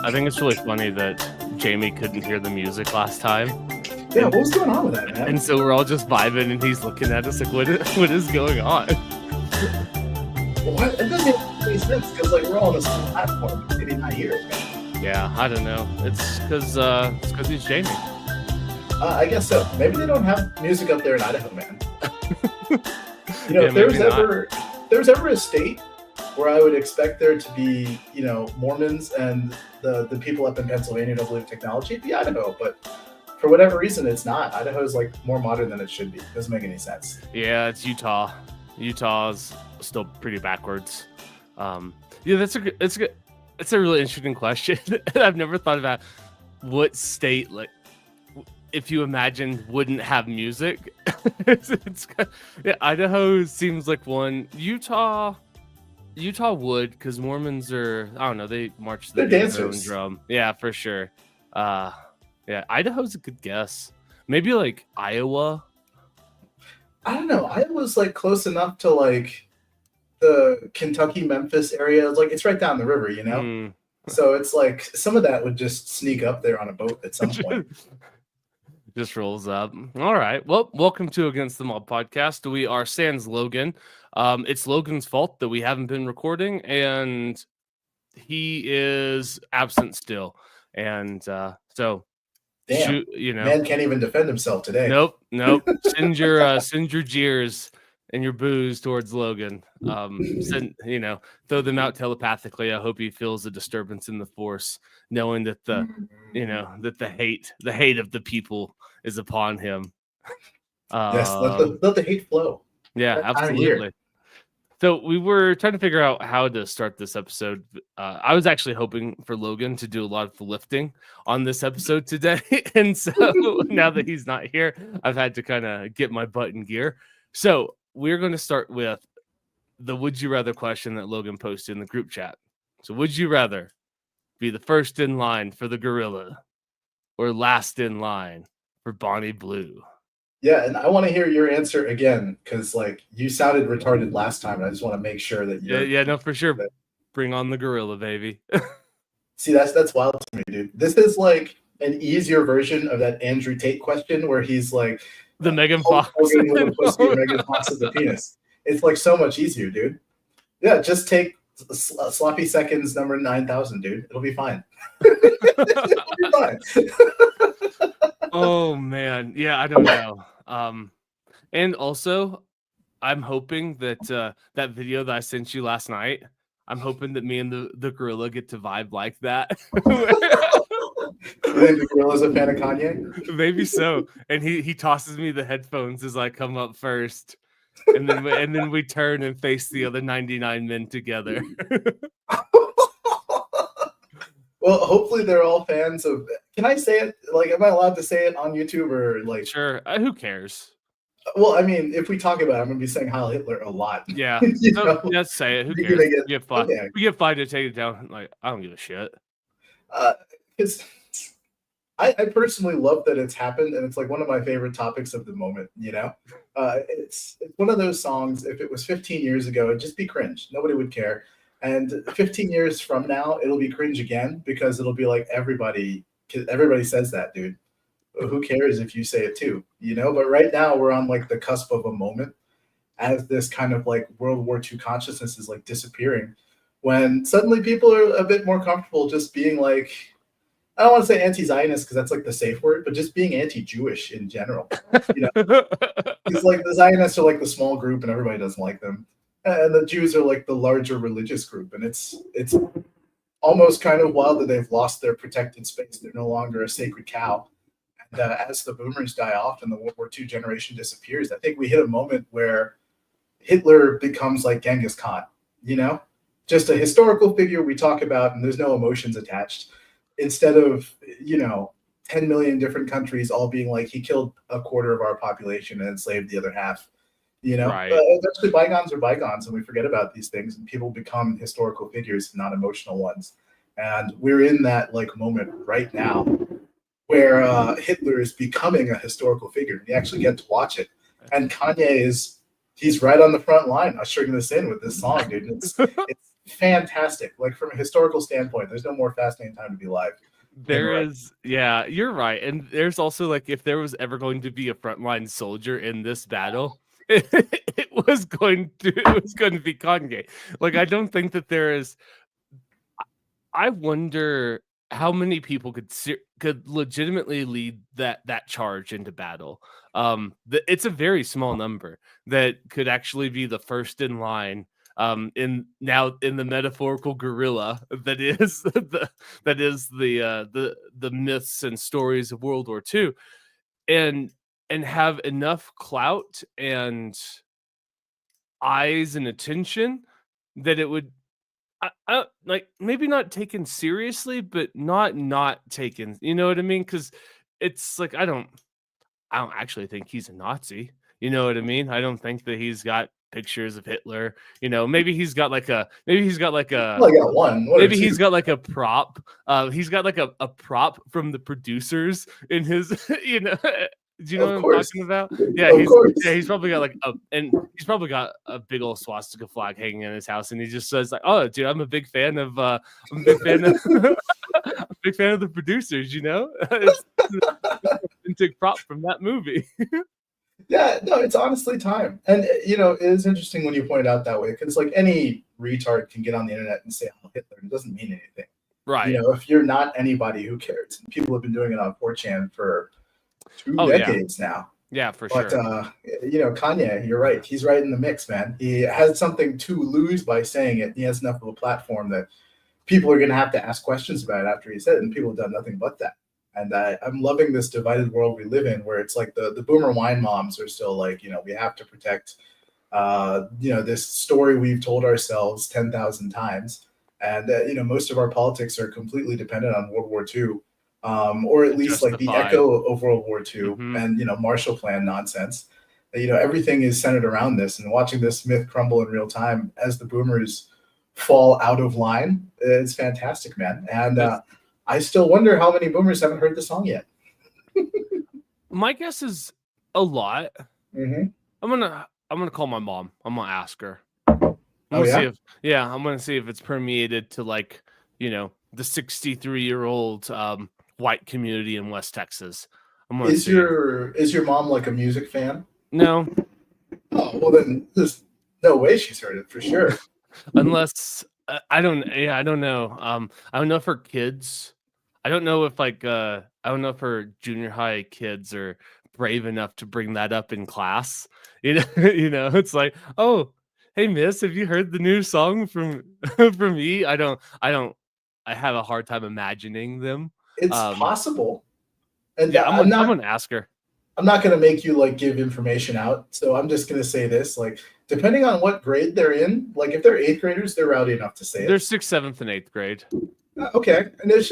I think it's really funny that Jamie couldn't hear the music last time. Yeah, what was going on with that, man? And so we're all just vibing, and he's looking at us like, what is going on? What? It doesn't even make any sense because like we're all on the same platform. Maybe not here. Yeah, I don't know. It's because he's Jamie. I guess so. Maybe they don't have music up there in Idaho, man. Yeah, if there's ever a state where I would expect there to be, Mormons and the people up in Pennsylvania don't believe technology, it'd be Idaho. But for whatever reason, it's not. Idaho's like more modern than it should be. It doesn't make any sense. Yeah, it's Utah. Utah's still pretty backwards. Yeah, it's a really interesting question. I've never thought about what state, like, if you imagine, wouldn't have music. Yeah, Idaho seems like one. Utah would, because Mormons are, I don't know, they march They're their dancers. own drum. Yeah, for sure. Yeah, Idaho's a good guess. Maybe like Iowa. I don't know. Iowa's like close enough to like the Kentucky, Memphis area. It's like it's right down the river, So it's like some of that would just sneak up there on a boat at some point. Just rolls up. All right. Well, welcome to Against the Mob podcast. We are sans Logan. It's Logan's fault that we haven't been recording, and he is absent still. And so, Damn, man can't even defend himself today. Nope. Send your jeers and your booze towards Logan. Throw them out telepathically. I hope he feels a disturbance in the force, knowing that the hate of the people is upon him. Yes, let the hate flow. Yeah, absolutely. So we were trying to figure out how to start this episode. I was actually hoping for Logan to do a lot of the lifting on this episode today. And so now that he's not here, I've had to kind of get my butt in gear. So we're going to start with the would you rather question that Logan posted in the group chat. So would you rather be the first in line for the gorilla or last in line for Bonnie Blue? Yeah, and I want to hear your answer again because like you sounded retarded last time, and I just want to make sure that you're no, for sure. Bring on the gorilla, baby. See, that's wild to me, dude. This is like an easier version of that Andrew Tate question where he's like the Megan Fox Megan Fox is the penis. It's like so much easier, dude. Yeah, just take sloppy seconds number 9,000, dude. It'll be fine. It'll be fine. Oh man, yeah, I don't know. And also, I'm hoping that that video that I sent you last night, I'm hoping that me and the gorilla get to vibe like that. You think the gorilla's a fan of Kanye? Maybe so. And he tosses me the headphones as I come up first, and then we turn and face the other 99 men together. Well, hopefully they're all fans of. Can I say it? Like, am I allowed to say it on YouTube or like? Sure. Who cares? Well, I mean, if we talk about it, I'm gonna be saying Heil Hitler a lot. Yeah. Let's say it. Who cares? We get five to take it down. Like, I don't give a shit. Because I personally love that it's happened, and it's like one of my favorite topics of the moment. It's one of those songs. If it was 15 years ago, it'd just be cringe. Nobody would care. And 15 years from now, it'll be cringe again because it'll be like everybody says that, dude. Who cares if you say it too, But right now we're on like the cusp of a moment as this kind of like World War II consciousness is like disappearing when suddenly people are a bit more comfortable just being like, I don't want to say anti-Zionist because that's like the safe word, but just being anti-Jewish in general. It's like the Zionists are like the small group and everybody doesn't like them. And the Jews are like the larger religious group. And it's almost kind of wild that they've lost their protected space. They're no longer a sacred cow. And as the boomers die off and the World War II generation disappears, I think we hit a moment where Hitler becomes like Genghis Khan, just a historical figure we talk about and there's no emotions attached. Instead of, 10 million different countries all being like, he killed a quarter of our population and enslaved the other half. Right. Eventually bygones are bygones and we forget about these things and people become historical figures, not emotional ones. And we're in that like moment right now where Hitler is becoming a historical figure. We actually get to watch it. And Kanye is he's right on the front line ushering this in with this song, dude. It's fantastic. Like from a historical standpoint, there's no more fascinating time to be alive. There is, yeah, you're right. And there's also like, if there was ever going to be a frontline soldier in this battle, it was going to be Kanye. Like, I don't think that there is. I wonder how many people could legitimately lead that charge into battle. It's a very small number that could actually be the first in line. In the metaphorical guerrilla that is the myths and stories of World War II, and have enough clout and eyes and attention that it would, I like, maybe not taken seriously, but not taken. You know what I mean? Because it's like, I don't actually think he's a Nazi. You know what I mean? I don't think that he's got pictures of Hitler. You know, maybe he's got like a Well, I got one. maybe he's got like a prop. He's got like a prop from the producers in his, you know. Do you know what I'm talking about? Yeah, he's probably got he's probably got a big old swastika flag hanging in his house, and he just says like, "Oh, dude, I'm a big fan of I'm a big fan of I'm a big fan of the producers." You know, it's a vintage prop from that movie. Yeah, no, it's honestly time. And you know, it is interesting when you point it out that way, because like any retard can get on the internet and say, "Oh, Hitler," it doesn't mean anything. Right. You know, if you're not anybody, who cares? People have been doing it on 4chan for 2 decades now. Yeah, for sure. But you know, Kanye, you're right. He's right in the mix, man. He has something to lose by saying it. He has enough of a platform that people are going to have to ask questions about it after he said it, and people have done nothing but that. And I'm loving this divided world we live in, where it's like the boomer wine moms are still like, you know, we have to protect, you know, this story we've told ourselves 10,000 times. And, you know, most of our politics are completely dependent on World War II, or at least like the echo of World War II and, you know, Marshall Plan nonsense. You know, everything is centered around this, and watching this myth crumble in real time as the boomers fall out of line is fantastic, man. And, I still wonder how many boomers haven't heard the song yet. My guess is a lot. Mm-hmm. I'm gonna call my mom. I'm gonna ask her. I'm gonna see if it's permeated to, like, you know, the 63-year-old white community in West Texas. Is your mom like a music fan? No. Oh, well then there's no way she's heard it for sure. Unless I don't know. I don't know if her kids. I don't know if I don't know if her junior high kids are brave enough to bring that up in class. You know, it's like, "Oh, hey miss, have you heard the new song from from me?" I have a hard time imagining them. It's possible. And yeah, I'm gonna ask her. I'm not gonna make you like give information out, so I'm just gonna say this: like, depending on what grade they're in, like if they're 8th graders, they're rowdy enough to say it. They're 6th, 7th, and 8th grade. Okay, and if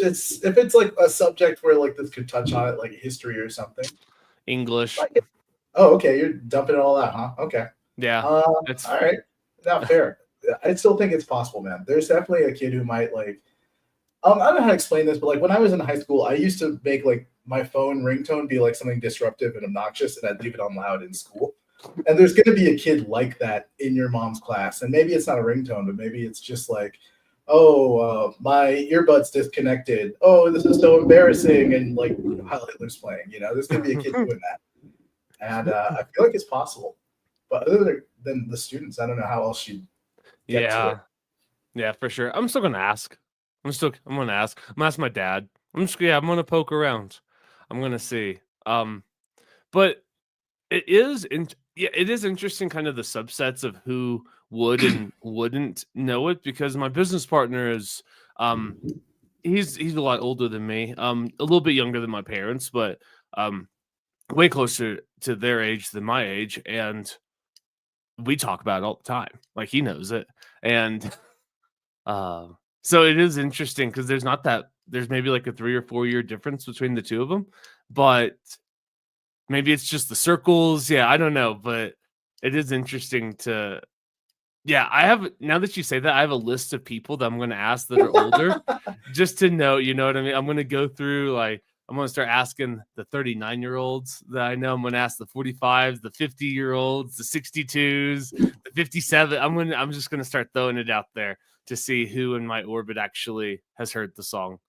it's like a subject where like this could touch on it, like history or something. English. Oh, okay, you're dumping it all out, huh? Okay. Yeah. That's all right. Not fair. I still think it's possible, man. There's definitely a kid who might like. I don't know how to explain this, but like when I was in high school, I used to make like my phone ringtone be like something disruptive and obnoxious, and I'd leave it on loud in school. And there's going to be a kid like that in your mom's class, and maybe it's not a ringtone, but maybe it's just like, "Oh, my earbuds disconnected. Oh, this is so embarrassing," and like Heil Hitler's playing. You know, there's going to be a kid doing that, and I feel like it's possible. But other than the students, I don't know how else she'd get to it. Yeah, for sure. I'm still gonna ask. I'm gonna ask. I'm gonna ask my dad. I'm gonna poke around. I'm gonna see. But it is interesting, kind of the subsets of who would and wouldn't know it, because my business partner is he's a lot older than me, a little bit younger than my parents, but way closer to their age than my age, and we talk about it all the time. Like, he knows it. And so it is interesting because there's maybe like a 3 or 4 year difference between the two of them, but maybe it's just the circles. Yeah, I don't know, but it is interesting to. Yeah, now that you say that, I have a list of people that I'm going to ask that are older just to know, you know what I mean? I'm going to go through like I'm going to start asking the 39-year-olds that I know. I'm going to ask the 45s, the 50-year-olds, the 62s, the 57. I'm just going to start throwing it out there to see who in my orbit actually has heard the song,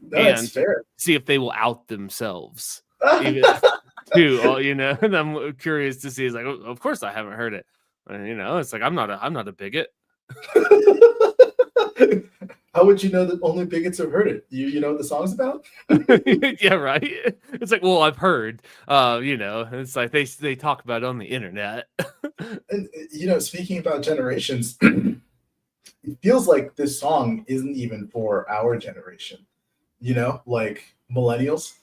That's fair. see if they will out themselves. Even too, you know, and I'm curious to see. It's like, of course I haven't heard it. And, you know, it's like I'm not a bigot. How would you know that only bigots have heard it? You know what the song's about? Yeah, right. It's like, well, I've heard. You know, it's like they talk about it on the internet. And you know, speaking about generations, it feels like this song isn't even for our generation. You know, like millennials.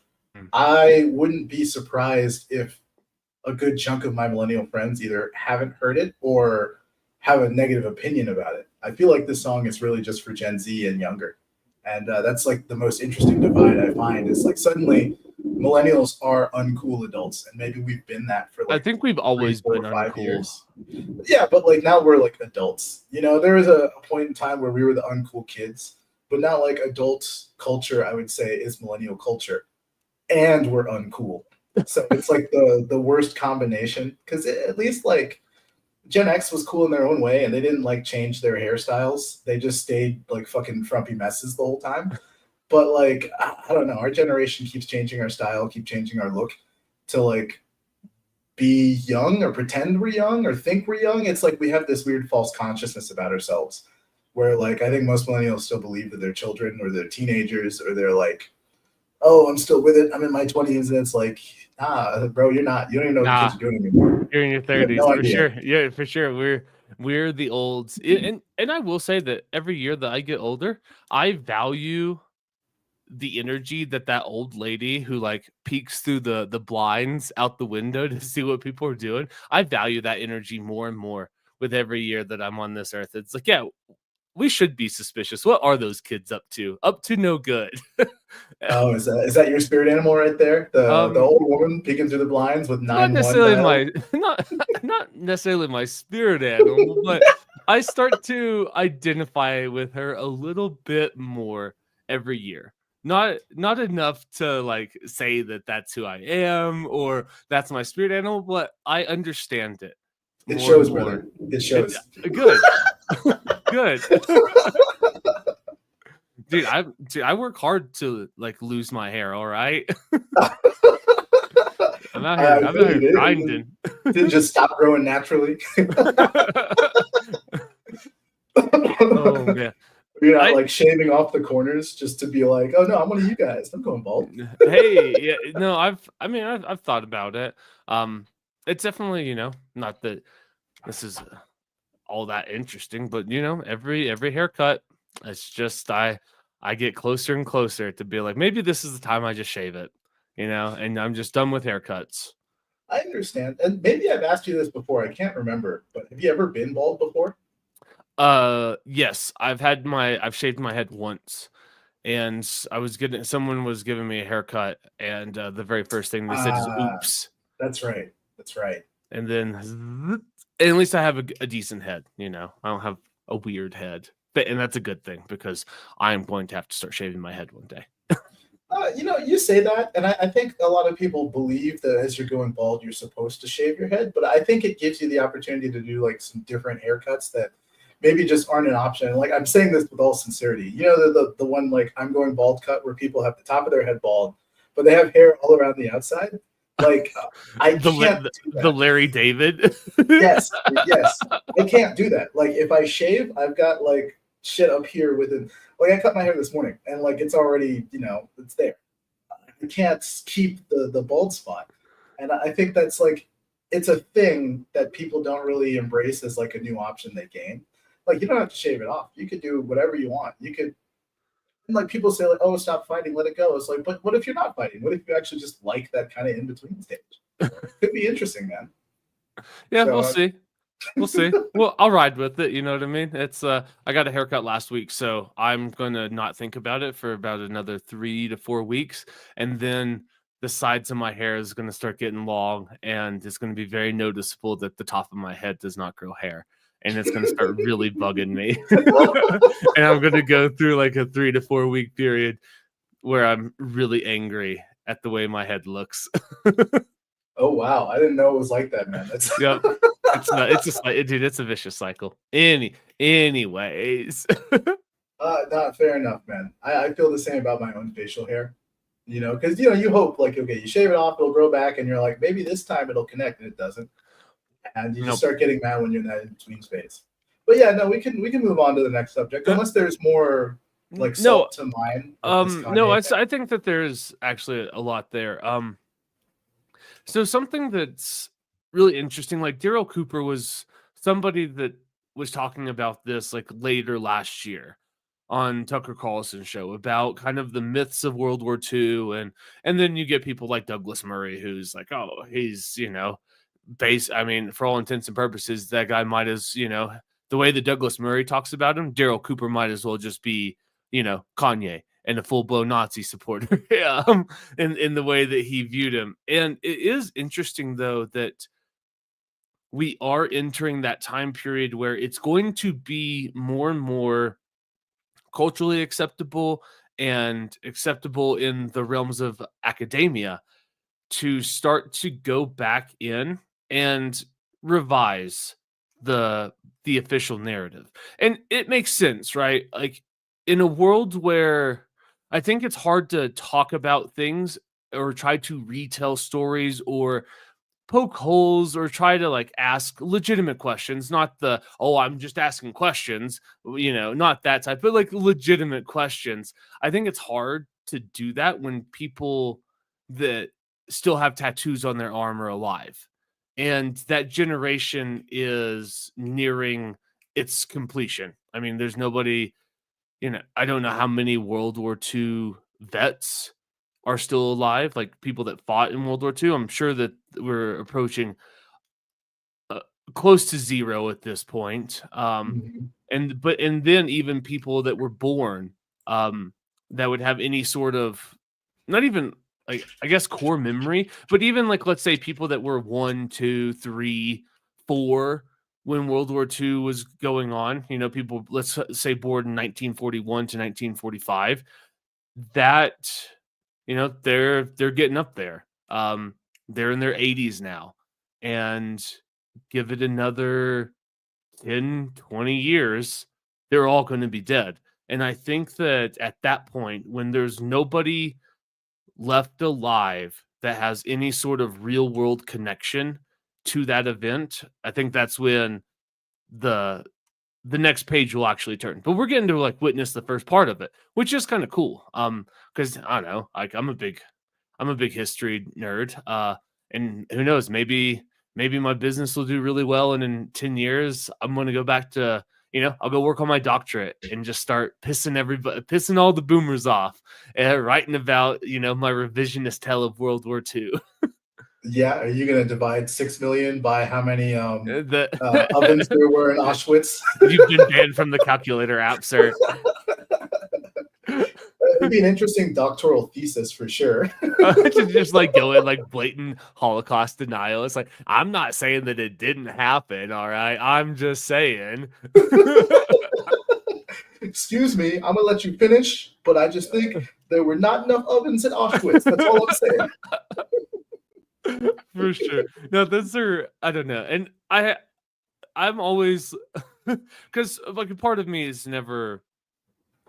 I wouldn't be surprised if a good chunk of my millennial friends either haven't heard it or have a negative opinion about it. I feel like this song is really just for Gen Z and younger. And that's like the most interesting divide I find is like suddenly millennials are uncool adults. And maybe we've been that for like I think we've always 3, 4, been 5 uncool. years. Yeah, but like now we're like adults. You know, there was a point in time where we were the uncool kids, but now like adult culture, I would say, is millennial culture. And we're uncool. So it's like the worst combination because at least like Gen X was cool in their own way and they didn't like change their hairstyles. They just stayed like fucking frumpy messes the whole time. But like, I don't know, our generation keeps changing our style, keep changing our look to like be young or pretend we're young or think we're young. It's like we have this weird false consciousness about ourselves where like I think most millennials still believe that they're children or they're teenagers or they're like, oh, I'm still with it. I'm in my 20s. And it's like, bro, you're not. You don't even know what the kids are doing anymore. You're in your 30s no for idea. sure. Yeah, for sure. We're the olds. And I will say that every year that I get older, I value the energy that old lady who like peeks through the blinds out the window to see what people are doing. I value that energy more and more with every year that I'm on this earth. It's like, yeah, we should be suspicious. What are those kids up to? Up to no good. Oh, is that your spirit animal right there? The old woman peeking through the blinds with 911 not necessarily my spirit animal, but I start to identify with her a little bit more every year. Not enough to like say that that's who I am or that's my spirit animal, but I understand it. It shows, brother. It shows. Good. Good. Dude, I work hard to like lose my hair, all right? I'm out here grinding. Didn't just stop growing naturally. Oh man. You're not like shaving off the corners just to be like, oh no, I'm one of you guys. I'm going bald. Hey, yeah, no, I've thought about it. It's definitely, you know, not that this is all that interesting, but you know, every haircut, it's just I get closer and closer to be like, maybe this is the time I just shave it, you know, and I'm just done with haircuts. I understand. And maybe I've asked you this before. I can't remember, but have you ever been bald before? Yes, I've shaved my head once, and someone was giving me a haircut, and the very first thing they said is oops. That's right. And then at least I have a decent head, you know. I don't have a weird head. And that's a good thing because I'm going to have to start shaving my head one day. You know, you say that, and I think a lot of people believe that as you're going bald, you're supposed to shave your head. But I think it gives you the opportunity to do like some different haircuts that maybe just aren't an option. Like I'm saying this with all sincerity. You know, the one like I'm going bald cut where people have the top of their head bald, but they have hair all around the outside. Like I can't do that. The Larry David. yes, I can't do that. Like if I shave, I've got like shit up here within. Like I cut my hair this morning, and like it's already, you know, it's there. I can't keep the bald spot, and I think that's like it's a thing that people don't really embrace as like a new option they gain. Like you don't have to shave it off. You could do whatever you want. You could. And like people say, like, "Oh, stop fighting, let it go." It's like, but what if you're not fighting? What if you actually just like that kind of in between stage? Could be interesting, man. Yeah, so, we'll see. We'll see. Well, I'll ride with it. You know what I mean? It's I got a haircut last week, so I'm gonna not think about it for about another 3 to 4 weeks, and then the sides of my hair is gonna start getting long, and it's gonna be very noticeable that the top of my head does not grow hair. And it's going to start really bugging me. And I'm going to go through like a 3 to 4 week period where I'm really angry at the way my head looks. Oh wow, I didn't know it was like that, man. That's Yep. It's not. It's just like, dude. It's a vicious cycle. Anyways. not fair enough, man. I feel the same about my own facial hair. Because you hope like okay, you shave it off, it'll grow back, and you're like maybe this time it'll connect, and it doesn't, and you just start getting mad when you're in that in between space. But yeah, no, we can move on to the next subject unless there's more like salt to mine. No, I think that there's actually a lot there. So something that's really interesting, like Daryl Cooper was somebody that was talking about this like later last year on Tucker Carlson's show about kind of the myths of World War II, and then you get people like Douglas Murray, who's like, oh, he's I mean, for all intents and purposes, that guy might as the way that Douglas Murray talks about him, Daryl Cooper might as well just be Kanye and a full-blown Nazi supporter in the way that he viewed him. And it is interesting, though, that we are entering that time period where it's going to be more and more culturally acceptable and acceptable in the realms of academia to start to go back in and revise the official narrative. And it makes sense, right? Like in a world where I think it's hard to talk about things or try to retell stories or poke holes or try to like ask legitimate questions, not the, oh, I'm just asking questions, not that type, but like legitimate questions. I think it's hard to do that when people that still have tattoos on their arm are alive. And that generation is nearing its completion. I mean, there's nobody, I don't know how many World War II vets are still alive, like people that fought in World War II. I'm sure that we're approaching close to zero at this point. And then even people that were born that would have any sort of, not even like, I guess, core memory, but even like, let's say people that were 1, 2, 3, 4 when World War II was going on, people, let's say born in 1941 to 1945, that, they're getting up there. They're in their 80s now, and give it another 10, 20 years, they're all going to be dead. And I think that at that point, when there's nobody left alive that has any sort of real world connection to that event, I think that's when the next page will actually turn. But we're getting to like witness the first part of it, which is kind of cool. Because I don't know, like I'm a big history nerd. And who knows, maybe my business will do really well, and in 10 years I'm going to go back to, I'll go work on my doctorate and just start pissing all the boomers off and writing about, my revisionist tale of World War II. Yeah, are you gonna divide 6 million by how many ovens there were in Auschwitz? You've been banned from the calculator app, sir. It'd be an interesting doctoral thesis for sure. just like going like blatant Holocaust denial. It's like, I'm not saying that it didn't happen, all right? I'm just saying. Excuse me, I'm gonna let you finish, but I just think there were not enough ovens in Auschwitz. That's all I'm saying. For sure. No, those are, I don't know. And I'm always, because like a part of me is never,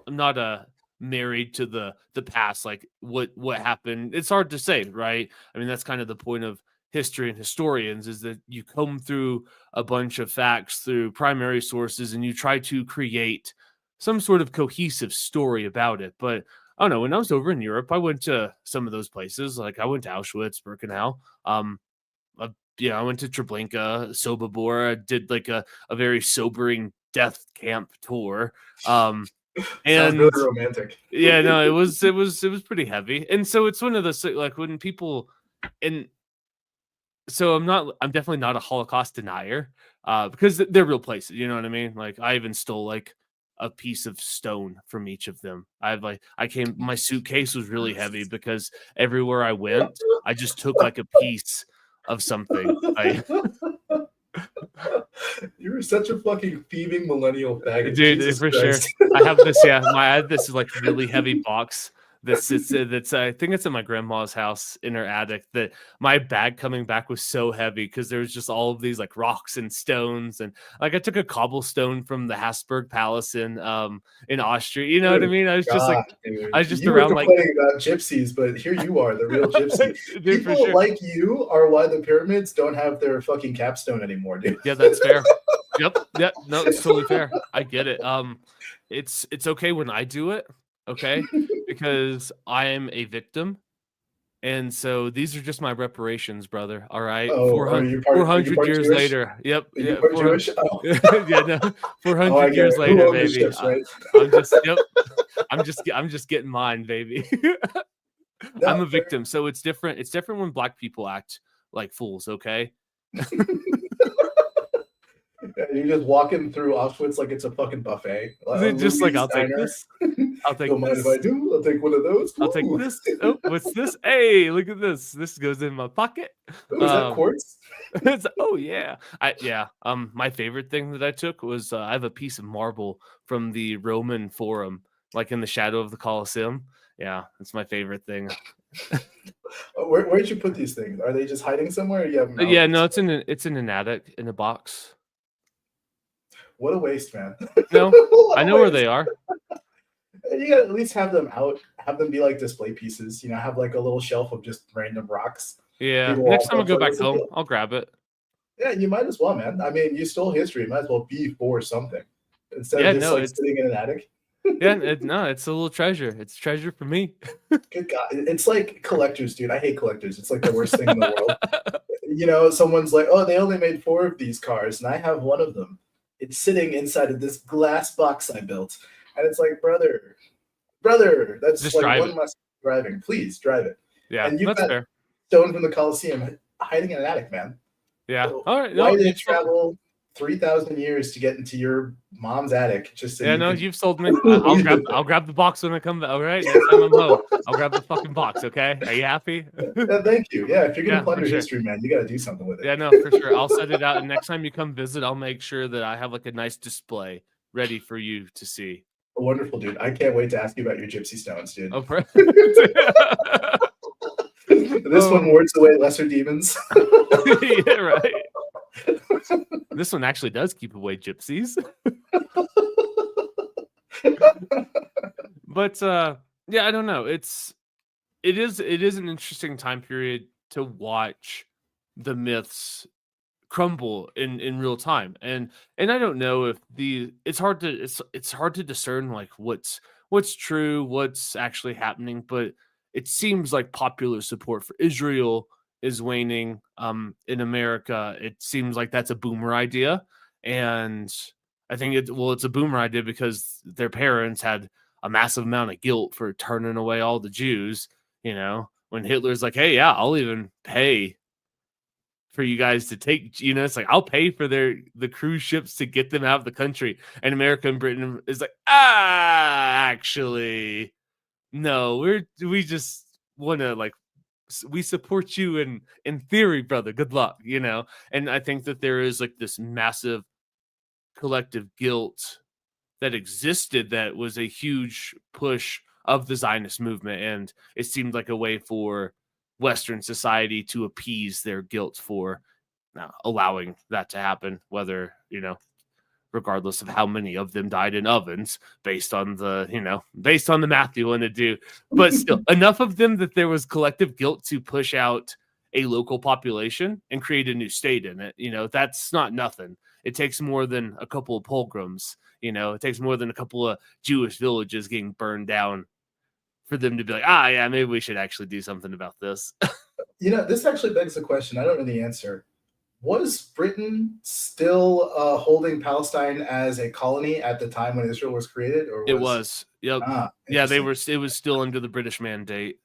I'm not married to the past, like what happened. It's hard to say, right? I mean, that's kind of the point of history and historians, is that you comb through a bunch of facts through primary sources and you try to create some sort of cohesive story about it. But I don't know, when I was over in Europe, I went to some of those places. Like I went to Auschwitz, Birkenau. I went to Treblinka, Sobibor. I did like a very sobering death camp tour. And sounds really romantic. Yeah, no, it was pretty heavy. And so it's one of those, like, when people, and so I'm definitely not a Holocaust denier, because they're real places, you know what I mean? Like I even stole like a piece of stone from each of them. My suitcase was really heavy because everywhere I went, I just took like a piece of something. You were such a fucking thieving millennial faggot, dude. Jesus for Christ. Sure. I have this like really heavy box that's I think it's in my grandma's house in her attic. That my bag coming back was so heavy because there was just all of these like rocks and stones, and like I took a cobblestone from the Habsburg Palace in Austria. You know what I mean? I was just like, dude. I was just You were around like, complaining about gypsies, but here you are, the real gypsy. dude, for People sure. like you are why the pyramids don't have their fucking capstone anymore, dude. Yeah, that's fair. Yep. No, it's totally fair. I get it. It's okay when I do it, okay? Because I am a victim. And so these are just my reparations, brother. All right. Oh, 400, are you part years Jewish? later. Yep. Are you Yeah. part 400, Jewish? Oh. yeah, no. Oh, 400 I get years it. Who later, owned the baby. ships, right? I'm just yep. I'm just getting mine, baby. I'm No, a victim. So it's different. It's different when black people act like fools, okay? yeah, you're just walking through Auschwitz like it's a fucking buffet. Just like Louis I'll take Diner. this. I'll take Don't mind this. if I do. I'll take one of those. I'll take Ooh. this. Oh, what's this? Hey, look at this. This goes in my pocket. Ooh, is that quartz? Oh yeah. My favorite thing that I took was I have a piece of marble from the Roman Forum, like in the shadow of the Colosseum. Yeah, it's my favorite thing. Where'd you put these things? Are they just hiding somewhere? Or you have them Yeah, no, it's in an attic in a box. What a waste, man. No, I know where they are. You gotta at least have them out, have them be like display pieces, you know, have like a little shelf of just random rocks. Yeah, People next walk time I up go to it, back it's like, home, I'll grab it. yeah, you might as well, man. I mean, you stole history. It might as well be for something instead Yeah, of just no, like it's sitting in an attic. yeah, no, it's a little treasure. It's treasure for me. Good God. It's like collectors, dude. I hate collectors. It's like the worst thing in the world. You know, someone's like, oh, they only made 4 of these cars, and I have one of them. It's sitting inside of this glass box I built. And it's like, brother, that's Just like drive one it. less driving. Please drive it. Yeah, And you've that's got fair. stone from the Coliseum hiding in an attic, man. Yeah. So All right. why No, did it travel 3,000 years to get into your mom's attic just so yeah, you no, could you've sold me. I'll grab the box when I come back. All right, next time I'm home, I'll grab the fucking box. Okay, are you happy? Yeah, thank you. Yeah, if you're gonna Yeah, for plunder sure. history, man, you got to do something with it. Yeah, no, for sure. I'll set it out, and next time you come visit, I'll make sure that I have like a nice display ready for you to see. Wonderful, dude. I can't wait to ask you about your gypsy stones, dude. Oh, This one wards away lesser demons. Yeah, right. This one actually does keep away gypsies. But yeah, I don't know. It is an interesting time period to watch the myths crumble in real time. And I don't know if it's hard to discern like what's true, what's actually happening, but it seems like popular support for Israel is waning in America. It seems like that's a boomer idea, and I think it's a boomer idea because their parents had a massive amount of guilt for turning away all the Jews, you know, when Hitler's like, hey, yeah, I'll even pay for you guys to take, you know, it's like, I'll pay for the cruise ships to get them out of the country. And America and Britain is like, actually, no, we just want to like, we support you in theory, brother. Good luck, you know? And I think that there is like this massive collective guilt that existed that was a huge push of the Zionist movement. And it seemed like a way for Western society to appease their guilt for allowing that to happen, whether, you know, regardless of how many of them died in ovens based on the math you want to do. But still, enough of them that there was collective guilt to push out a local population and create a new state in it. You know, that's not nothing. It takes more than a couple of pogroms. You know, it takes more than a couple of Jewish villages getting burned down for them to be like, yeah, maybe we should actually do something about this. You know, this actually begs the question. I don't know the answer. Was Britain still holding Palestine as a colony at the time when Israel was created? Or it was. Yep. Yeah, they were. It was still under the British mandate.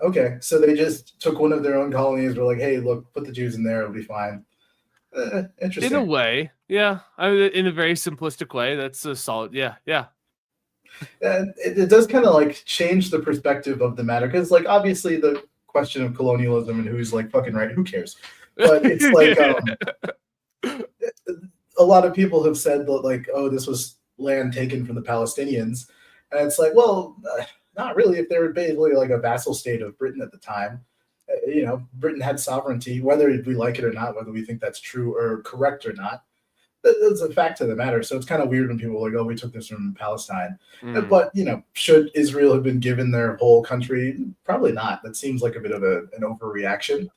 Okay, so they just took one of their own colonies. Were like, hey, look, put the Jews in there; it'll be fine. Interesting. In a way, yeah. In a very simplistic way, that's a solid. Yeah. And it does kind of like change the perspective of the matter because, like, obviously the question of colonialism and who's like fucking right, who cares? But it's like a lot of people have said that, like, oh, this was land taken from the Palestinians, and it's like, well, Not really. If they were basically like a vassal state of Britain at the time, Britain had sovereignty, whether we like it or not, whether we think that's true or correct or not. That's a fact of the matter. So it's kind of weird when people are like, "Oh, we took this from Palestine," but should Israel have been given their whole country? Probably not. That seems like a bit of an overreaction,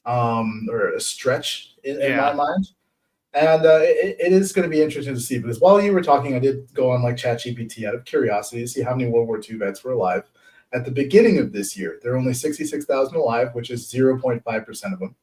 or a stretch in my mind. And it is going to be interesting to see, because while you were talking, I did go on like ChatGPT out of curiosity to see how many World War II vets were alive. At the beginning of this year, there are only 66,000 alive, which is 0.5% of them.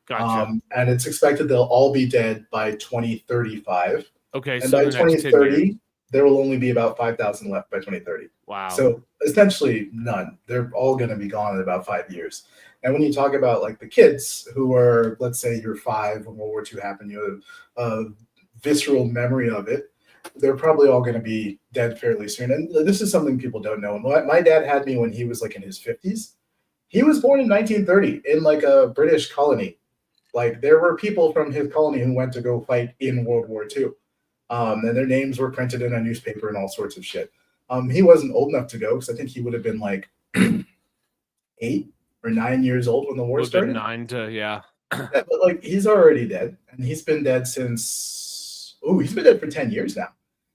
Gotcha. And it's expected they'll all be dead by 2035. Okay, and so by the next 2030, there will only be about 5,000 left by 2030. Wow. So essentially none. They're all going to be gone in about 5 years. And when you talk about like the kids who are, let's say you're 5 when World War II happened, you have a visceral memory of it, they're probably all going to be dead fairly soon. And this is something people don't know. My dad had me when he was like in his 50s. He was born in 1930 in like a British colony. Like there were people from his colony who went to go fight in World War II. And their names were printed in a newspaper and all sorts of shit. He wasn't old enough to go, because I think he would have been like 8 or 9 years old when the war started. 9 to yeah, but like he's already dead, and he's been dead since he's been dead for 10 years now.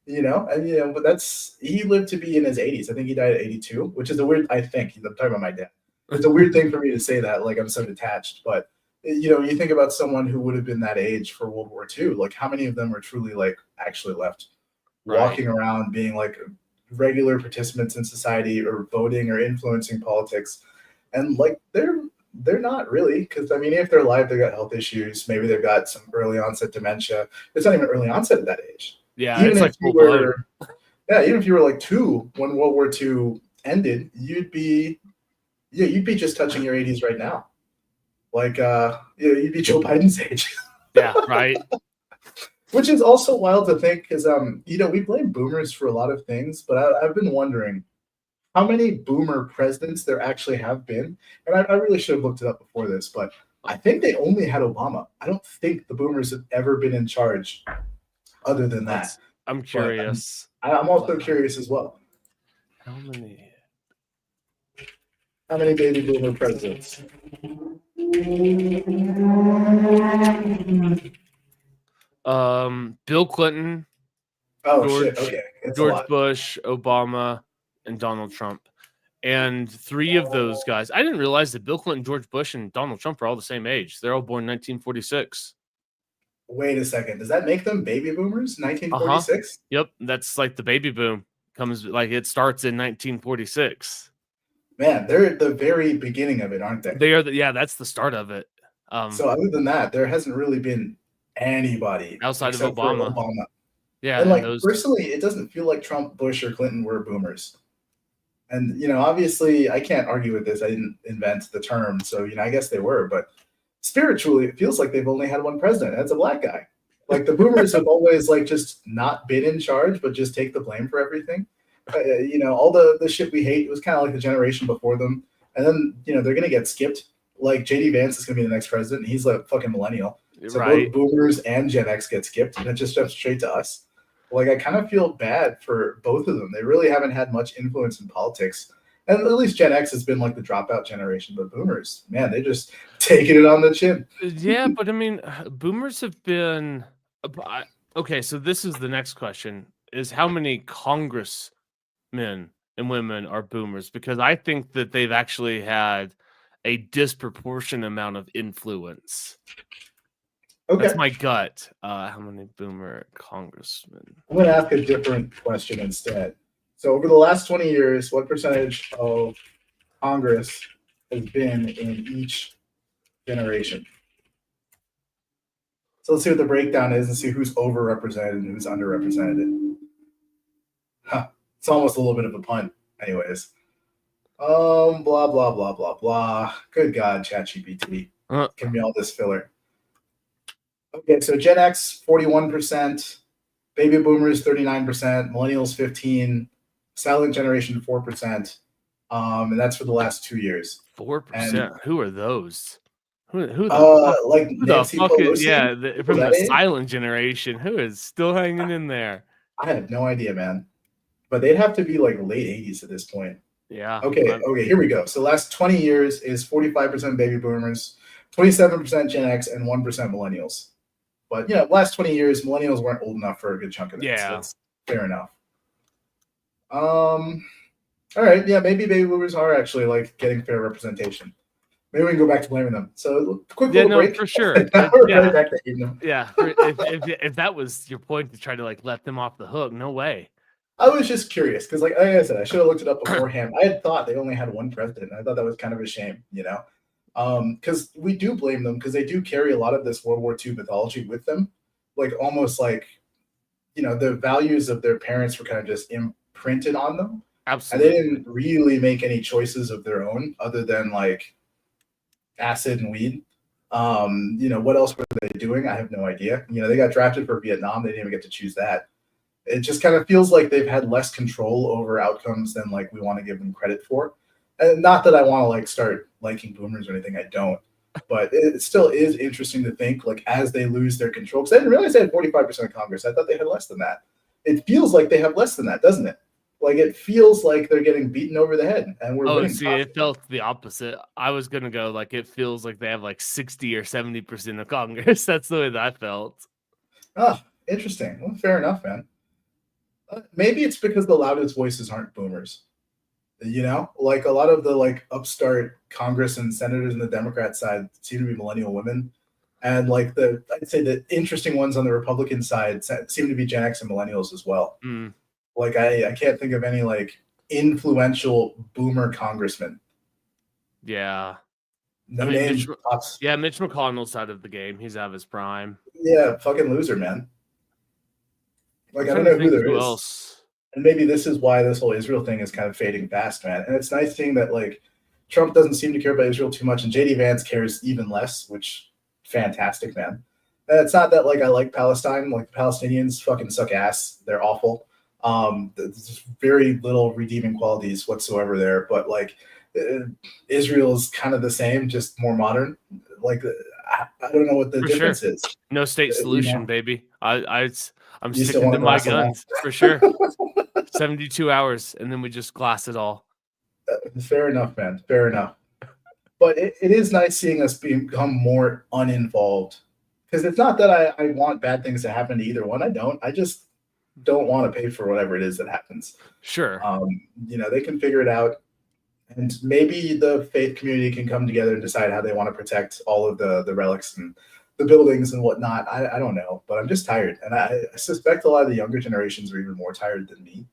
But he lived to be in his 80s. I think he died at 82, which is a weird. I'm talking about my dad. It's a weird thing for me to say that, like I'm so detached, but you think about someone who would have been that age for World War II, like how many of them are truly like actually left walking around being like regular participants in society or voting or influencing politics. And like they're not really, because I mean, if they're alive, they've got health issues. Maybe they've got some early onset dementia. It's not even early onset at that age. Yeah, even if you were, even if you were like 2 when World War II ended, you'd be just touching your 80s right now. Like you'd be Joe Biden's age. Yeah, right. Which is also wild to think, because we blame boomers for a lot of things, but I've been wondering how many boomer presidents there actually have been. And I really should have looked it up before this, but I think they only had Obama. I don't think the boomers have ever been in charge other than that. I'm curious. I'm also curious as well. How many baby boomer presidents? Bill Clinton. George Bush, Obama, and Donald Trump. And 3 of those guys, I didn't realize that Bill Clinton, George Bush, and Donald Trump are all the same age. They're all born 1946. Wait a second. Does that make them baby boomers? 1946? Yep. That's like the baby boom it starts in 1946. Man, they're at the very beginning of it, aren't they? They are. That's the start of it. So other than that, there hasn't really been anybody outside of Obama. Yeah. And personally, it doesn't feel like Trump, Bush, or Clinton were boomers. And, obviously I can't argue with this. I didn't invent the term. So, I guess they were, but spiritually, it feels like they've only had one president. That's a black guy. Like the boomers have always like just not been in charge, but just take the blame for everything. All the shit we hate, it was kind of like the generation before them. And then, they're going to get skipped. Like JD Vance is going to be the next president. And he's a fucking millennial. So both boomers and Gen X get skipped, and it just jumps straight to us. Like, I kind of feel bad for both of them. They really haven't had much influence in politics. And at least Gen X has been like the dropout generation, but boomers, man, they just taking it on the chin. Yeah, but I mean, boomers have been okay. So this is the next question: is how many congressmen and women are boomers? Because I think that they've actually had a disproportionate amount of influence. Okay. That's my gut. How many boomer congressmen? I'm going to ask a different question instead. So over the last 20 years, what percentage of Congress has been in each generation? So let's see what the breakdown is and see who's overrepresented and who's underrepresented. It's almost a little bit of a punt. Anyways. Blah, blah, blah, blah, blah. Good God, ChatGPT. Give me all this filler. Okay, so Gen X, 41%. Baby boomers, 39%. Millennials, 15%. Silent generation, 4%. And that's for the last 2 years. 4%. Who are those? Who like Nancy Pelosi? From the silent generation. Who is still hanging in there? I have no idea, man. But they'd have to be like late 80s at this point. Yeah. Okay, here we go. So last 20 years is 45% baby boomers, 27% Gen X, and 1% millennials. But last 20 years, millennials weren't old enough for a good chunk of it. So that's fair enough. All right, yeah, maybe baby boomers are actually like getting fair representation. Maybe we can go back to blaming them. So quick little break. For sure. Right back to hating them. Yeah, if that was your point to try to like let them off the hook, no way. I was just curious because, like I said, I should have looked it up beforehand. I had thought they only had one president. I thought that was kind of a shame, because we do blame them because they do carry a lot of this World War II mythology with them, like almost like, the values of their parents were kind of just imprinted on them. Absolutely. And they didn't really make any choices of their own other than like acid and weed. What else were they doing? I have no idea. They got drafted for Vietnam. They didn't even get to choose that. It just kind of feels like they've had less control over outcomes than like we want to give them credit for. And not that I want to like start liking boomers or anything. I don't. But it still is interesting to think like as they lose their control. Because I didn't realize they had 45% of Congress. I thought they had less than that. It feels like they have less than that, doesn't it? Like it feels like they're getting beaten over the head, and we're winning. See, it felt the opposite. I was gonna go like it feels like they have like 60 or 70% of Congress. That's the way that I felt. Oh, interesting. Well, fair enough, man. Maybe it's because the loudest voices aren't boomers. Like a lot of the like upstart Congress and senators on the Democrat side seem to be millennial women, and like I'd say the interesting ones on the Republican side seem to be Gen X and millennials as well. Like I can't think of any like influential boomer congressman. Yeah. No names. Mitch McConnell's out of the game. He's out of his prime. Yeah, fucking loser, man. Like I don't know who there is. Else. And maybe this is why this whole Israel thing is kind of fading fast, man. And it's nice seeing that like Trump doesn't seem to care about Israel too much, and JD Vance cares even less, which fantastic, man. And it's not that like I like Palestine. Like the Palestinians fucking suck ass. They're awful. There's very little redeeming qualities whatsoever there, but like Israel is kind of the same, just more modern. Like I don't know what the difference is. No state solution, baby. I'm sticking to my guns for sure. 72 hours, and then we just glass it all. Fair enough, man. Fair enough. But it is nice seeing us become more uninvolved, because it's not that I want bad things to happen to either one. I don't. I just don't want to pay for whatever it is that happens. Sure. They can figure it out, and maybe the faith community can come together and decide how they want to protect all of the relics and the buildings and whatnot. I don't know, but I'm just tired, and I suspect a lot of the younger generations are even more tired than me,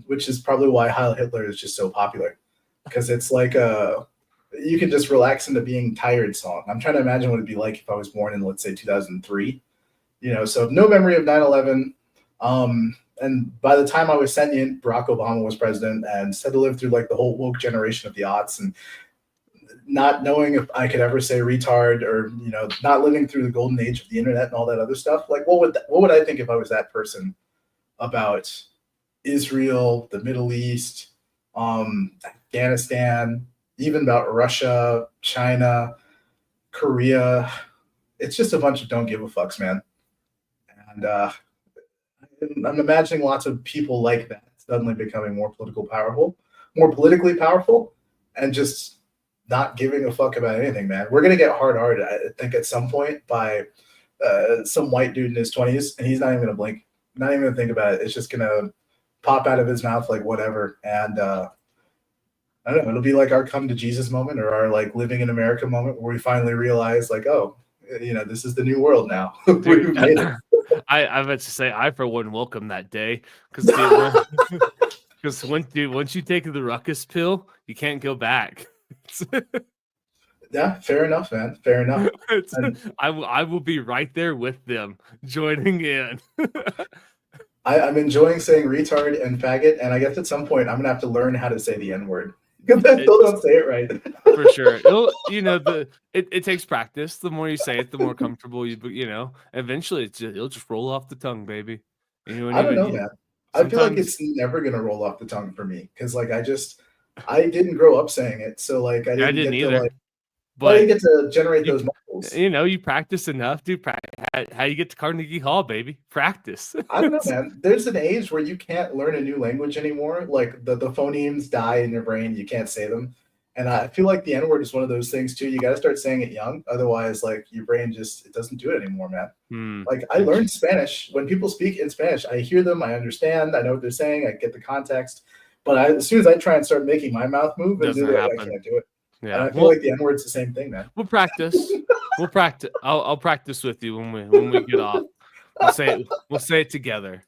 which is probably why Heil Hitler is just so popular, because it's like you can just relax into being tired song. I'm trying to imagine what it'd be like if I was born in, let's say, 2003. So no memory of 9/11. And by the time I was sentient, Barack Obama was president, and had to live through like the whole woke generation of the aughts, and not knowing if I could ever say retard, or not living through the golden age of the internet and all that other stuff. Like, what would I think if I was that person about Israel, the Middle East, Afghanistan, even about Russia, China, Korea? It's just a bunch of don't give a fucks, man. And I'm imagining lots of people like that suddenly becoming more politically powerful, and just not giving a fuck about anything, man. We're gonna get hard, I think, at some point by some white dude in his 20s, and he's not even gonna blink, not even gonna think about it. It's just gonna pop out of his mouth like whatever. And I don't know, it'll be like our come to Jesus moment, or our like living in America moment, where we finally realize like, oh, this is the new world now. We've made it. I meant to say, I for one welcome that day, because once you take the ruckus pill, you can't go back. Yeah, fair enough, man. Fair enough. I will be right there with them, joining in. I'm enjoying saying retard and faggot, and I guess at some point I'm gonna have to learn how to say the N-word, because I still don't say it right. For sure. It takes practice. The more you say it, the more comfortable eventually it'll just roll off the tongue, baby. I don't know, man. I feel like it's never gonna roll off the tongue for me, because like I didn't grow up saying it, so like I didn't either. I didn't get to generate those muscles. syllables. You practice enough, dude. How you get to Carnegie Hall, baby? Practice. I don't know, man. There's an age where you can't learn a new language anymore. Like the phonemes die in your brain. You can't say them. And I feel like the N word is one of those things too. You got to start saying it young. Otherwise, like your brain it doesn't do it anymore, man. Like I learned Spanish. When people speak in Spanish, I hear them, I understand, I know what they're saying, I get the context. But as soon as I try and start making my mouth move and do it, I can't do it. Yeah. And I feel like the N word's the same thing, man. We'll practice. We'll practice. I'll practice with you when we get off. We'll say it together.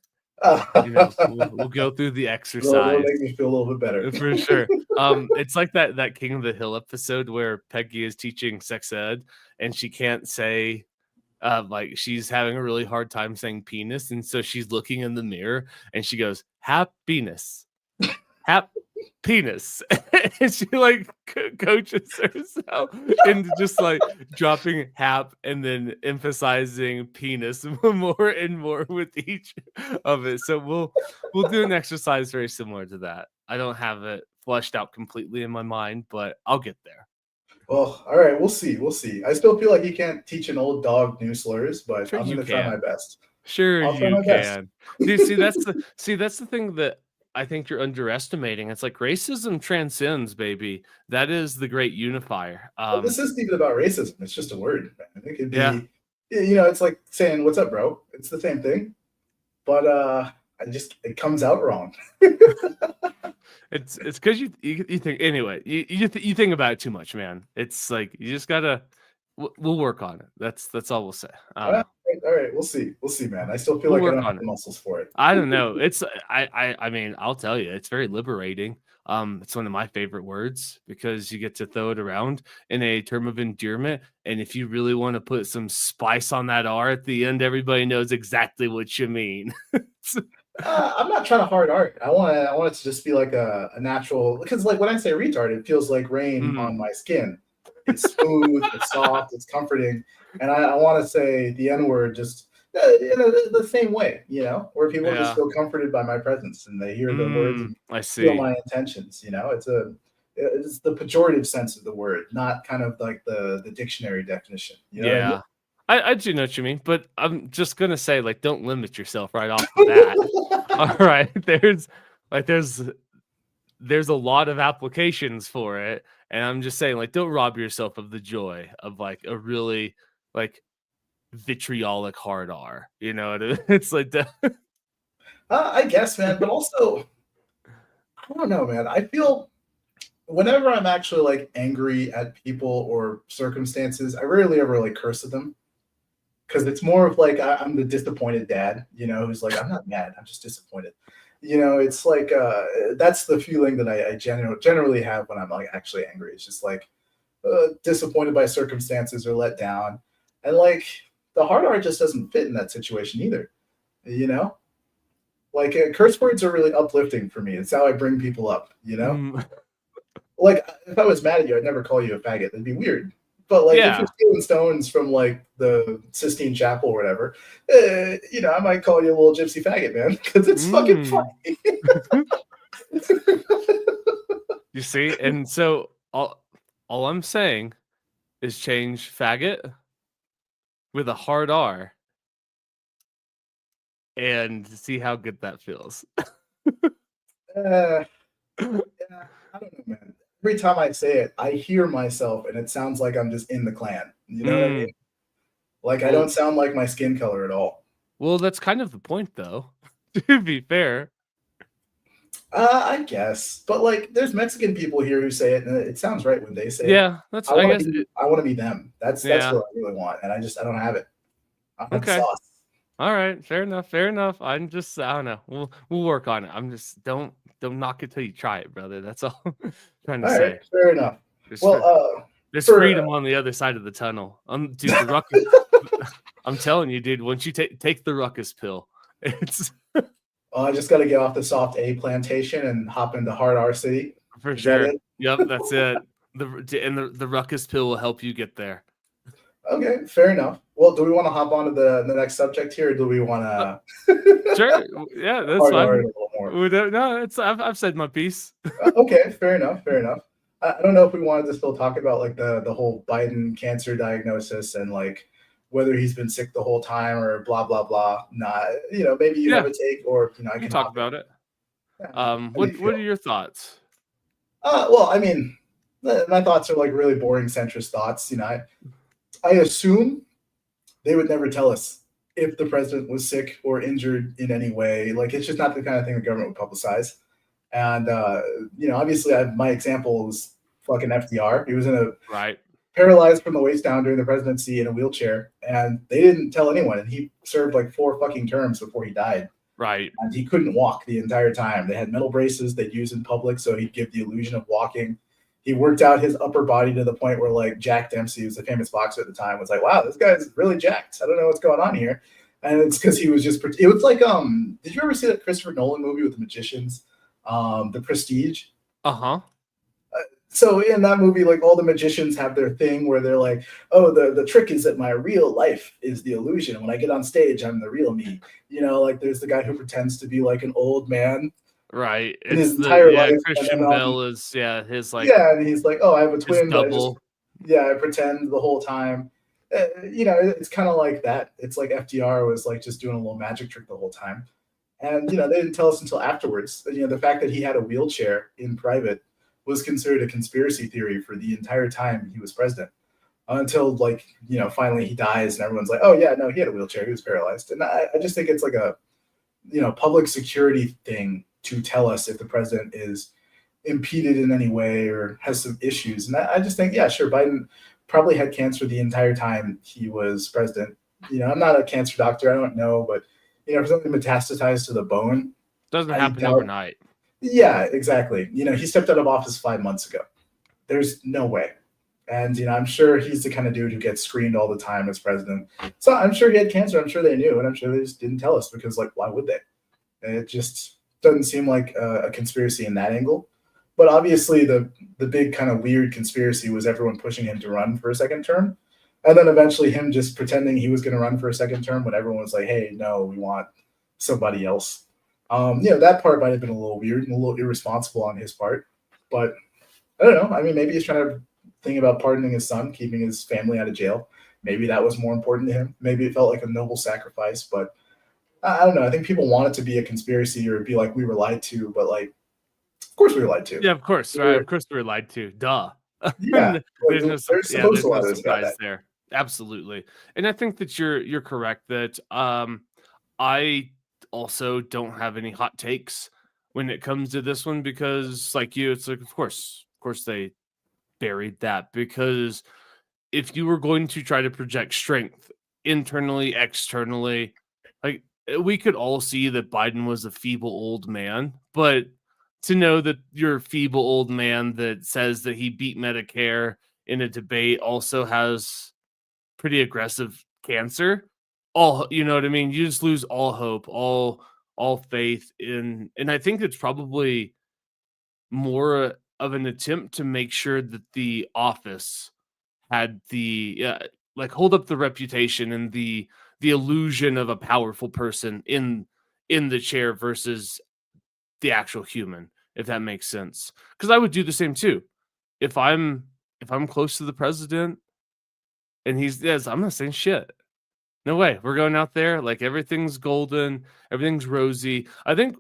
We'll go through the exercise. It'll make me feel a little bit better. For sure. It's like that King of the Hill episode where Peggy is teaching sex ed and she can't say like she's having a really hard time saying penis, and so she's looking in the mirror and she goes, happiness. Penis. And she like coaches herself into just like dropping hap and then emphasizing penis more and more with each of it. So we'll do an exercise very similar to that. I don't have it fleshed out completely in my mind, but I'll get there. Well, all right, we'll see. I still feel like you can't teach an old dog new slurs, but I'm gonna try my best. Sure, you can. Dude, see that's the thing that I think you're underestimating. It's like racism transcends, baby. That is the great unifier. This isn't even about racism. It's just a word. I think it'd be, it's like saying, "What's up, bro?" It's the same thing, but it comes out wrong. It's because you think anyway. You think about it too much, man. It's like you just gotta. We'll work on it. That's all we'll say. All right, we'll see, man. I still feel like I don't have the muscles for it. I don't know. It's I mean, I'll tell you, it's very liberating. It's one of my favorite words because you get to throw it around in a term of endearment, and if you really want to put some spice on that R at the end, everybody knows exactly what you mean. I'm not trying to hard art. I want it to just be like a natural, because like when I say retard, it feels like rain on my skin. It's smooth, it's soft, it's comforting, and I want to say the N word just the same way, where people just feel comforted by my presence and they hear the words and feel my intentions. It's the pejorative sense of the word, not kind of like the dictionary definition. What I mean? I do know what you mean, but I'm just gonna say, like, don't limit yourself right off the bat. All right, there's a lot of applications for it, and I'm just saying, like, don't rob yourself of the joy of like a really like vitriolic hard R. It's like I guess, man, but also I don't know, man. I feel whenever I'm actually like angry at people or circumstances, I rarely ever like curse at them. Because it's more of like I'm the disappointed dad, who's like, I'm not mad, I'm just disappointed. It's like that's the feeling that I generally have when I'm like actually angry. It's just like disappointed by circumstances or let down, and like the hard R just doesn't fit in that situation either. Like curse words are really uplifting for me. It's how I bring people up. Like if I was mad at you, I'd never call you a faggot. That'd be weird. But like if you're stealing stones from like the Sistine Chapel or whatever, I might call you a little gypsy faggot, man, because it's fucking funny. You see, and so all I'm saying is change faggot with a hard R and see how good that feels. Yeah, I don't know, man. Every time I say it, I hear myself, and it sounds like I'm just in the clan. You know what I mean? Like I don't sound like my skin color at all. Well, that's kind of the point, though. To be fair. I guess, but like, there's Mexican people here who say it, and it sounds right when they say it. Yeah, that's. I want to be them. That's what I really want, and I don't have it. Okay. Sauce. All right, fair enough. I don't know. We'll work on it. I'm just don't knock it till you try it, brother. That's all I'm trying to say. Right, fair enough. There's freedom on the other side of the tunnel. Dude, the ruckus. I'm telling you, dude. Once you take the ruckus pill, it's. I just got to get off the soft A plantation and hop into hard R City. For sure. Yep, that's it. The ruckus pill will help you get there. Okay, fair enough. Well, do we want to hop on to the next subject here, or do we want to? Sure. Yeah, that's fine. No, I've said my piece. Okay, fair enough. I don't know if we wanted to still talk about like the whole Biden cancer diagnosis and like whether he's been sick the whole time or blah blah blah. Nah, maybe you have Yeah, a take, or I we can can talk hop in. about it. Yeah. How do you What are feel? your thoughts? Well, I mean, my thoughts are like really boring centrist thoughts. I assume they would never tell us if the president was sick or injured in any way. Like it's just not the kind of thing the government would publicize. And obviously, my example was fucking FDR. He was in a Right. paralyzed from the waist down during the presidency in a wheelchair, and they didn't tell anyone. And he served like 4 fucking terms before he died. Right. And he couldn't walk the entire time. They had metal braces they'd use in public, so he'd give the illusion of walking. He worked out his upper body to the point where like Jack Dempsey, who was a famous boxer at the time, was like, "Wow, this guy's really jacked. I don't know what's going on here." And it's because he was just. It was like, did you ever see that Christopher Nolan movie with the magicians, The Prestige? Uh-huh. So in that movie, like all the magicians have their thing where they're like, "Oh, the trick is that my real life is the illusion. When I get on stage, I'm the real me." Like there's the guy who pretends to be like an old man Right. in his It's entire life, and Christian then Bale is his like and he's like, "Oh, I have a his twin, but double. I pretend the whole time." It's kind of like that. It's like FDR was like just doing a little magic trick the whole time, and they didn't tell us until afterwards. The fact that he had a wheelchair in private was considered a conspiracy theory for the entire time he was president, until like finally he dies and everyone's like, "Oh yeah, no, he had a wheelchair, he was paralyzed." And I just think it's like a public security thing to tell us if the president is impeded in any way or has some issues. And I just think, yeah, sure, Biden probably had cancer the entire time he was president. I'm not a cancer doctor, I don't know, but if something metastasized to the bone, Doesn't I happen doubt. overnight. Yeah, exactly. He stepped out of office 5 months ago. There's no way. And I'm sure he's the kind of dude who gets screened all the time as president. So I'm sure he had cancer. I'm sure they knew, and I'm sure they just didn't tell us because, like, why would they? It just doesn't seem like a conspiracy in that angle. But obviously, the big kind of weird conspiracy was everyone pushing him to run for a second term, and then eventually him just pretending he was going to run for a second term when everyone was like, "Hey, no, we want somebody else." That part might have been a little weird and a little irresponsible on his part, but I don't know. I mean, maybe he's trying to think about pardoning his son, keeping his family out of jail. Maybe that was more important to him. Maybe it felt like a noble sacrifice, but I don't know. I think people want it to be a conspiracy or be like we were lied to, but like, of course we were lied to. Yeah, of course. Right. Of course we were lied to. Duh. Yeah, like they're supposed There's to no lie to us about surprise that. there. Absolutely. And I think that you're correct that I also don't have any hot takes when it comes to this one because like you, it's like of course they buried that because if you were going to try to project strength internally, externally, like we could all see that Biden was a feeble old man, but to know that you're a feeble old man that says that he beat Medicare in a debate also has pretty aggressive cancer, all you know what I mean? You just lose all hope, all faith in, and I think it's probably more of an attempt to make sure that the office had the like hold up the reputation and the illusion of a powerful person in the chair versus the actual human, if that makes sense. Because I would do the same too. If I'm close to the president and he's yes, I'm not saying shit. No way. We're going out there like everything's golden, everything's rosy. I think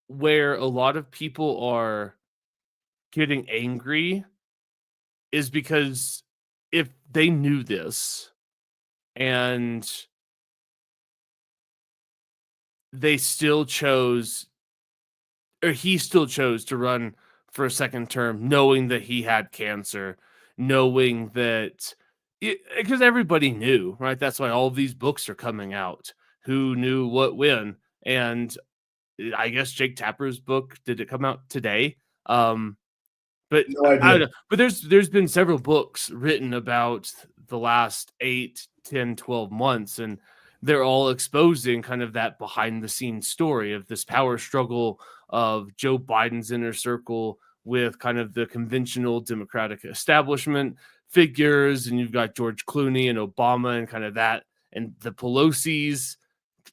where a lot of people are getting angry is because if they knew this and they still chose or he still chose to run for a second term knowing that he had cancer, knowing that because everybody knew, right? That's why all of these books are coming out. Who knew what when? And I guess Jake Tapper's book, did it come out today? But No I don't idea. know. But there's been several books written about the last 8, 10, 12 months, and they're all exposing kind of that behind the scenes story of this power struggle of Joe Biden's inner circle with kind of the conventional Democratic establishment figures, and you've got George Clooney and Obama and kind of that, and the Pelosi's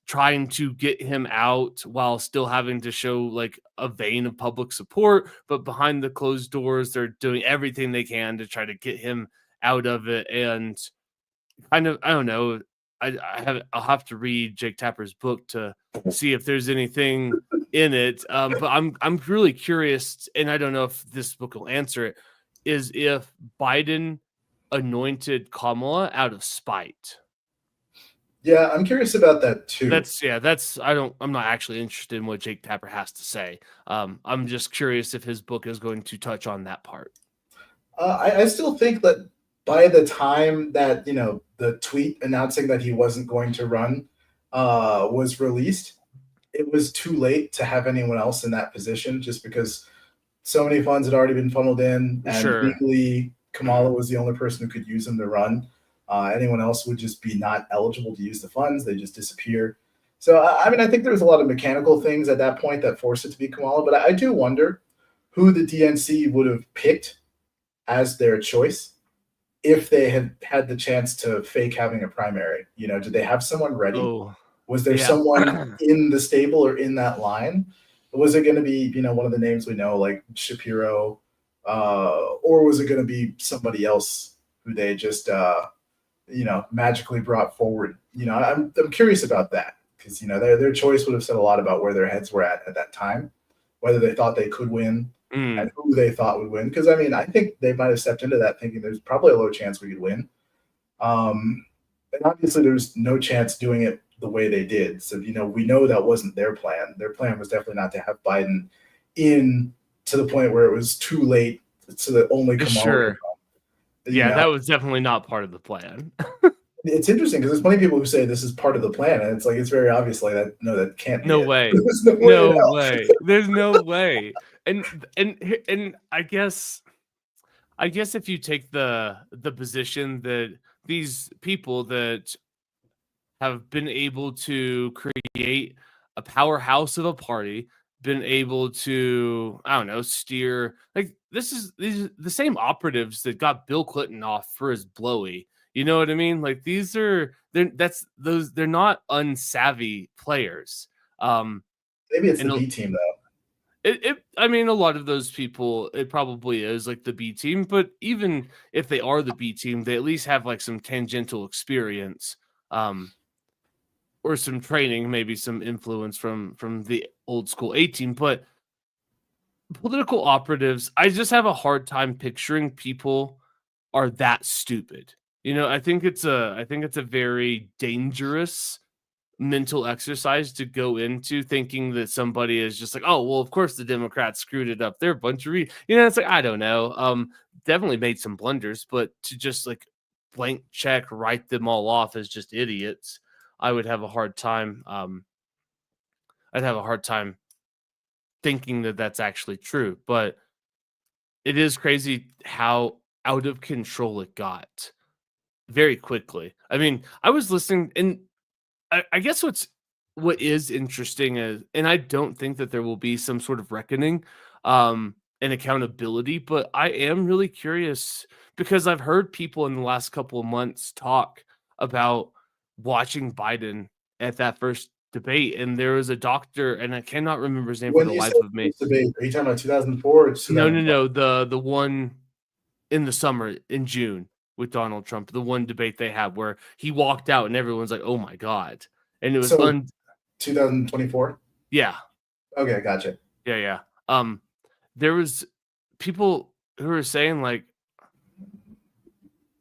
trying to get him out while still having to show like a vein of public support, but behind the closed doors, they're doing everything they can to try to get him out of it. And kind of, I don't know. I'll have to read Jake Tapper's book to see if there's anything in it. But I'm really curious, and I don't know if this book will answer it, is if Biden anointed Kamala out of spite. Yeah, I'm curious about that too. I'm not actually interested in what Jake Tapper has to say. I'm just curious if his book is going to touch on that part. I still think that by the time that, the tweet announcing that he wasn't going to run was released, it was too late to have anyone else in that position, just because so many funds had already been funneled in, and legally Kamala was the only person who could use them to run. Anyone else would just be not eligible to use the funds. They just disappear. So, I think there was a lot of mechanical things at that point that forced it to be Kamala, but I do wonder who the DNC would have picked as their choice if they had had the chance to fake having a primary. Did they have someone ready? Was there someone in the stable or in that line? Was it going to be, one of the names we know, like Shapiro, or was it going to be somebody else who they just, magically brought forward? I'm curious about that, because, their choice would have said a lot about where their heads were at that time, whether they thought they could win and who they thought would win. Because, I think they might have stepped into that thinking there's probably a low chance we could win. And obviously there was no chance doing it the way they did. So, we know that wasn't their plan. Their plan was definitely not to have Biden in to the point where it was too late so that only Kamala could run. Yeah, that was definitely not part of the plan. It's interesting because there's plenty of people who say this is part of the plan, and it's very obviously that can't be. No way. No way. There's no way. And I guess if you take the position that these people that have been able to create a powerhouse of a party, been able to, I don't know, steer, like these are the same operatives that got Bill Clinton off for his blowy. You know what I mean? Like they're not unsavvy players. Maybe it's the B team though. A lot of those people, it probably is like the B team, but even if they are the B team, they at least have like some tangential experience, or some training, maybe some influence from the old school A team. But political operatives, I just have a hard time picturing people are that stupid. I think it's a very dangerous mental exercise to go into, thinking that somebody is just like, oh, well, of course the Democrats screwed it up. They're a bunch of it's like, I don't know. Definitely made some blunders, but to just like blank check, write them all off as just idiots, I would have a hard time. I'd have a hard time thinking that that's actually true, but it is crazy how out of control it got very quickly. I was listening, and I guess what is interesting is, and I don't think that there will be some sort of reckoning and accountability, but I am really curious because I've heard people in the last couple of months talk about watching Biden at that first debate, and there was a doctor, and I cannot remember his name for the life of me. Debate, are you talking about 2004 or 2005? No, the one in the summer in June with Donald Trump, the one debate they had where he walked out and everyone's like, oh my God. And it was 2024. Yeah. Okay. Gotcha. Yeah. There was people who were saying like,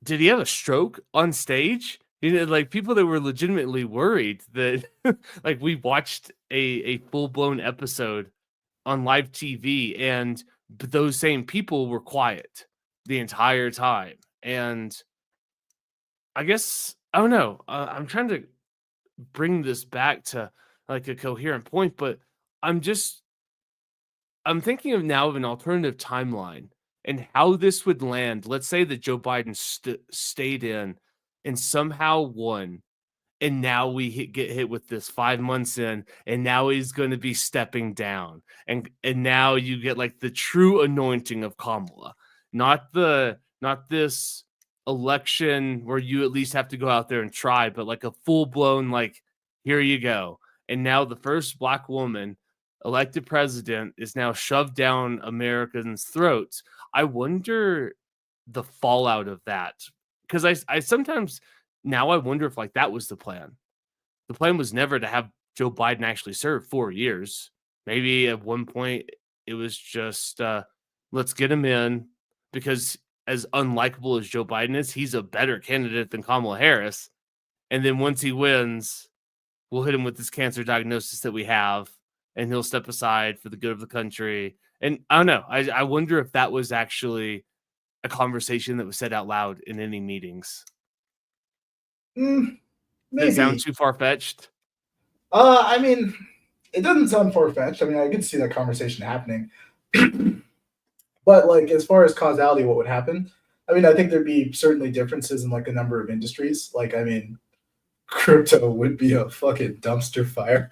did he have a stroke on stage? Like people that were legitimately worried that like we watched a full-blown episode on live TV and those same people were quiet the entire time. And I guess, I don't know, I'm trying to bring this back to like a coherent point, but I'm thinking of now of an alternative timeline and how this would land. Let's say that Joe Biden stayed in and somehow won, and now we get hit with this 5 months in, and now he's going to be stepping down, and now you get like the true anointing of Kamala, not this election where you at least have to go out there and try, but like a full blown like here you go. And now the first Black woman elected president is now shoved down Americans' throats. I wonder the fallout of that, because I sometimes now I wonder if like that was the plan. The plan was never to have Joe Biden actually serve 4 years. Maybe at one point it was just let's get him in, because as unlikable as Joe Biden is, he's a better candidate than Kamala Harris. And then once he wins, we'll hit him with this cancer diagnosis that we have, and he'll step aside for the good of the country. And I don't know. I wonder if that was actually a conversation that was said out loud in any meetings. Maybe. Does it sound too far-fetched? I mean, it doesn't sound far-fetched. I mean, I could see that conversation happening. But like, as far as causality, what would happen? I mean, I think there'd be certainly differences in like a number of industries. Like, I mean, crypto would be a fucking dumpster fire.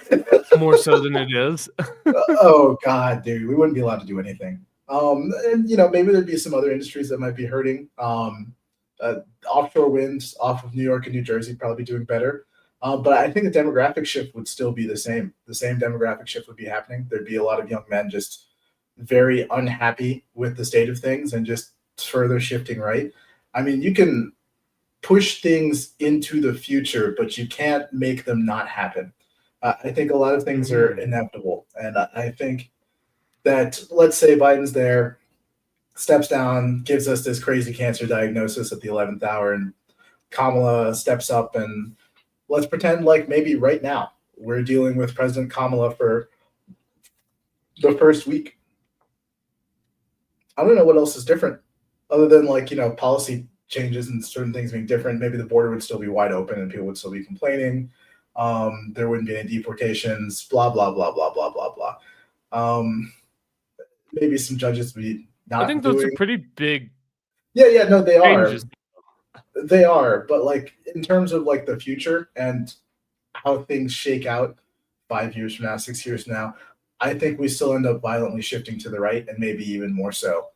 More so than it is. Oh God, dude, we wouldn't be allowed to do anything. And you know, maybe there'd be some other industries that might be hurting. Offshore winds off of New York and New Jersey probably doing better. But I think the demographic shift would still be the same. The same demographic shift would be happening. There'd be a lot of young men just very unhappy with the state of things and just further shifting right. I mean, you can push things into the future, but you can't make them not happen. I think a lot of things are inevitable. And I think that, let's say Biden's there, steps down, gives us this crazy cancer diagnosis at the 11th hour, and Kamala steps up, and let's pretend like maybe right now we're dealing with President Kamala for the first week. I don't know what else is different other than like, you know, policy changes and certain things being different. Maybe the border would still be wide open and people would still be complaining. There wouldn't be any deportations, blah, blah, blah, blah, blah, blah, blah. Maybe some judges would be not. I think those are pretty big. Yeah, no, they changes. are. They are. But like in terms of like the future and how things shake out 5 years from now, 6 years from now, I think we still end up violently shifting to the right, and maybe even more so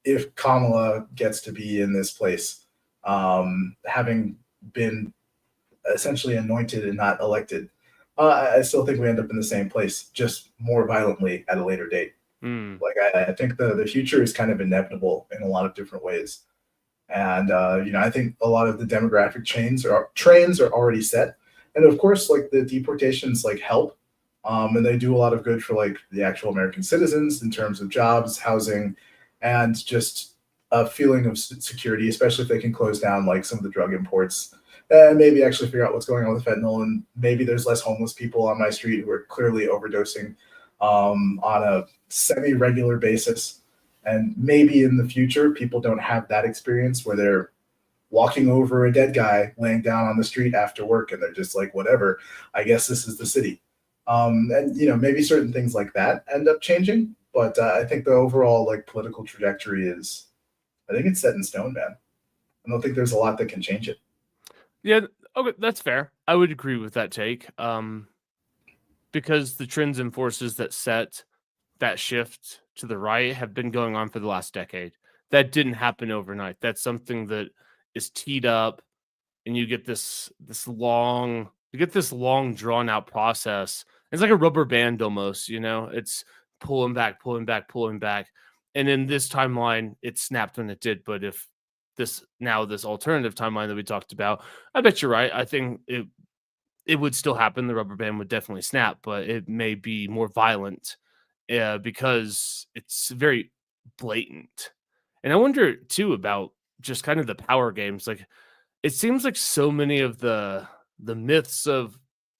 if Kamala gets to be in this place, having been essentially anointed and not elected. I still think we end up in the same place, just more violently at a later date. Like I think the future is kind of inevitable in a lot of different ways, and you know, I think a lot of the demographic trains are already set, and of course, like the deportations like help. And they do a lot of good for like the actual American citizens in terms of jobs, housing, and just a feeling of security, especially if they can close down like some of the drug imports and maybe actually figure out what's going on with fentanyl. And maybe there's less homeless people on my street who are clearly overdosing on a semi-regular basis. And maybe in the future, people don't have that experience where they're walking over a dead guy laying down on the street after work and they're just like, whatever, I guess this is the city. And you know, maybe certain things like that end up changing, but I think the overall like political trajectory is, I think it's set in stone, man. I don't think there's a lot that can change it. Yeah, okay, that's fair. I would agree with that take. Because the trends and forces that set that shift to the right have been going on for the last decade. That didn't happen overnight. That's something that is teed up, and you get this long drawn out process. It's like a rubber band almost, you know, it's pulling back. And in this timeline, it snapped when it did. But if this alternative timeline that we talked about, I bet you're right. I think it would still happen. The rubber band would definitely snap, but it may be more violent because it's very blatant. And I wonder too about just kind of the power games. Like, it seems like so many of the myths of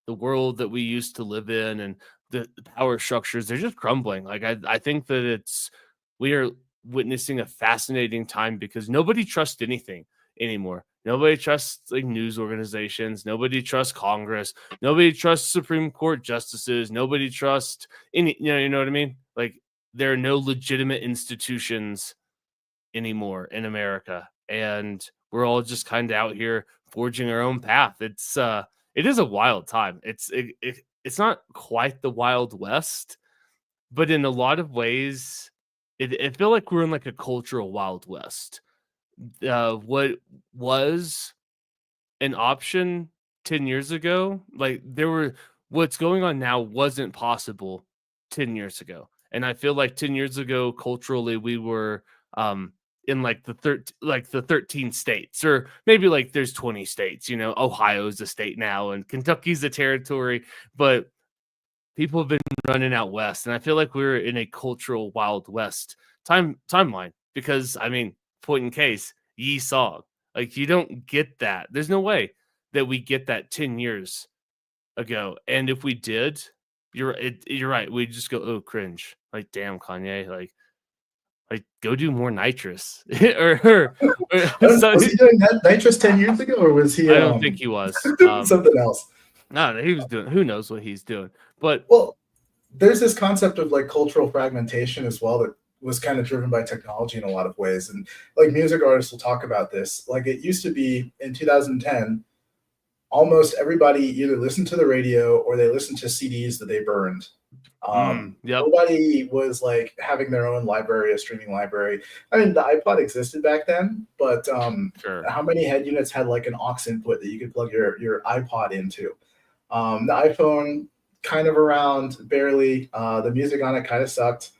the world that we used to live in and the power structures, they're just crumbling. Like, I think that we are witnessing a fascinating time because nobody trusts anything anymore. Nobody trusts like news organizations. Nobody trusts Congress. Nobody trusts Supreme Court justices. Nobody trusts any, you know what I mean? Like, there are no legitimate institutions anymore in America. And we're all just kind of out here forging our own path. It is a wild time. It's not quite the Wild West, but in a lot of ways, it feel like we're in like a cultural Wild West. What was an option 10 years ago, like what's going on now wasn't possible 10 years ago. And I feel like 10 years ago, culturally, we were in like the 13 states, or maybe like there's 20 states, Ohio's a state now and Kentucky's a territory, but people have been running out west. And I feel like we're in a cultural Wild West timeline because, I mean, point in case, Ye Song. Like, you don't get that. There's no way that we get that 10 years ago. And if we did, you're right. We just go, oh, cringe. Like, damn, Kanye. Like go do more nitrous or was he doing that nitrous 10 years ago, or was he? I don't think he was something else. No, he was doing. Who knows what he's doing? But well, there's this concept of like cultural fragmentation as well that was kind of driven by technology in a lot of ways, and like music artists will talk about this. Like it used to be in 2010, almost everybody either listened to the radio or they listened to CDs that they burned. Nobody was like having their own library, a streaming library. I mean, the iPod existed back then, but sure. How many head units had like an aux input that you could plug your iPod into? The iPhone kind of around, barely. The music on it kind of sucked.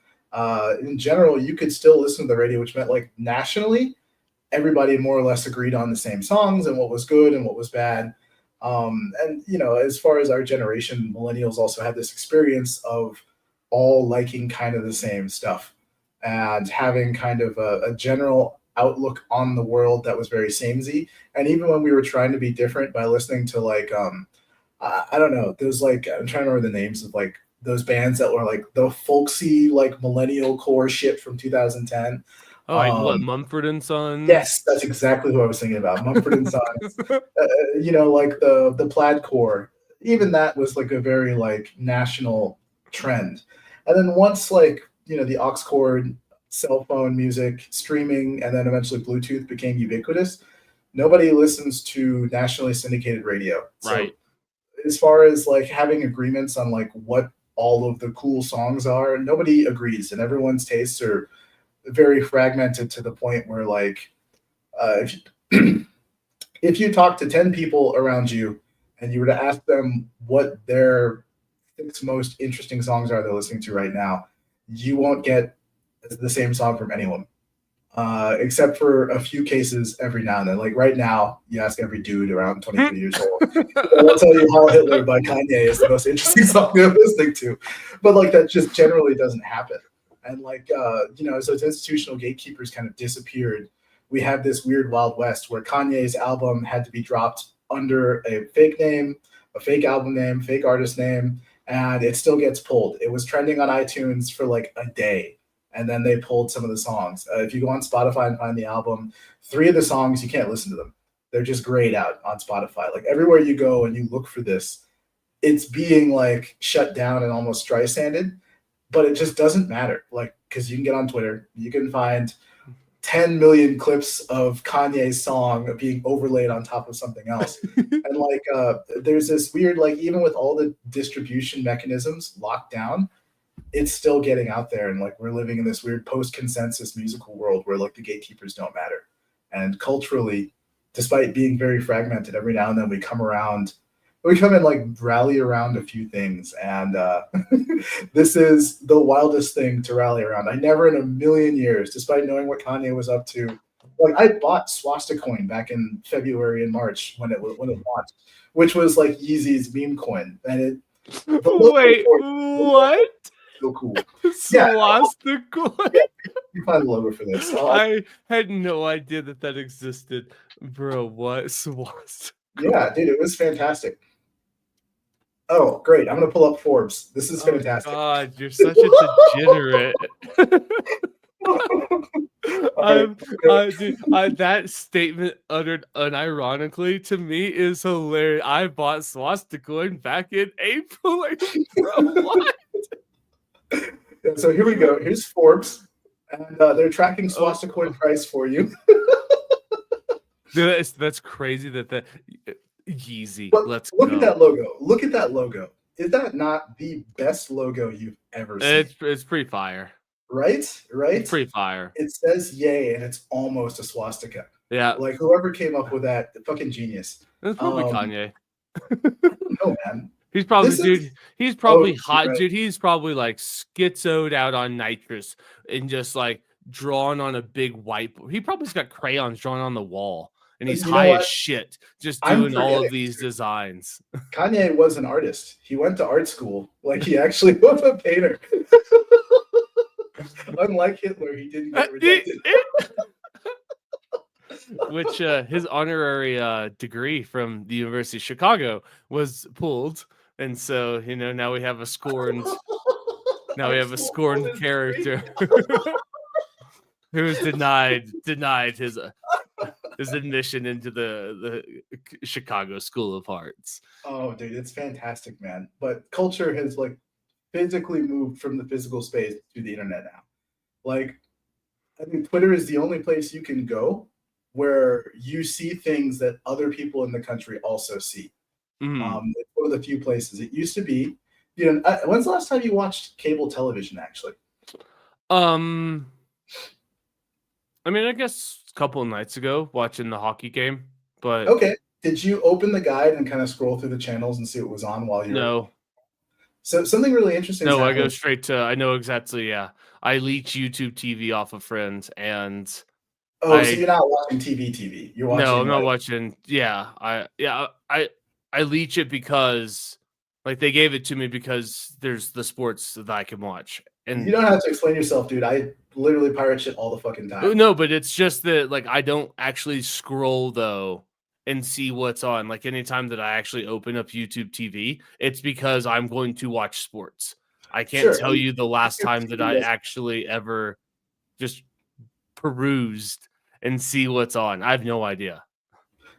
In general, you could still listen to the radio, which meant like nationally, everybody more or less agreed on the same songs and what was good and what was bad. And as far as our generation, millennials also had this experience of all liking kind of the same stuff and having kind of a general outlook on the world that was very samey. And even when we were trying to be different by listening to like I don't know, there's like, I'm trying to remember the names of like those bands that were like the folksy like millennial core shit from 2010. Oh, like what, Mumford & Sons? Yes, that's exactly who I was thinking about. Mumford & Sons. Like the plaid core. Even that was like a very like national trend. And then once like, the aux cord, cell phone music, streaming, and then eventually Bluetooth became ubiquitous, nobody listens to nationally syndicated radio. Right. So as far as like having agreements on like what all of the cool songs are, nobody agrees, and everyone's tastes are very fragmented to the point where like if you talk to 10 people around you and you were to ask them what their 6 most interesting songs are they're listening to right now, you won't get the same song from anyone, except for a few cases every now and then. Like right now, you ask every dude around 23 years old, they'll tell you How Hitler by Kanye is the most interesting song they're listening to. But like that just generally doesn't happen. And like, as those institutional gatekeepers kind of disappeared, we have this weird Wild West where Kanye's album had to be dropped under a fake name, a fake album name, fake artist name, and it still gets pulled. It was trending on iTunes for like a day, and then they pulled some of the songs. If you go on Spotify and find the album, 3 of the songs, you can't listen to them. They're just grayed out on Spotify. Like everywhere you go and you look for this, it's being like shut down and almost dry-sanded. But it just doesn't matter, like, because you can get on Twitter, you can find 10 million clips of Kanye's song being overlaid on top of something else. And like, there's this weird, like, even with all the distribution mechanisms locked down, it's still getting out there. And like, we're living in this weird post-consensus musical world where like the gatekeepers don't matter. And culturally, despite being very fragmented, every now and then we come and like rally around a few things, and this is the wildest thing to rally around. I never in a million years, despite knowing what Kanye was up to, like I bought Swastika coin back in February and March when it launched, which was like Yeezy's meme coin, and it. Wait, what? So cool. Swastika coin. Yeah, you find the logo for this. I had no idea that existed, bro. What Swastika? Yeah, dude, it was fantastic. Oh, great. I'm going to pull up Forbes. This is fantastic. God, you're such a degenerate. That statement uttered unironically to me is hilarious. I bought Swastika coin back in April. Like, bro, what? So here we go. Here's Forbes. And they're tracking Swastika coin price for you. Dude, that's crazy that Yeezy. But let's look go. at that logo. Look at that logo. Is that not the best logo you've ever seen? It's pretty fire. Right? It's pretty fire. It says yay, and it's almost a swastika. Yeah. Like whoever came up with that, fucking genius. It's probably Kanye. No, man. He's probably, This is dude. He's probably hot, right. dude. He's probably like schizoed out on nitrous and just like drawn on a big whiteboard. He probably's got crayons drawn on the wall, and he's You know high as what? shit, just I'm doing all forgetting. of these designs. Kanye was an artist. He went to art school. Like he actually was a painter. Unlike Hitler, he didn't get rejected. Which his honorary degree from the University of Chicago was pulled, and so now we have a scorned character who was denied his admission into the Chicago School of Arts. Oh, dude, it's fantastic, man. But culture has like physically moved from the physical space to the internet now. Like, I think Twitter is the only place you can go where you see things that other people in the country also see. It's one of the few places. It used to be, when's the last time you watched cable television, actually? I mean, I guess a couple of nights ago watching the hockey game, but okay. Did you open the guide and kind of scroll through the channels and see what was on while you were? No. So something really interesting. No, I go straight to. I know exactly. Yeah, I leech YouTube TV off of friends, and so you're not watching TV. You're watching. No, I'm not watching. Yeah, I leech it because like they gave it to me because there's the sports that I can watch. And you don't have to explain yourself, dude. I literally pirate shit all the fucking time. No, but it's just that like I don't actually scroll though and see what's on. Like anytime that I actually open up YouTube TV, it's because I'm going to watch sports. I can't tell you the last time that I actually ever just perused and see what's on. I have no idea.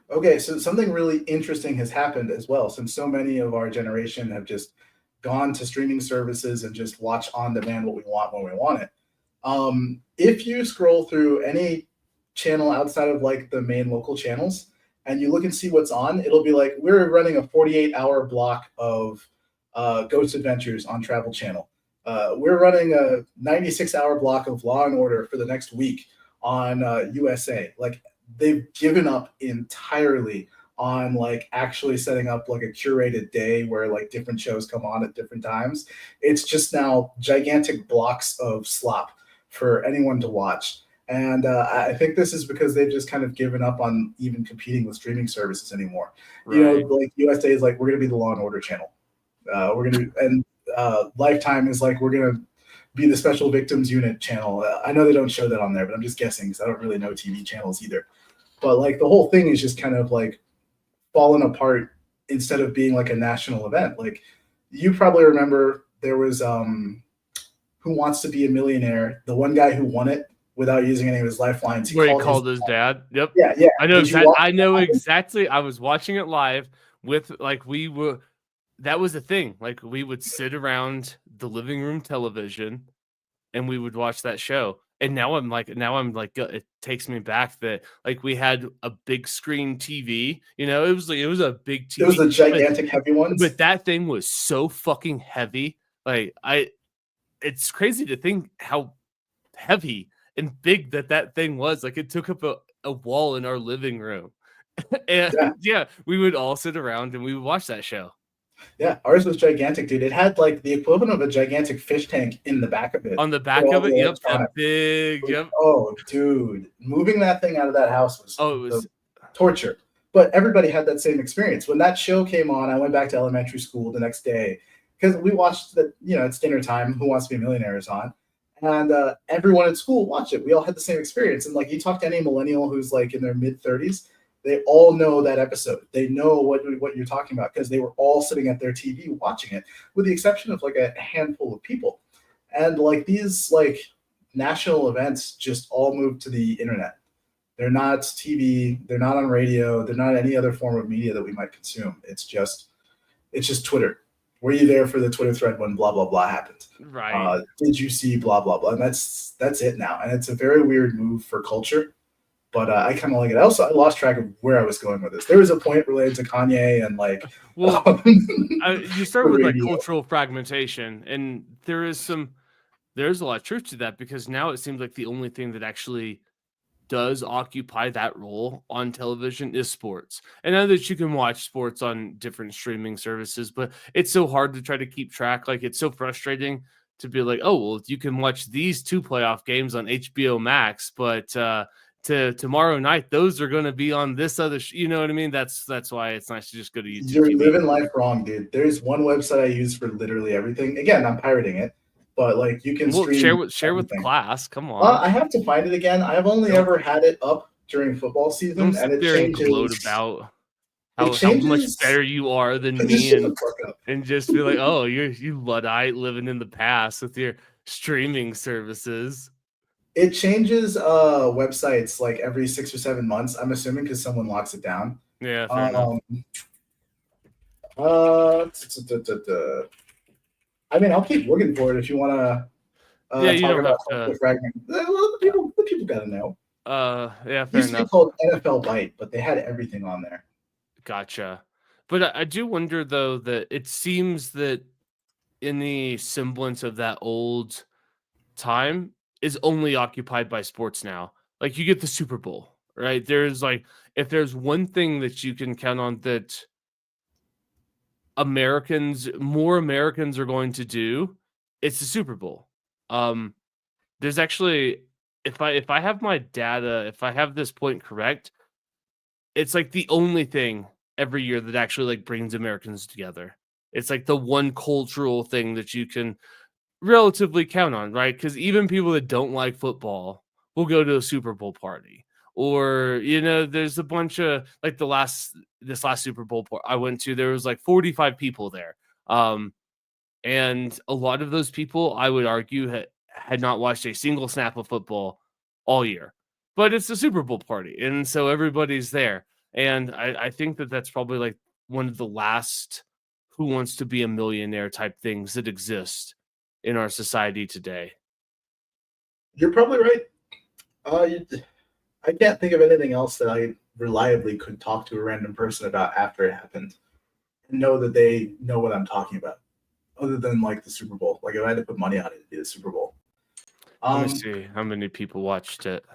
Okay, so something really interesting has happened as well, since so many of our generation have just gone to streaming services and just watch on demand what we want when we want it. If you scroll through any channel outside of like the main local channels and you look and see what's on, it'll be like we're running a 48-hour block of Ghost Adventures on Travel Channel. We're running a 96-hour block of Law and Order for the next week on USA. Like they've given up entirely on like actually setting up like a curated day where like different shows come on at different times. It's just now gigantic blocks of slop for anyone to watch. And I think this is because they've just kind of given up on even competing with streaming services anymore. Right. Like USA is like, we're going to be the Law and Order channel. And Lifetime is like, we're going to be the Special Victims Unit channel. I know they don't show that on there, but I'm just guessing because I don't really know TV channels either. But like the whole thing is just kind of like fallen apart instead of being like a national event. Like you probably remember there was Who Wants to Be a Millionaire, the one guy who won it without using any of his lifelines. He called his dad. Yep. Yeah. I know exactly. I was watching it live with like that was the thing. Like we would sit around the living room television and we would watch that show. And now I'm like, it takes me back that like we had a big screen TV, it was a big TV. It was a gigantic heavy one. But that thing was so fucking heavy. Like it's crazy to think how heavy and big that thing was. Like it took up a wall in our living room. And yeah, we would all sit around and we would watch that show. Yeah, ours was gigantic, dude. It had like the equivalent of a gigantic fish tank in the back of it. On the back of it, yep, that big, yep. Oh, dude, moving that thing out of that house was it was torture. But everybody had that same experience. When that show came on, I went back to elementary school the next day because we watched it's dinner time. Who Wants to Be a Millionaire is on, and everyone at school watched it. We all had the same experience. And like you talk to any millennial who's like in their mid-30s. They all know that episode. They know what you're talking about because they were all sitting at their TV watching it, with the exception of like a handful of people. And like these like national events just all moved to the internet. They're not TV. They're not on radio. They're not any other form of media that we might consume. It's just Twitter. Were you there for the Twitter thread when blah blah blah happened? Right. Did you see blah blah blah? And that's it now. And it's a very weird move for culture. But I kind of like it. I lost track of where I was going with this. There was a point related to Kanye and like. Well, you start with like cultural fragmentation, and there's a lot of truth to that because now it seems like the only thing that actually does occupy that role on television is sports. And now that you can watch sports on different streaming services, but it's so hard to try to keep track. Like, it's so frustrating to be like, oh, well, you can watch these 2 playoff games on HBO Max, but to tomorrow night, those are going to be on this other, you know what I mean? That's why it's nice to just go to YouTube You're TV. living life wrong, dude. There's one website I use for literally everything. Again, I'm pirating it, but like you can stream. Share with the class. Come on. I have to find it again. I've only ever had it up during football season, and it changes. Gloat about how much better you are than me, and just be like, oh, you Luddite living in the past with your streaming services. It changes websites like every 6 or 7 months. I'm assuming because someone locks it down. Yeah, fair enough. I mean, I'll keep looking for it if you want to. You don't about have to. Fragment. The people got to know. Yeah, fair it used enough. to be called NFL Byte, but they had everything on there. Gotcha. But I do wonder though that it seems that any semblance of that old time is only occupied by sports now. Like, you get the Super Bowl, right? There's like, if there's one thing that you can count on that more Americans are going to do, it's the Super Bowl. There's actually, if I have my data, if I have this point correct, it's like the only thing every year that actually like brings Americans together. It's like the one cultural thing that you can relatively count on, right? Because even people that don't like football will go to a Super Bowl party. Or, there's a bunch of like this last Super Bowl I went to, there was like 45 people there. And a lot of those people, I would argue, had not watched a single snap of football all year. But it's a Super Bowl party, and so everybody's there. And I think that that's probably like one of the last Who Wants to Be a Millionaire type things that exist in our society today. You're probably right. I can't think of anything else that I reliably could talk to a random person about after it happened and know that they know what I'm talking about, other than like the Super Bowl. Like, if I had to put money on it, it'd be the Super Bowl. Let me see how many people watched it.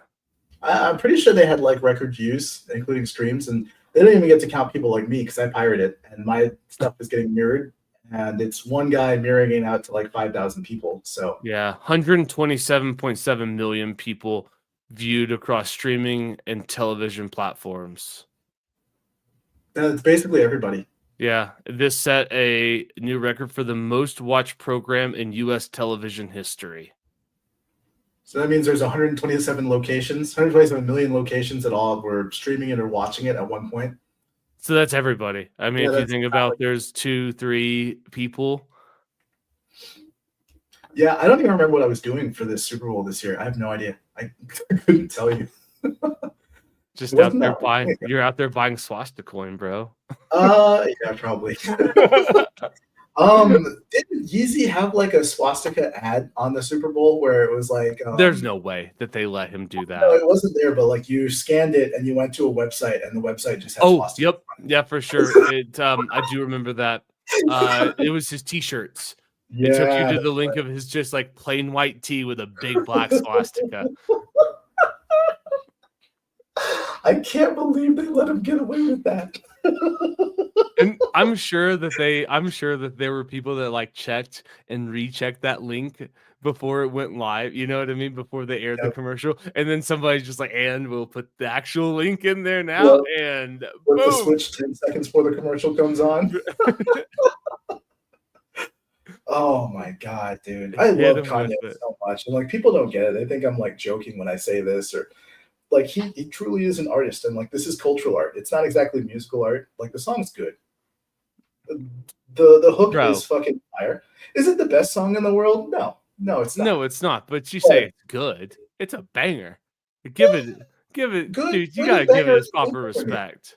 I'm pretty sure they had like record views, including streams, and they don't even get to count people like me because I pirate it and my stuff is getting mirrored, and it's one guy mirroring it out to like 5,000 people. So yeah, 127.7 million people viewed across streaming and television platforms. That's basically everybody. Yeah, this set a new record for the most watched program in U.S. television history. So that means there's 127 million locations that all were streaming it or watching it at one point. So that's everybody. I mean, if you think about there's 2-3 people. Yeah, I don't even remember what I was doing for this Super Bowl this year. I have no idea. I couldn't tell you. Just out there buying. You're out there buying swastika coin, bro. Yeah, probably. Didn't Yeezy have like a swastika ad on the Super Bowl where it was like there's no way that they let him do that. No, it wasn't there, but like you scanned it and you went to a website and the website just had swastika. Yep. Yeah, for sure. I do remember that. It was his t-shirts. Yeah, it took you to the link of his just like plain white tee with a big black swastika. I can't believe they let him get away with that. And I'm sure that there were people that like checked and rechecked that link before it went live. You know what I mean? Before they aired the commercial, and then somebody's just like, "And we'll put the actual link in there now." And boom. The switch 10 seconds before the commercial comes on. Oh my god, dude! I love Kanye so much, and like people don't get it. They think I'm like joking when I say this, or like he truly is an artist, and like this is cultural art. It's not exactly musical art. Like the song's good. The hook is fucking fire. Is it the best song in the world? No, it's not. No, it's not. But you say it's good. It's a banger. Give it, good, dude. You gotta give it its proper respect.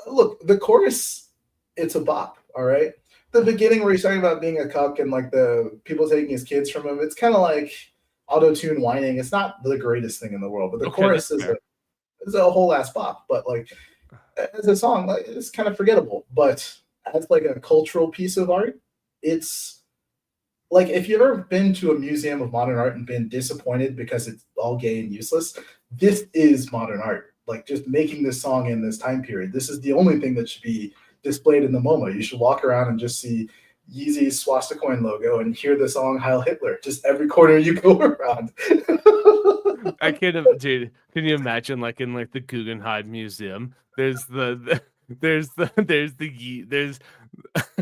Look, the chorus, it's a bop. All right. The beginning where he's talking about being a cuck and like the people taking his kids from him, it's kind of like auto-tune whining. It's not the greatest thing in the world, but the chorus is a whole ass bop. But like as a song, like, it's kind of forgettable. But as like a cultural piece of art, it's like if you've ever been to a museum of modern art and been disappointed because it's all gay and useless, this is modern art. Like just making this song in this time period. This is the only thing that should be displayed in the MoMA. You should walk around and just see Yeezy's swastika coin logo and hear the song Heil Hitler just every corner you go around. I can't, dude. Can you imagine, like in like the Guggenheim Museum? There's there's the Yee there's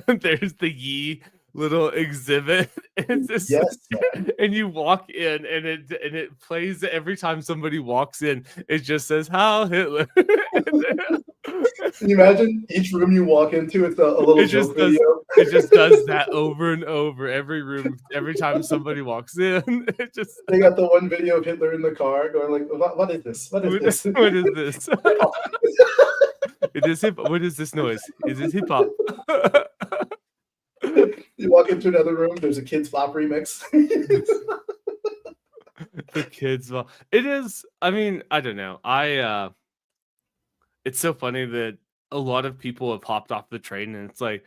the Yee little exhibit. It's just, Yes. and you walk in, and it plays every time somebody walks in. It just says "How Hitler." Can you imagine each room you walk into, it's a little joke video? It just does that over and over. Every room, every time somebody walks in, it just. They got the one video of Hitler in the car going like, what is this? What is this? What is this? It is hip. What is this noise? Is it hip hop? You walk into another room, there's a Kids Flop remix. The Kids Flop. It is. I mean, I don't know. It's so funny that a lot of people have hopped off the train, and it's like,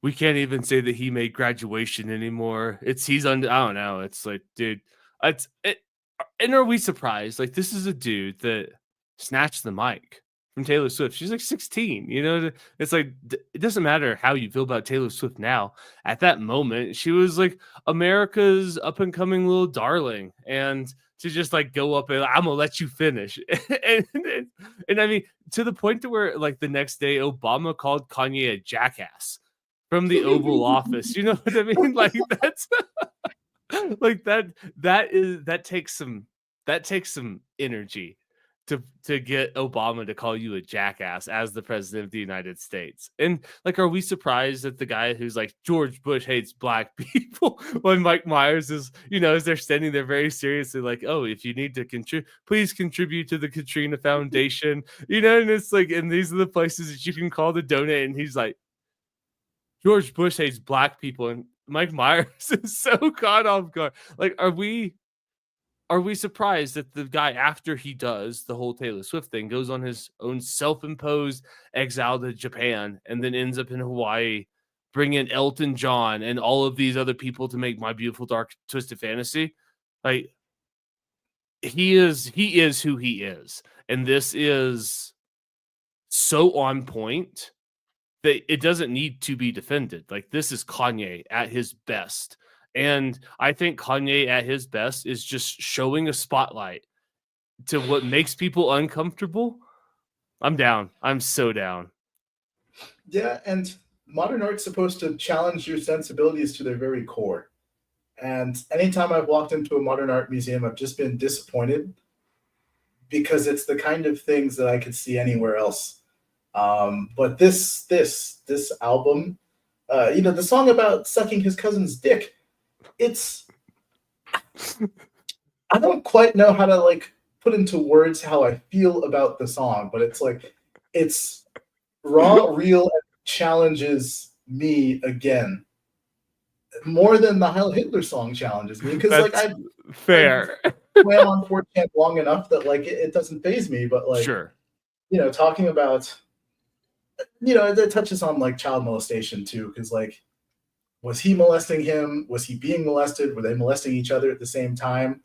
we can't even say that he made Graduation anymore. He's I don't know. It's like, dude, and are we surprised? Like, this is a dude that snatched the mic from Taylor Swift. She's like 16, you know? It's like, it doesn't matter how you feel about Taylor Swift now. At that moment, she was like America's up and coming little darling. And to just like go up and I'm gonna let you finish. and I mean, to the point to where like the next day, Obama called Kanye a jackass from the Oval Office. You know what I mean? Like that's like that takes some energy to get Obama to call you a jackass as the president of the United States. And like, are we surprised that the guy who's like George Bush hates black people when Mike Myers is, as they're standing there very seriously, like, oh, if you need to please contribute to the Katrina Foundation, and it's like, and these are the places that you can call to donate. And he's like, George Bush hates black people, and Mike Myers is so caught off guard. Like, are we surprised that the guy, after he does the whole Taylor Swift thing, goes on his own self-imposed exile to Japan and then ends up in Hawaii, bring in Elton John and all of these other people to make My Beautiful Dark Twisted Fantasy? Like, he is who he is. And this is so on point that it doesn't need to be defended. Like, this is Kanye at his best. And I think Kanye at his best is just showing a spotlight to what makes people uncomfortable. I'm down. I'm so down. Yeah, and modern art's supposed to challenge your sensibilities to their very core. And anytime I've walked into a modern art museum, I've just been disappointed because it's the kind of things that I could see anywhere else. But this album, the song about sucking his cousin's dick, I don't quite know how to like put into words how I feel about the song, but it's like, it's raw, real, and challenges me again more than the Heil Hitler song challenges me, because like I've swam on 4chan long enough that like it doesn't faze me, but like, sure, talking about, it touches on like child molestation too, because like, was he molesting him? Was he being molested? Were they molesting each other at the same time?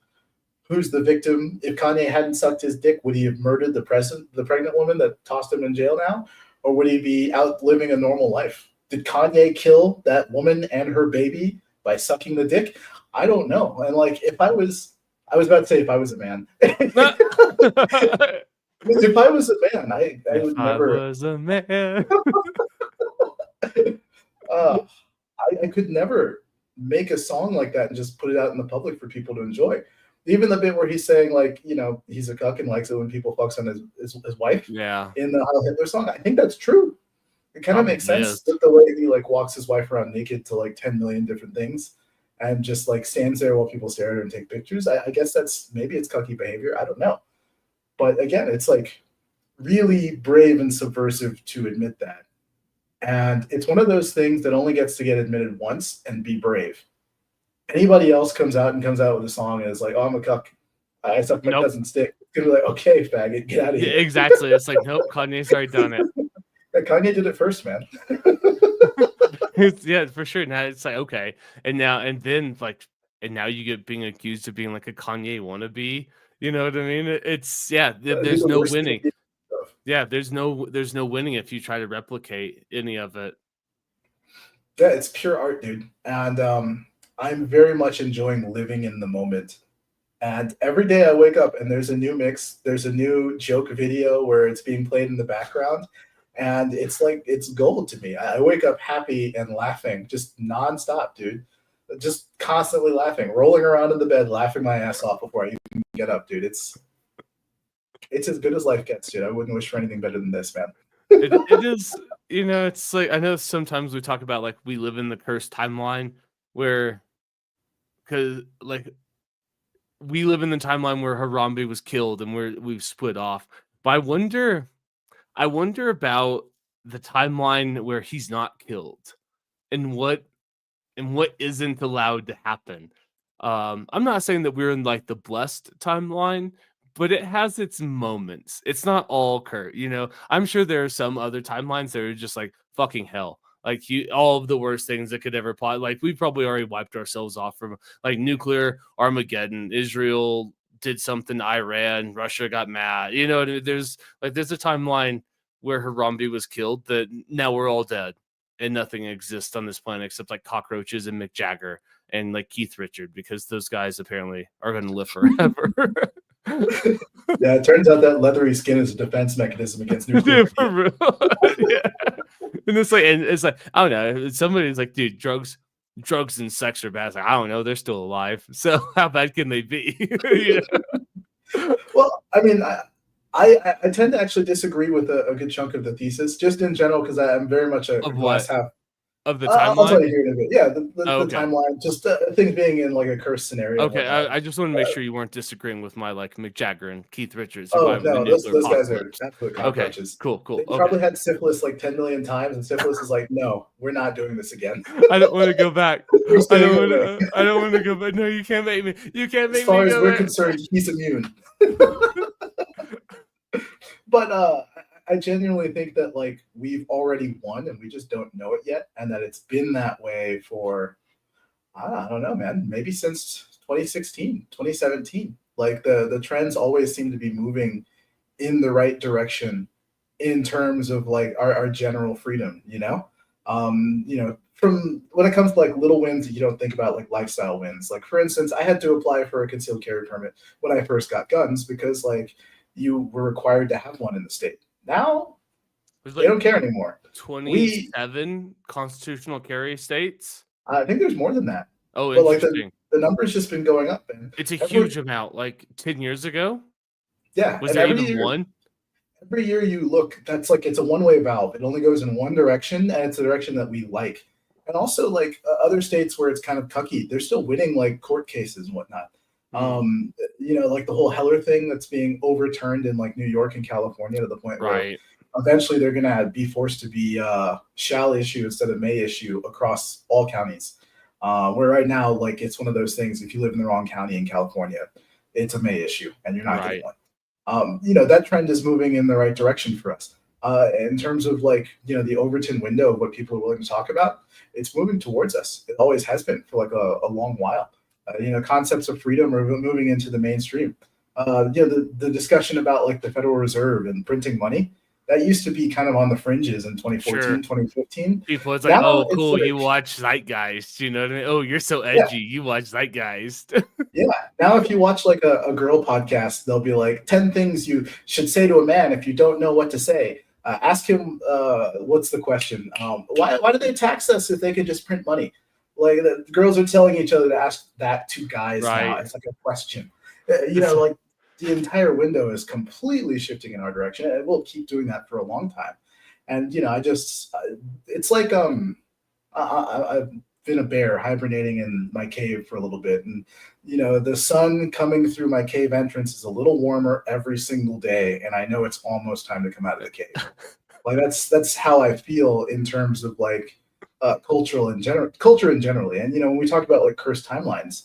Who's the victim? If Kanye hadn't sucked his dick, would he have murdered the pregnant woman that tossed him in jail now? Or would he be out living a normal life? Did Kanye kill that woman and her baby by sucking the dick? I don't know. And like, I was about to say if I was a man. If I was a man, I would never. I was a man. I could never make a song like that and just put it out in the public for people to enjoy. Even the bit where he's saying like, he's a cuck and likes it when people fucks on his wife. Yeah. In the Heil Hitler song, I think that's true. It kind of makes sense with the way he like walks his wife around naked to like 10 million different things, and just like stands there while people stare at her and take pictures. I guess maybe it's cucky behavior. I don't know. But again, it's like really brave and subversive to admit that. And it's one of those things that only gets to get admitted once and be brave. Anybody else comes out with a song and is like, oh, I'm a cuck, I suck my cousin's dick. It's gonna be like, okay, faggot, get out of here. Yeah, exactly. It's like, nope, Kanye's already done it. Yeah, Kanye did it first, man. Yeah, for sure. Now it's like okay, and now you get being accused of being like a Kanye wannabe. You know what I mean? It's yeah. Who's There's the no worst thing winning. to be of? Yeah, there's no winning if you try to replicate any of it. Yeah, it's pure art, dude. And I'm very much enjoying living in the moment. And every day I wake up and there's a new mix, there's a new joke video where it's being played in the background. And it's like it's gold to me. I wake up happy and laughing, just nonstop, dude. Just constantly laughing, rolling around in the bed, laughing my ass off before I even get up, dude. It's as good as life gets, dude. I wouldn't wish for anything better than this, man. It is, it's like I know sometimes we talk about like we live in the cursed timeline where because like we live in the timeline where Harambe was killed and we've split off. But I wonder about the timeline where he's not killed and what isn't allowed to happen. I'm not saying that we're in like the blessed timeline, but it has its moments. It's not all Kurt, I'm sure there are some other timelines that are just like fucking hell. Like all of the worst things that could ever plot. Like we probably already wiped ourselves off from like nuclear Armageddon. Israel did something to Iran. Russia got mad. There's a timeline where Harambe was killed that now we're all dead and nothing exists on this planet except like cockroaches and Mick Jagger and like Keith Richard because those guys apparently are going to live forever. Yeah, it turns out that leathery skin is a defense mechanism against nuclear. Dude, for real. Yeah. And it's like I don't know. Somebody's like, dude, drugs and sex are bad. It's like, I don't know. They're still alive. So how bad can they be? Well, I mean, I tend to actually disagree with a good chunk of the thesis, just in general, because I'm very much a Of glass what? half. Of the I'll tell you timeline? here in a bit. Yeah, the Oh, okay. timeline, just things being in like a cursed scenario. And Okay, whatnot. I just want to make sure you weren't disagreeing with my like Mick Jagger and Keith Richards Oh surviving the no, nuclear those guys are apocalypse. absolute Okay, cockroaches. cool. They Okay. probably had syphilis like 10 million times, and syphilis is like, no, we're not doing this again. I don't want to go back. We're staying away. I don't want to go back. No, you can't make me. You can't As make me far as go we're back. concerned, he's immune. But I genuinely think that like we've already won and we just don't know it yet, and that it's been that way for I don't know, man, maybe since 2016, 2017. Like the trends always seem to be moving in the right direction in terms of like our general freedom, from when it comes to like little wins, you don't think about like lifestyle wins. Like for instance, I had to apply for a concealed carry permit when I first got guns because like you were required to have one in the state. Now There's they like don't care anymore. We 27 constitutional carry states. I think there's more than that, Oh, but like interesting. the number's just been going up, and It's a every huge amount. Like 10 years ago, yeah, was and there even one? every year you look, that's like it's a one-way valve. It only goes in one direction, and it's a direction that we like. And also, like other states where it's kind of cucky, they're still winning like court cases and whatnot. Like the whole Heller thing that's being overturned in like New York and California to the point where Right. eventually they're gonna be forced to be shall issue instead of may issue across all counties. Where right now, like it's one of those things. If you live in the wrong county in California, it's a may issue, and you're not getting Right. one. That trend is moving in the right direction for us. In terms of like, the Overton window of what people are willing to talk about, it's moving towards us. It always has been for like a long while. Concepts of freedom are moving into the mainstream. The discussion about like the Federal Reserve and printing money, that used to be kind of on the fringes in 2014, Sure. 2015. People, it's like, Now oh, it's cool. like, You watch Zeitgeist. You know what I mean? Oh, you're so yeah, edgy. You watch Zeitgeist. yeah. Now, if you watch like a girl podcast, they'll be like 10 things you should say to a man if you don't know what to say. Ask him, what's the question? Why do they tax us if they could just print money? Like the girls are telling each other to ask that to guys now. Right. It's like a question. Like the entire window is completely shifting in our direction, and we'll keep doing that for a long time. And it's like I've been a bear hibernating in my cave for a little bit, and the sun coming through my cave entrance is a little warmer every single day, and I know it's almost time to come out of the cave. Like that's how I feel in terms of like culture in generally. And when we talk about like cursed timelines,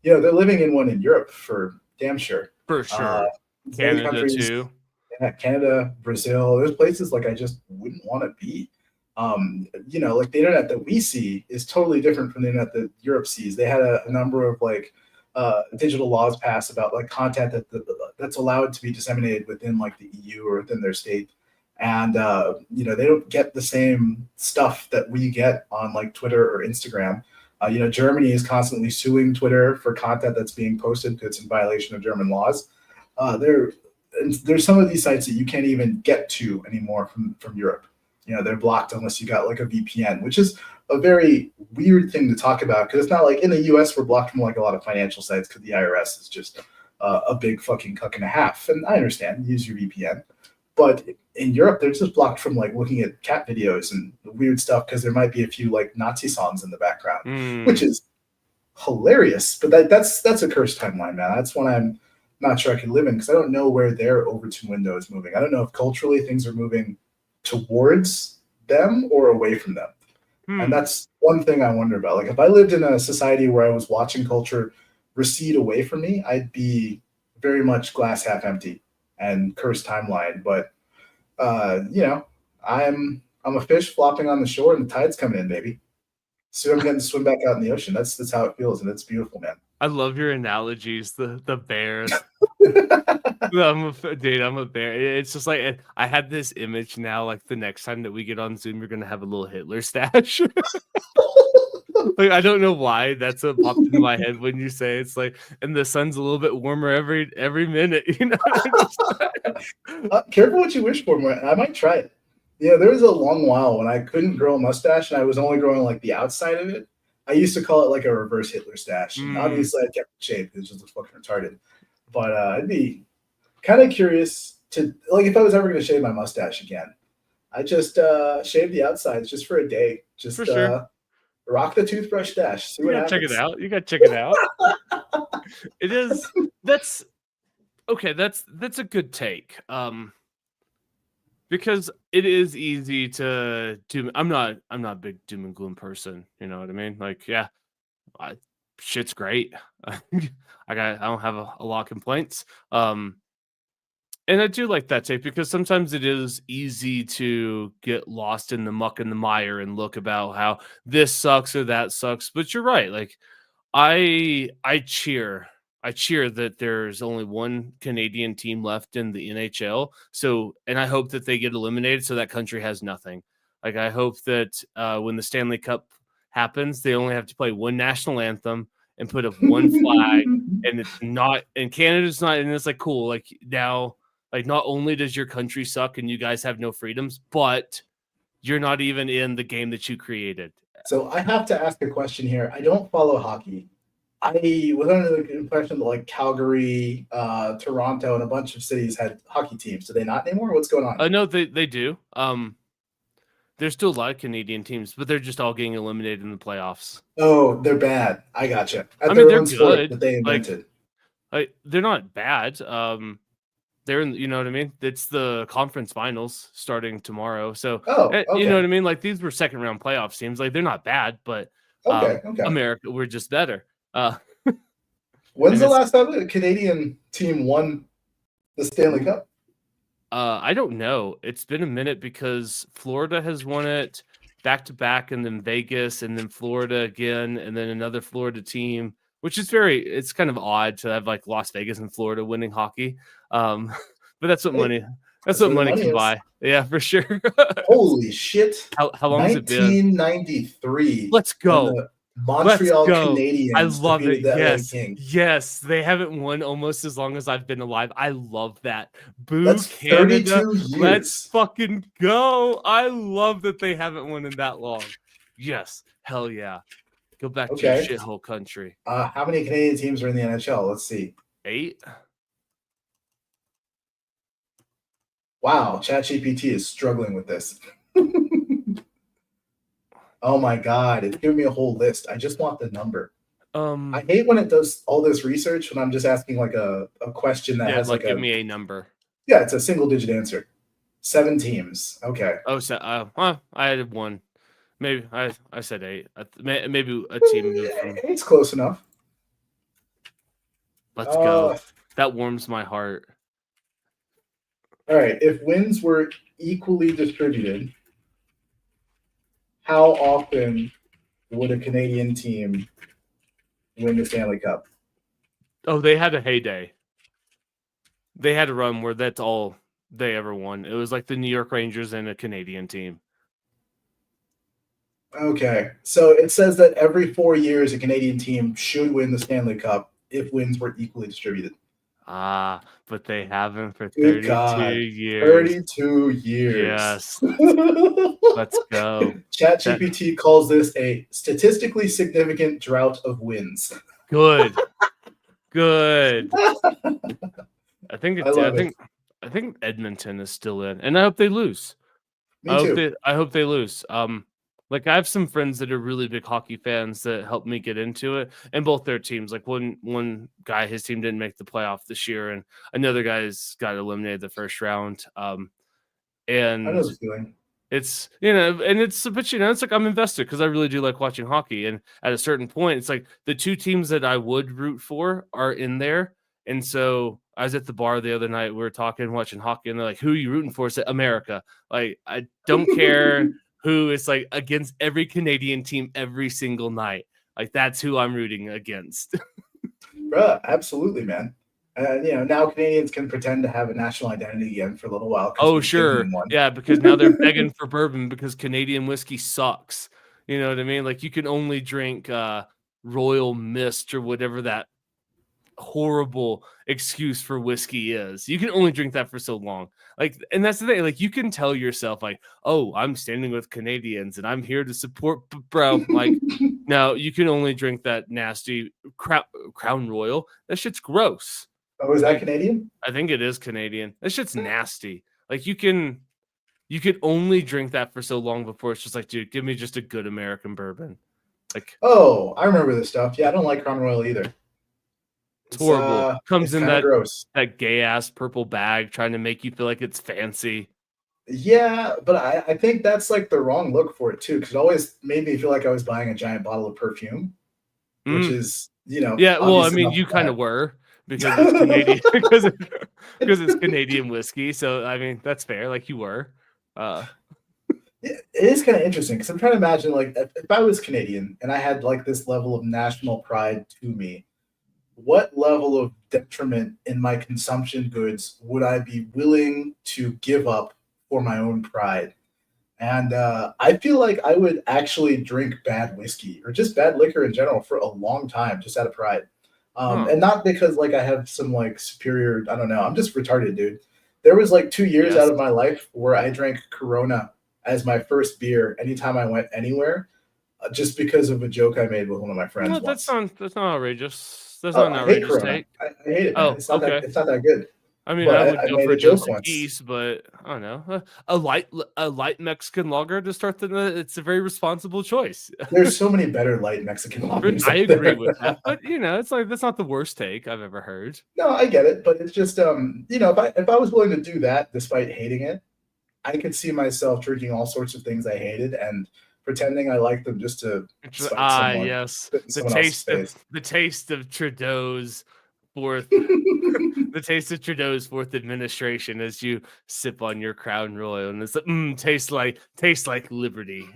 they're living in one in Europe for damn sure. For sure. Many Canada countries, too. yeah, Canada, Brazil. There's places like I just wouldn't want to be. Like the internet that we see is totally different from the internet that Europe sees. They had a number of like digital laws passed about like content that's allowed to be disseminated within like the EU or within their state, and they don't get the same stuff that we get on like Twitter or Instagram. Germany is constantly suing Twitter for content that's being posted because it's in violation of German laws. There's some of these sites that you can't even get to anymore from Europe. They're blocked unless you got like a VPN, which is a very weird thing to talk about because it's not like in the US we're blocked from like a lot of financial sites because the IRS is just a big fucking cuck and a half. And I understand, use your VPN, but in Europe they're just blocked from like looking at cat videos and weird stuff because there might be a few like Nazi songs in the background, which is hilarious. But that's a cursed timeline, man. That's one I'm not sure I can live in because I don't know where their Overton window is moving. I don't know if culturally things are moving towards them or away from them. And that's one thing I wonder about. Like if I lived in a society where I was watching culture recede away from me, I'd be very much glass half empty and cursed timeline. But I'm a fish flopping on the shore and the tide's coming in, baby. Soon I'm getting to swim back out in the ocean. That's how it feels, and it's beautiful, man. I love your analogies. The bears. I'm a bear. It's just like I had this image now. Like the next time that we get on Zoom, you're gonna have a little Hitler stash. Like I don't know why that's what popped into my head when you say it's like, and the sun's a little bit warmer every minute. Careful what you wish for. I might try it. There was a long while when I couldn't grow a mustache and I was only growing like the outside of it. I used to call it like a reverse Hitler stash. And obviously I kept it shaved because it was just fucking retarded. But I'd be kind of curious to like if I was ever going to shave my mustache again. I just shave the outsides just for a day. Just for sure. Rock the toothbrush stash. See what happens. Check it out. You got to check it out. It is. That's okay. That's a good take. Because it is easy to do. I'm not a big doom and gloom person. You know what I mean? Like, yeah, shit's great. I don't have a lot of complaints. And I do like that take because sometimes it is easy to get lost in the muck and the mire and look about how this sucks or that sucks. But you're right. Like I cheer that there's only one Canadian team left in the NHL. So, and I hope that they get eliminated so that country has nothing. Like I hope that when the Stanley Cup happens, they only have to play one national anthem and put up one flag, and it's not, and Canada's not, and it's like cool. Like now. Like, not only does your country suck and you guys have no freedoms, but you're not even in the game that you created. So I have to ask a question here. I don't follow hockey. I was under the impression that like Calgary, Toronto, and a bunch of cities had hockey teams. Do they not anymore? What's going on? No, they do. There's still a lot of Canadian teams, but they're just all getting eliminated in the playoffs. Oh, they're bad. I gotcha. I mean, they're good. That they invented. Like they're not bad. They're in, you know what I mean? It's the conference finals starting tomorrow. So, okay. You know what I mean? Like these were second round playoff teams. Like they're not bad, but okay. America, we're just better. When's the last time a Canadian team won the Stanley Cup? I don't know. It's been a minute because Florida has won it back to back, and then Vegas, and then Florida again, and then another Florida team. Which is it's kind of odd to have like Las Vegas and Florida winning hockey. But that's what money can buy. Yeah, for sure. Holy shit. How long has it been? 1993. Let's go. Montreal Canadiens. I love it. Yes. They haven't won almost as long as I've been alive. I love that. Boo, that's Canada. 32 years. Let's fucking go. I love that they haven't won in that long. Yes. Hell yeah. Go back to your shithole country. How many Canadian teams are in the NHL? Let's see. 8. Wow, ChatGPT is struggling with this. Oh my god, it's giving me a whole list. I just want the number. I hate when it does all this research when I'm just asking like a question that has like give me a number. Yeah, it's a single digit answer. 7 teams. Okay. Oh, so I had 1. Maybe I said 8. Maybe a team. It's close enough. Let's go. That warms my heart. All right. If wins were equally distributed, how often would a Canadian team win the Stanley Cup? Oh, they had a heyday. They had a run where that's all they ever won. It was like the New York Rangers and a Canadian team. Okay, so it says that every 4 years a Canadian team should win the Stanley Cup if wins were equally distributed. But they haven't for Good 32 God. years. 32 years. Yes. Let's go. ChatGPT calls this a statistically significant drought of wins. Good. I think Edmonton is still in, and I hope they lose. Me too. I hope they lose. Like I have some friends that are really big hockey fans that helped me get into it, and both their teams. Like one guy, his team didn't make the playoff this year, and another guy's got eliminated the first round. I And know this feeling. it's but it's like I'm invested because I really do like watching hockey. And at a certain point, it's like the two teams that I would root for are in there. And so I was at the bar the other night. We were talking, watching hockey, and they're like, "Who are you rooting for?" I said, "America." Like I don't care who is like against every Canadian team every single night. Like that's who I'm rooting against. Bruh, absolutely, man. Now Canadians can pretend to have a national identity again for a little while. Oh, sure. Yeah, because now they're begging for bourbon because Canadian whiskey sucks. You know what I mean? Like you can only drink Royal Mist or whatever that horrible excuse for whiskey is. You can only drink that for so long. Like, and that's the thing. Like you can tell yourself like, "Oh, I'm standing with Canadians and I'm here to support," bro. Like, no, you can only drink that nasty Crown Royal. That shit's gross. Oh, is that Canadian? I think it is Canadian. That shit's nasty. Like you can only drink that for so long before it's just like, dude, give me just a good American bourbon. Like, oh, I remember this stuff. Yeah, I don't like Crown Royal either. It's horrible. Comes in that gross. That gay ass purple bag trying to make you feel like it's fancy. Yeah, but I think that's like the wrong look for it too, because it always made me feel like I was buying a giant bottle of perfume, which is yeah. Well, I mean, you kind of were because it's Canadian because it's Canadian whiskey. So I mean, that's fair. Like you were. It is kind of interesting because I'm trying to imagine like if I was Canadian and I had like this level of national pride to me, what level of detriment in my consumption goods would I be willing to give up for my own pride? And I feel like I would actually drink bad whiskey or just bad liquor in general for a long time, just out of pride. And not because like I have some like superior, I don't know, I'm just retarded, dude. There was like 2 years out of my life where I drank Corona as my first beer anytime I went anywhere, just because of a joke I made with one of my friends. No, that's not outrageous. That's Oh, not an I hate outrageous Corona. take. I hate it, man. Oh, It's not okay. it's not that good. I mean, But I would I go made for a a joke Dos once. Equis, but I don't know. A light Mexican lager to start it's a very responsible choice. There's so many better light Mexican lagers I out agree there. with that, but it's like that's not the worst take I've ever heard. No, I get it, but it's just if I was willing to do that despite hating it, I could see myself drinking all sorts of things I hated and pretending I liked them just to spite someone. Yes, The taste of Trudeau's Trudeau's fourth administration as you sip on your Crown Royal, and it's like, tastes like liberty.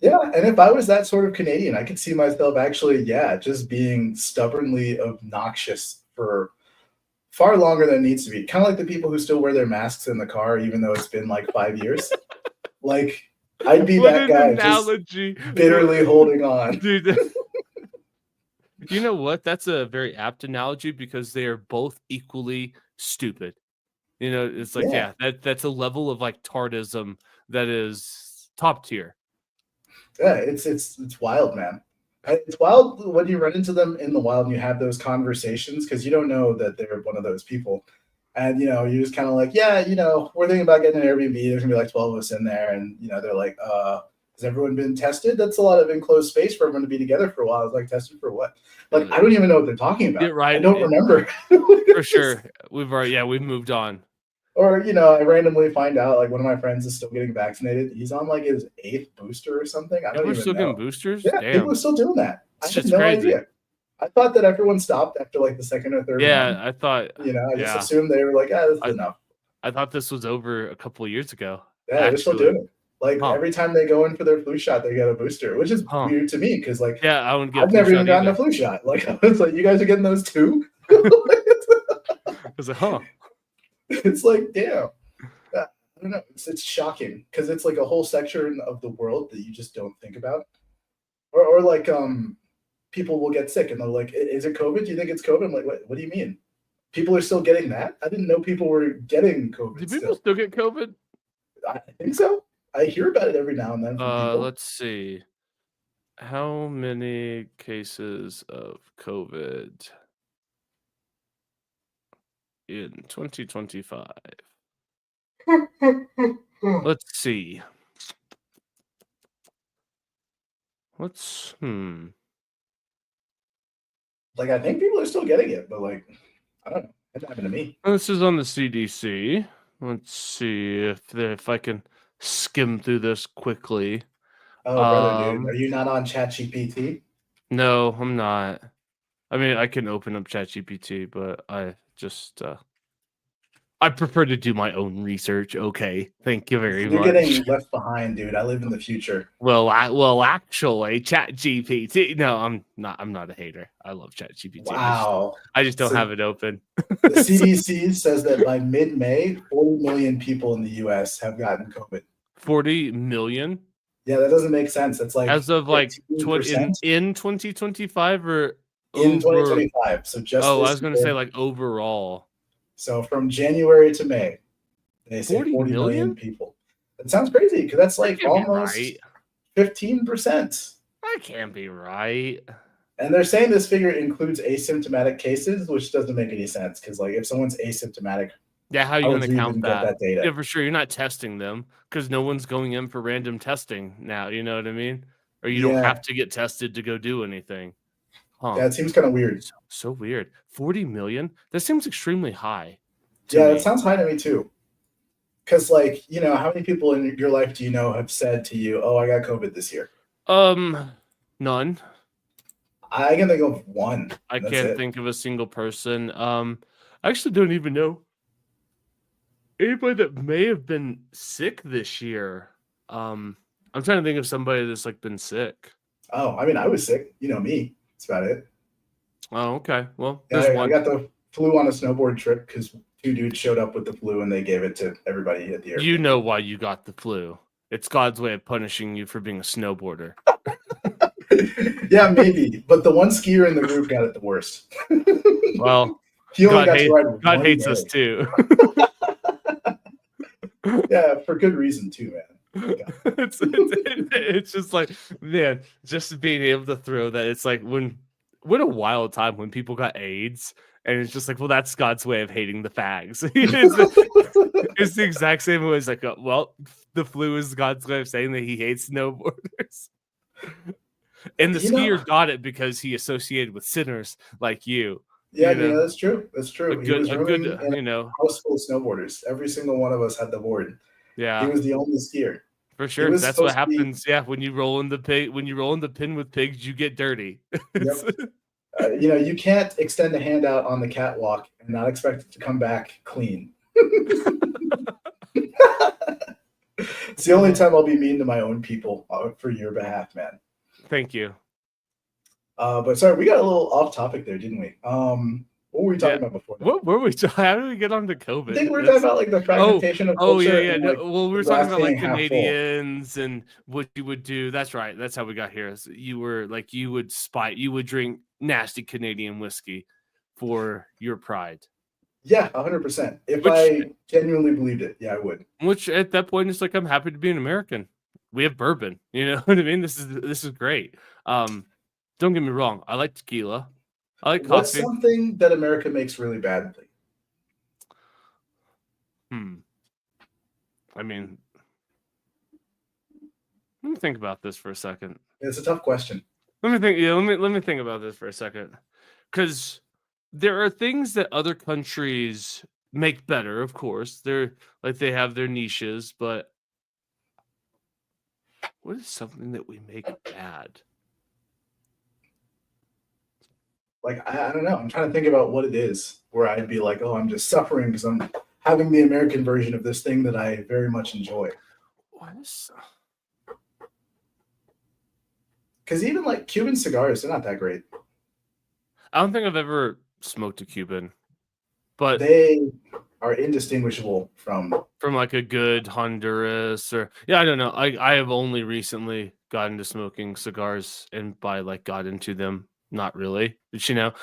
Yeah, and if I was that sort of Canadian, I could see myself actually, just being stubbornly obnoxious for far longer than it needs to be. Kind of like the people who still wear their masks in the car, even though it's been like 5 years. Like, I'd be that guy just bitterly holding on. Dude, you know what? That's a very apt analogy because they are both equally stupid. It's like, that's a level of like tardism that is top tier. Yeah, it's wild, man. It's wild when you run into them in the wild and you have those conversations because you don't know that they're one of those people. And you're just kind of like, we're thinking about getting an Airbnb. There's gonna be like 12 of us in there, and they're like, has everyone been tested? That's a lot of enclosed space for everyone to be together for a while. I was like, tested for what? Like, I don't even know what they're talking about. You're right. I don't remember. For sure. We've moved on. Or, I randomly find out like one of my friends is still getting vaccinated. He's on like his 8th booster or something. I don't even know. Still getting boosters? Yeah, damn. People are still doing that. It's I had no crazy. idea. I thought that everyone stopped after like the second or third one. I thought. I just assumed they were like, this is enough. I thought this was over a couple of years ago. Yeah, they're still doing it. Like every time they go in for their flu shot, they get a booster, which is weird to me because like I wouldn't get I've never even gotten a flu shot. Like I was like, you guys are getting those too? I was like, It's like, damn. I don't know. It's shocking because it's like a whole section of the world that you just don't think about. Or like people will get sick and they're like, is it COVID? Do you think it's COVID? I'm like, what do you mean? People are still getting that? I didn't know people were getting COVID. Do people still get COVID? I think so. I hear about it every now and then from people. Let's see. How many cases of COVID in 2025? Let's see. Like, I think people are still getting it, but like, I don't know. It happened to me. This is on the CDC. Let's see if I can skim through this quickly. Oh, brother, dude, are you not on ChatGPT? No, I'm not. I mean, I can open up ChatGPT, but I just I prefer to do my own research. Okay, thank you very much. You're getting left behind, dude. I live in the future. Well, actually, ChatGPT. No, I'm not a hater. I love ChatGPT. Wow. I just don't have it open. The CDC says that by mid-May, 40 million people in the U.S. have gotten COVID. 40 million? Yeah, that doesn't make sense. It's like as of like in 2025 or in 2025. So just I was going to say like overall. So from January to May, they say 40 million people. That sounds crazy because that's like almost 15%. That can't be right. And they're saying this figure includes asymptomatic cases, which doesn't make any sense because like if someone's asymptomatic, how are you going to count that data? Yeah, for sure. You're not testing them because no one's going in for random testing now. You know what I mean? Or you don't have to get tested to go do anything. Yeah, it seems kind of weird. So weird. 40 million? That seems extremely high. Yeah, it sounds high to me too. Because, like, you know, how many people in your life do you know have said to you, "Oh, I got COVID this year"? None. I can think of one. I can't think of a single person. I actually don't even know anybody that may have been sick this year. I'm trying to think of somebody that's like been sick. Oh, I mean, I was sick. You know me. That's about it. Oh, okay. Well, I got the flu on a snowboard trip because 2 dudes showed up with the flu and they gave it to everybody at the airport. You know why you got the flu. It's God's way of punishing you for being a snowboarder. Yeah, maybe. But the one skier in the group got it the worst. Well, he only got to ride God hates us too. Yeah, for good reason too, man. It's just like, man, just being able to throw that. It's like what a wild time when people got AIDS, and it's just like, well, that's God's way of hating the fags. It's the exact same way. It's like, well, the flu is God's way of saying that he hates snowboarders. And the skier got it because he associated with sinners like you. Yeah, that's true. That's true. A good, house full of snowboarders. Every single one of us had the board. Yeah, he was the only skier. For sure, that's what happens. Yeah, when you roll in the pin with pigs, you get dirty. Yep. You can't extend a hand out on the catwalk and not expect it to come back clean. It's the only time I'll be mean to my own people for your behalf, man. Thank you. But sorry, we got a little off topic there, didn't we? What were we talking about before that? What were we? How did we get on to COVID? I think we were talking about like the fragmentation of culture. Yeah. Well, we were talking about like Canadians and what you would do. That's right. That's how we got here. So you were like, you would drink nasty Canadian whiskey for your pride. Yeah, 100%. If I genuinely believed it, yeah, I would. Which at that point, it's like, I'm happy to be an American. We have bourbon. You know what I mean? This is great. Don't get me wrong. I like tequila. I like coffee. What's something that America makes really badly? I mean, let me think about this for a second. It's a tough question. Let me think. Yeah, let me think about this for a second, because there are things that other countries make better. Of course, they're like they have their niches, but what is something that we make bad? Like, I don't know. I'm trying to think about what it is where I'd be like, oh, I'm just suffering because I'm having the American version of this thing that I very much enjoy. What is? Because even like Cuban cigars, they're not that great. I don't think I've ever smoked a Cuban, but They are indistinguishable from like a good Honduras or I don't know. I have only recently gotten to smoking cigars, and by like got into them, not really. But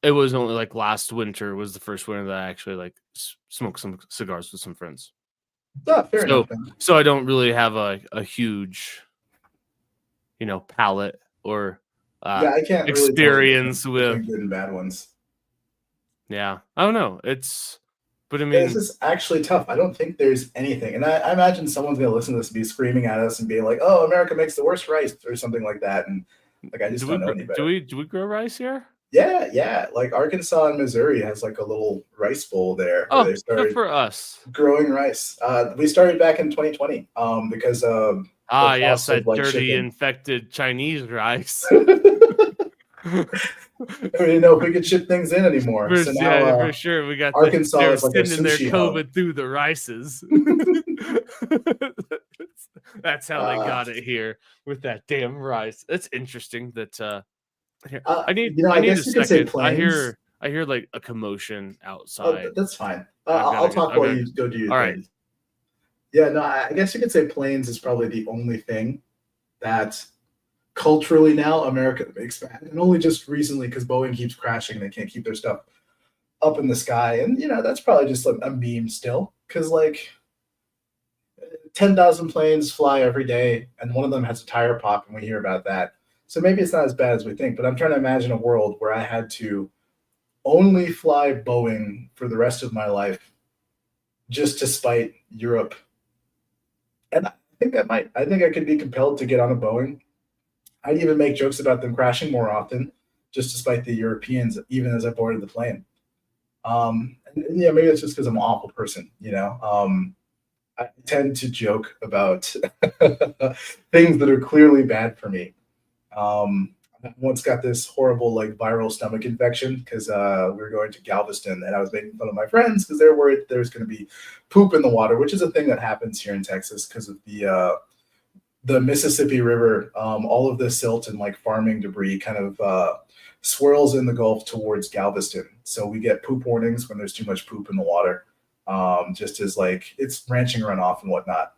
it was only like last winter was the first winter that I actually like smoked some cigars with some friends. fair enough, man. So I don't really have a huge, palate or Yeah, I can't really tell the difference experience with. between good and bad ones. Yeah, I don't know. But I Yeah, this mean, is actually tough. I don't think there's anything. And I imagine someone's going to listen to this and be screaming at us and being like, oh, America makes the worst rice or something like that. And like, I just don't know any better. do we grow rice here? Yeah. Like Arkansas and Missouri has like a little rice bowl there where they Good started for us. growing rice. We started back in 2020 because the Yes, cost of that like dirty shipping. infected Chinese rice. We didn't know if we could ship things in anymore. So now, for sure, we got Arkansas is like a sending their sushi COVID hub. through the rices. That's how they got it here with that damn rice. That's interesting. That I need guess a you could say second. planes. I hear like a commotion outside. That's fine. I've I'll gotta talk while you go do your All thing. right. Yeah, no, I guess you could say planes is probably the only thing that culturally now America makes bad, and only just recently because Boeing keeps crashing and they can't keep their stuff up in the sky, and that's probably just a meme still because like 10,000 planes fly every day, and one of them has a tire pop, and we hear about that. So maybe it's not as bad as we think, but I'm trying to imagine a world where I had to only fly Boeing for the rest of my life just to spite Europe. And I think I think I could be compelled to get on a Boeing. I'd even make jokes about them crashing more often, just to spite the Europeans, even as I boarded the plane. And maybe it's just because I'm an awful person, I tend to joke about things that are clearly bad for me. I once got this horrible like viral stomach infection because we were going to Galveston, and I was making fun of my friends because they're worried there's going to be poop in the water, which is a thing that happens here in Texas because of the Mississippi River. All of the silt and like farming debris kind of swirls in the Gulf towards Galveston, so we get poop warnings when there's too much poop in the water. Just as like it's ranching runoff and whatnot.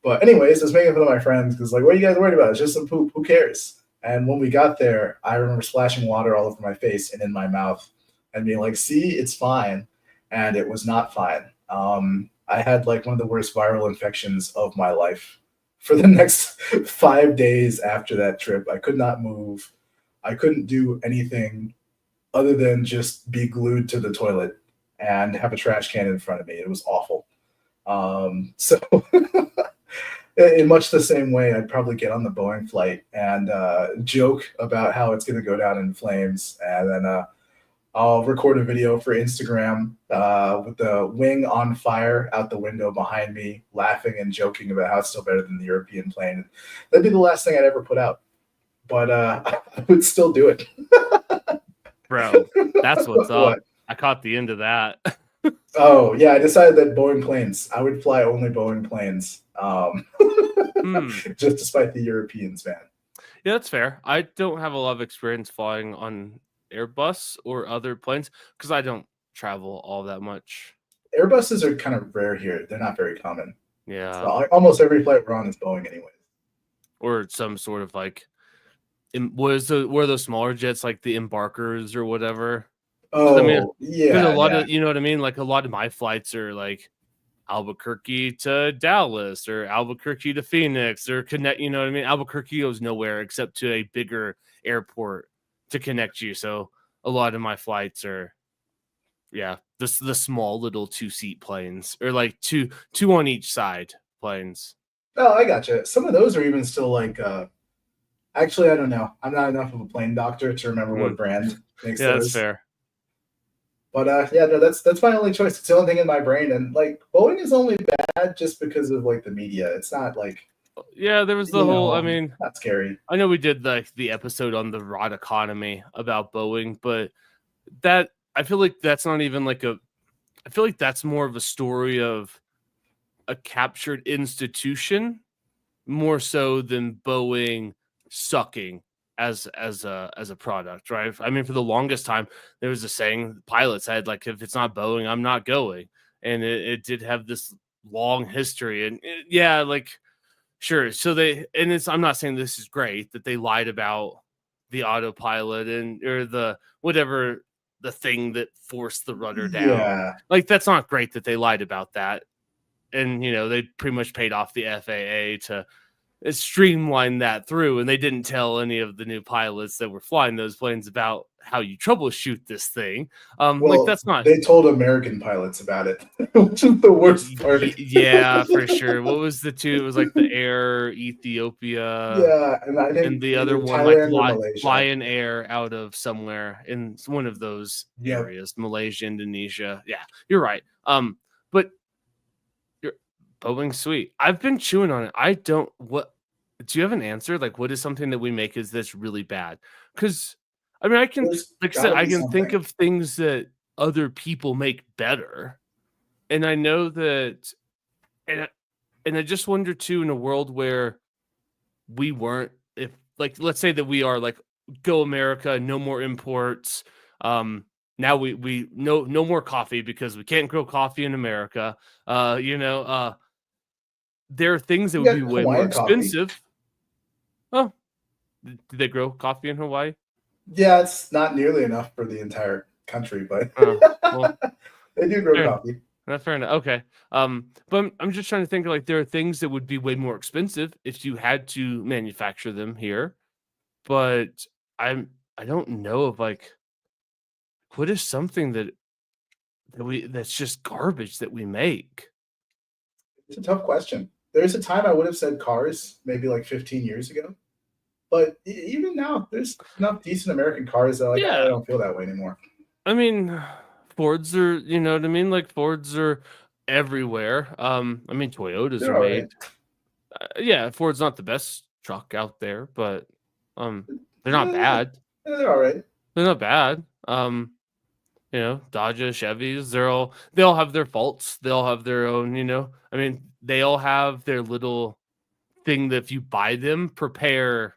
But anyways, I was making fun of my friends because like, what are you guys worried about? It's just some poop. Who cares? And when we got there, I remember splashing water all over my face and in my mouth and being like, see, it's fine. And it was not fine. I had like one of the worst viral infections of my life for the next 5 days after that trip. I could not move. I couldn't do anything other than just be glued to the toilet and have a trash can in front of me. It was awful. So in much the same way, I'd probably get on the Boeing flight and joke about how it's going to go down in flames. And then I'll record a video for Instagram with the wing on fire out the window behind me, laughing and joking about how it's still better than the European plane. That'd be the last thing I'd ever put out. But I would still do it. Bro, that's what's up. What? I caught the end of that. Oh, yeah, I decided that Boeing planes, I would fly only Boeing planes. Just despite the Europeans, man. Yeah, that's fair. I don't have a lot of experience flying on Airbus or other planes because I don't travel all that much. Airbuses are kind of rare here. They're not very common. Yeah. So almost every flight we're on is Boeing anyway. Or some sort of like, were those smaller jets like the Embarkers or whatever? Oh, I mean, yeah. A lot of, you know what I mean? Like a lot of my flights are like Albuquerque to Dallas or Albuquerque to Phoenix or connect, you know what I mean? Albuquerque goes nowhere except to a bigger airport to connect you. So a lot of my flights are, the small little 2-seat planes or like two on each side planes. Oh, I gotcha. Some of those are even still like, actually, I don't know. I'm not enough of a plane doctor to remember what brand makes those. That's fair. But no, that's my only choice. It's the only thing in my brain, and like Boeing is only bad just because of like the media. It's not like there was the whole. I mean, not scary. I know we did like the episode on the rod economy about Boeing, but that I feel like that's not even like I feel like that's more of a story of a captured institution more so than Boeing sucking as a product, right? I mean, for the longest time, there was a saying pilots had, like, if it's not Boeing, I'm not going. And it did have this long history. And yeah, like, sure. So I'm not saying this is great that they lied about the autopilot or the whatever, the thing that forced the rudder down. Yeah. Like, that's not great that they lied about that. And, they pretty much paid off the FAA to streamline that through, and they didn't tell any of the new pilots that were flying those planes about how you troubleshoot this thing. Like, that's not. They told American pilots about it, which is the worst part. Yeah, for sure. What was the two? It was like the Air Ethiopia. Yeah, and I think the other one, Thailand like Lion Air, out of somewhere in one of those areas, Malaysia, Indonesia. Yeah, you're right. But Boeing sweet. I've been chewing on it. Do you have an answer? Like, what is something that we make is this really bad? Because I mean, I can, like I said, I can think of things that other people make better. And I know that, and I just wonder too, in a world where we weren't, if, like, let's say that we are like, go America, no more imports. Now we no more coffee because we can't grow coffee in America. There are things that would be way more expensive. Oh, do they grow coffee in Hawaii? Yeah, it's not nearly enough for the entire country, but well, they do grow coffee. That's fair enough. Okay. But I'm just trying to think, like, there are things that would be way more expensive if you had to manufacture them here. But I don't know of, like, what is something that's just garbage that we make? It's a tough question. There's a time I would have said cars, maybe like 15 years ago. But even now, there's enough decent American cars that, like, I don't feel that way anymore. I mean, Fords are, you know what I mean? Like, Fords are everywhere. I mean, Toyotas are made. Right. Ford's not the best truck out there, but they're not bad. They're all right. They're not bad. Dodge, Chevys, they all have their faults. They all have their own, I mean, they all have their little thing that if you buy them, prepare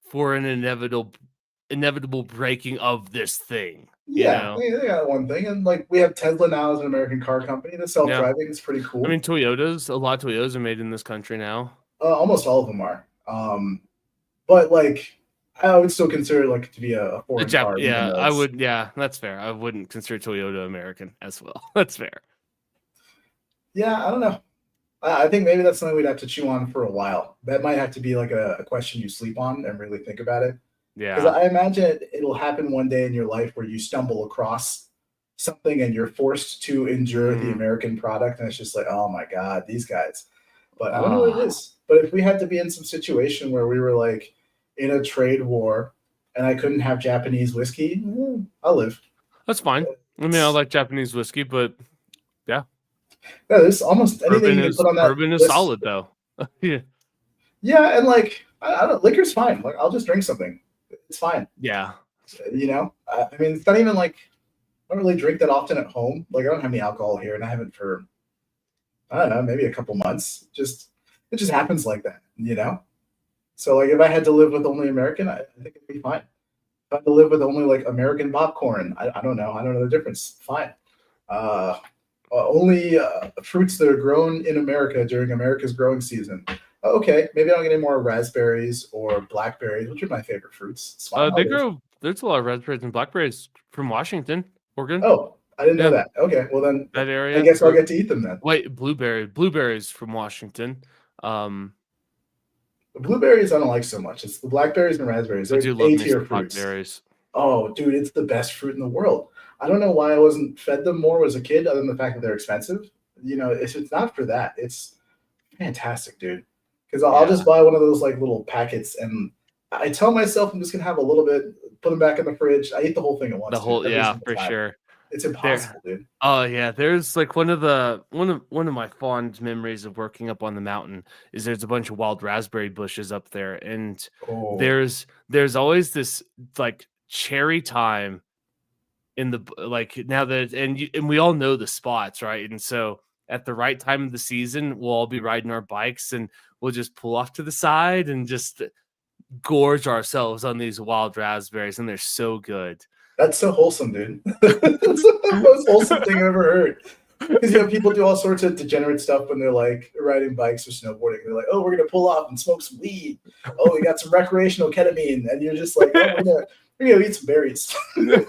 for an inevitable breaking of this thing. Yeah, they got one thing. And, like, we have Tesla now as an American car company. The self-driving is pretty cool. I mean, a lot of Toyotas are made in this country now. Almost all of them are. But, like, I would still consider, like, to be a foreign car. Yeah, I would. Yeah, that's fair. I wouldn't consider Toyota American as well. That's fair. Yeah, I don't know. I think maybe that's something we'd have to chew on for a while. That might have to be like a question you sleep on and really think about it. Yeah. Because I imagine it'll happen one day in your life where you stumble across something and you're forced to endure the American product. And it's just like, oh my God, these guys. But I don't know what it is. But if we had to be in some situation where we were, like, in a trade war and I couldn't have Japanese whiskey, I'll live. That's fine. I mean, I like Japanese whiskey, but yeah. Yeah, there's almost anything you can put on that. Bourbon is solid, though. Yeah, and, like, I don't, liquor's fine. Like, I'll just drink something. It's fine. Yeah. I mean, it's not even like I don't really drink that often at home. Like, I don't have any alcohol here, and I haven't for, I don't know, maybe a couple months. It just happens like that, So, like, if I had to live with only American, I think it'd be fine. If I had to live with only, like, American popcorn, I don't know. I don't know the difference. Fine. Only fruits that are grown in America during America's growing season. Okay, maybe I don't get any more raspberries or blackberries, which are my favorite fruits. There's a lot of raspberries and blackberries from Washington, Oregon. Oh, I didn't know that. Okay, well then, that area. I guess I'll get to eat them then. Wait, blueberries from Washington. The blueberries I don't like so much. It's the blackberries and raspberries. They're A-tier fruits. Blackberries. Oh, dude, it's the best fruit in the world. I don't know why I wasn't fed them more as a kid, other than the fact that they're expensive. If it's not for that, it's fantastic, dude. Because I'll just buy one of those, like, little packets, and I tell myself I'm just gonna have a little bit, put them back in the fridge. I eat the whole thing at once. For sure. It's impossible, dude. Oh yeah, there's, like, one of my fond memories of working up on the mountain is there's a bunch of wild raspberry bushes up there, and there's always this, like, cherry time in the, like, now that and we all know the spots, right? And so at the right time of the season, we'll all be riding our bikes and we'll just pull off to the side and just gorge ourselves on these wild raspberries, and they're so good. That's so wholesome, dude. That's the most wholesome thing I've ever heard. Because people do all sorts of degenerate stuff when they're like riding bikes or snowboarding. They're like, "Oh, we're gonna pull off and smoke some weed. Oh, we got some recreational ketamine," and you're just like, "Oh, we're gonna eat some berries. Gonna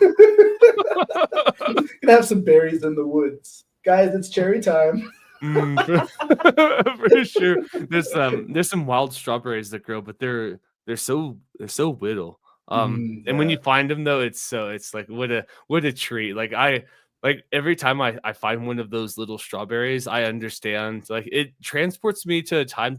have some berries in the woods, guys. It's cherry time." For sure. There's some wild strawberries that grow, but they're so little. And when you find them though, it's like what a treat. Like every time I find one of those little strawberries, I understand, like it transports me to a time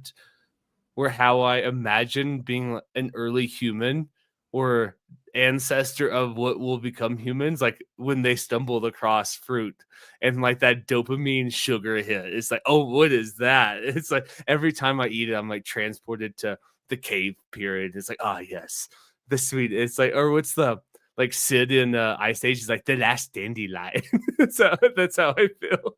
where how I imagine being an early human or ancestor of what will become humans, like when they stumbled across fruit and like that dopamine sugar hit. It's like, oh, what is that? It's like every time I eat it, I'm like transported to the cave period. It's like, oh yes, the sweet. It's like, or what's the like Sid in Ice Age is like the last dandelion. So that's how I feel.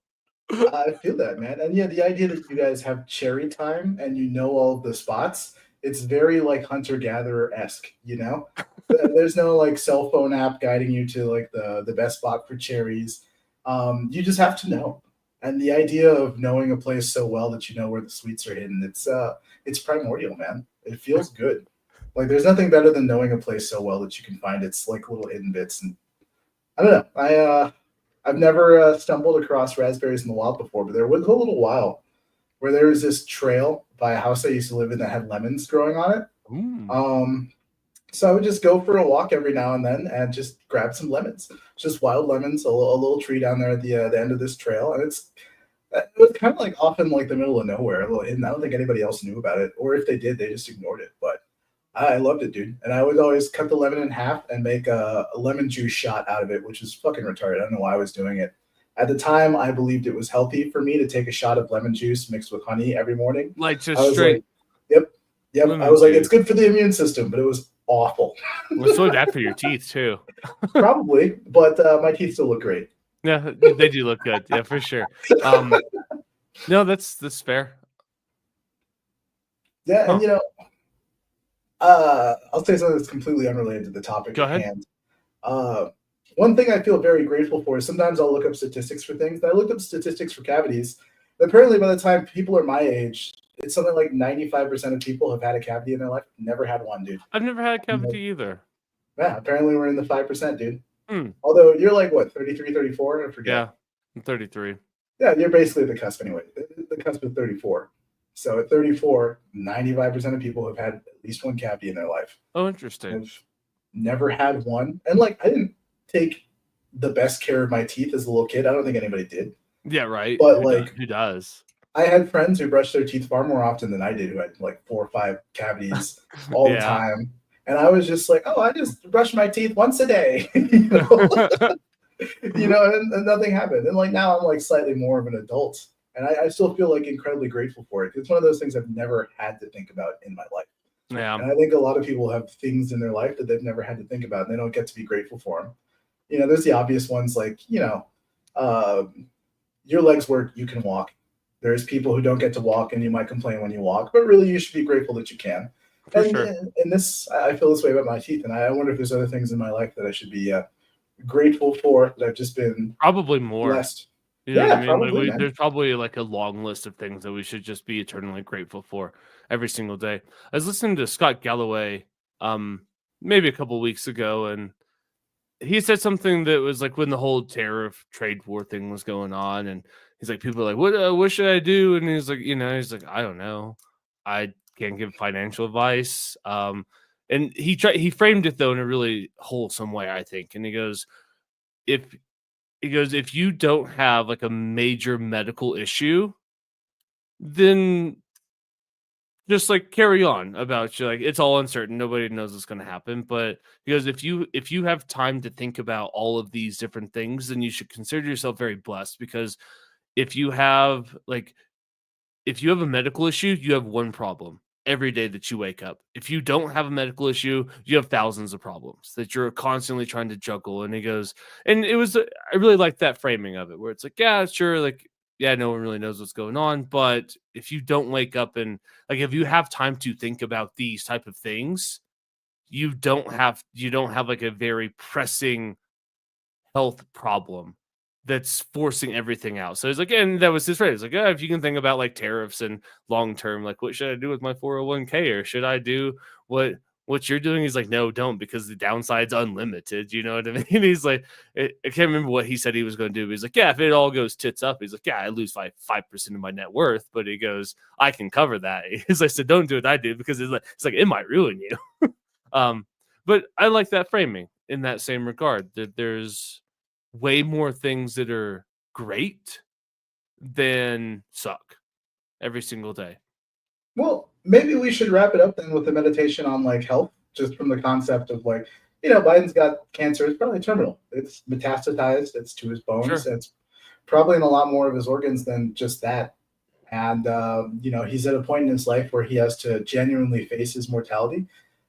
I feel that, man. And yeah, the idea that you guys have cherry time and you know all of the spots, it's very like hunter gatherer esque, There's no like cell phone app guiding you to like the best spot for cherries. You just have to know. And the idea of knowing a place so well that you know where the sweets are hidden, it's primordial, man. It feels good. Like there's nothing better than knowing a place so well that you can find its like little hidden bits. And I don't know. I've never stumbled across raspberries in the wild before, but there was a little while where there was this trail by a house I used to live in that had lemons growing on it. So I would just go for a walk every now and then and just grab some lemons, just wild lemons, a little tree down there at the end of this trail, and it was kind of like off in like the middle of nowhere, a little hidden. I don't think anybody else knew about it, or if they did, they just ignored it. But I loved it, dude. And I would always cut the lemon in half and make a lemon juice shot out of it, which is fucking retarded. I don't know why I was doing it. At the time, I believed it was healthy for me to take a shot of lemon juice mixed with honey every morning. Like just straight. Like, yep. I was like, it's good for the immune system, but it was awful. Well, so bad for your teeth too. Probably, but my teeth still look great. Yeah, they do look good. Yeah, for sure. No, that's fair. Yeah, and I'll say something that's completely unrelated to the topic Go ahead. hand. One thing I feel very grateful for is sometimes I'll look up statistics for things. I looked up statistics for cavities. Apparently, by the time people are my age, it's something like 95% of people have had a cavity in their life. Never had one, dude. I've never had a cavity either. Yeah, apparently we're in the 5%, dude. Although you're like, what, 33, 34? I forget. Yeah, I'm 33. Yeah, you're basically the cusp anyway. The cusp is 34. So at 34, 95% of people have had at least one cavity in their life. Oh, interesting. I've never had one. And like, I didn't take the best care of my teeth as a little kid. I don't think anybody did. Yeah, right. But who does? I had friends who brushed their teeth far more often than I did, who had like 4 or 5 cavities all the time. And I was just like, oh, I just brush my teeth once a day, and nothing happened. And like now I'm like slightly more of an adult. And I still feel like incredibly grateful for it. It's one of those things I've never had to think about in my life. Yeah. And I think a lot of people have things in their life that they've never had to think about, and they don't get to be grateful for them. There's the obvious ones like, your legs work, you can walk. There's people who don't get to walk and you might complain when you walk, but really you should be grateful that you can. For sure. And this, I feel this way about my teeth, and I wonder if there's other things in my life that I should be grateful for that I've just been probably more blessed. Probably, there's probably like a long list of things that we should just be eternally grateful for every single day. I was listening to Scott Galloway maybe a couple weeks ago, and he said something that was like when the whole tariff trade war thing was going on, and he's like, people are like, what should I do? And he's like, I don't know. I can't give financial advice. And he framed it though in a really wholesome way, I think. And he goes, if you don't have like a major medical issue, then just like carry on about you. Like it's all uncertain. Nobody knows what's going to happen. But he goes, if you have time to think about all of these different things, then you should consider yourself very blessed, because if you have a medical issue, you have one problem every day that you wake up. If you don't have a medical issue, you have thousands of problems that you're constantly trying to juggle. And he goes, and I really like that framing of it, where it's like, yeah, sure, like yeah, no one really knows what's going on. But if you don't wake up and like, if you have time to think about these type of things, you don't have like a very pressing health problem that's forcing everything out. So it's like, and that was his phrase. Like, if you can think about like tariffs and long term, like what should I do with my 401k, or should I do what you're doing? He's like, no, don't, because the downside's unlimited. You know what I mean? He's like, I can't remember what he said he was going to do. But he's like, yeah, if it all goes tits up, he's like, yeah, I lose 5% of my net worth, but he goes, I can cover that. He's like, so don't do what I do, because it's like it might ruin you. But I like that framing in that same regard, that there's way more things that are great than suck every single day. Well, maybe we should wrap it up then with a meditation on like health, just from the concept of like, Biden's got cancer. It's probably terminal. It's metastasized. It's to his bones. Sure. It's probably in a lot more of his organs than just that. And he's at a point in his life where he has to genuinely face his mortality.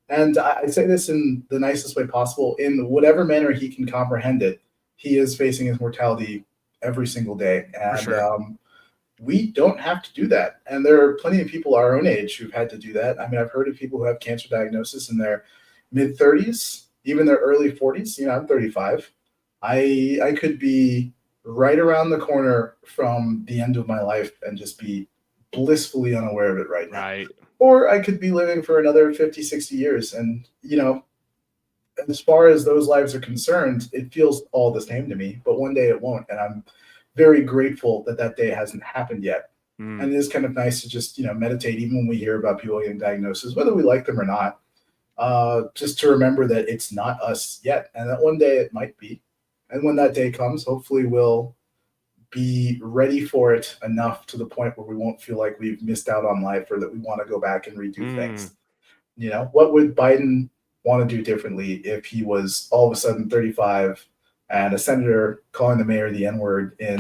And I say this in the nicest way possible, in whatever manner he can comprehend it. He is facing his mortality every single day, and sure. We don't have to do that. And there are plenty of people our own age who've had to do that. I mean, I've heard of people who have cancer diagnosis in their mid 30s, even their early 40s. I'm 35. I could be right around the corner from the end of my life and just be blissfully unaware of it right now. Right. Or I could be living for another 50, 60 years. And, as far as those lives are concerned, it feels all the same to me, but one day it won't. And I'm very grateful that that day hasn't happened yet. And it is kind of nice to just, meditate, even when we hear about people getting diagnoses, whether we like them or not, just to remember that it's not us yet. And that one day it might be. And when that day comes, hopefully we'll be ready for it enough to the point where we won't feel like we've missed out on life, or that we want to go back and redo things. What would Biden want to do differently if he was all of a sudden 35 and a senator calling the mayor the N-word in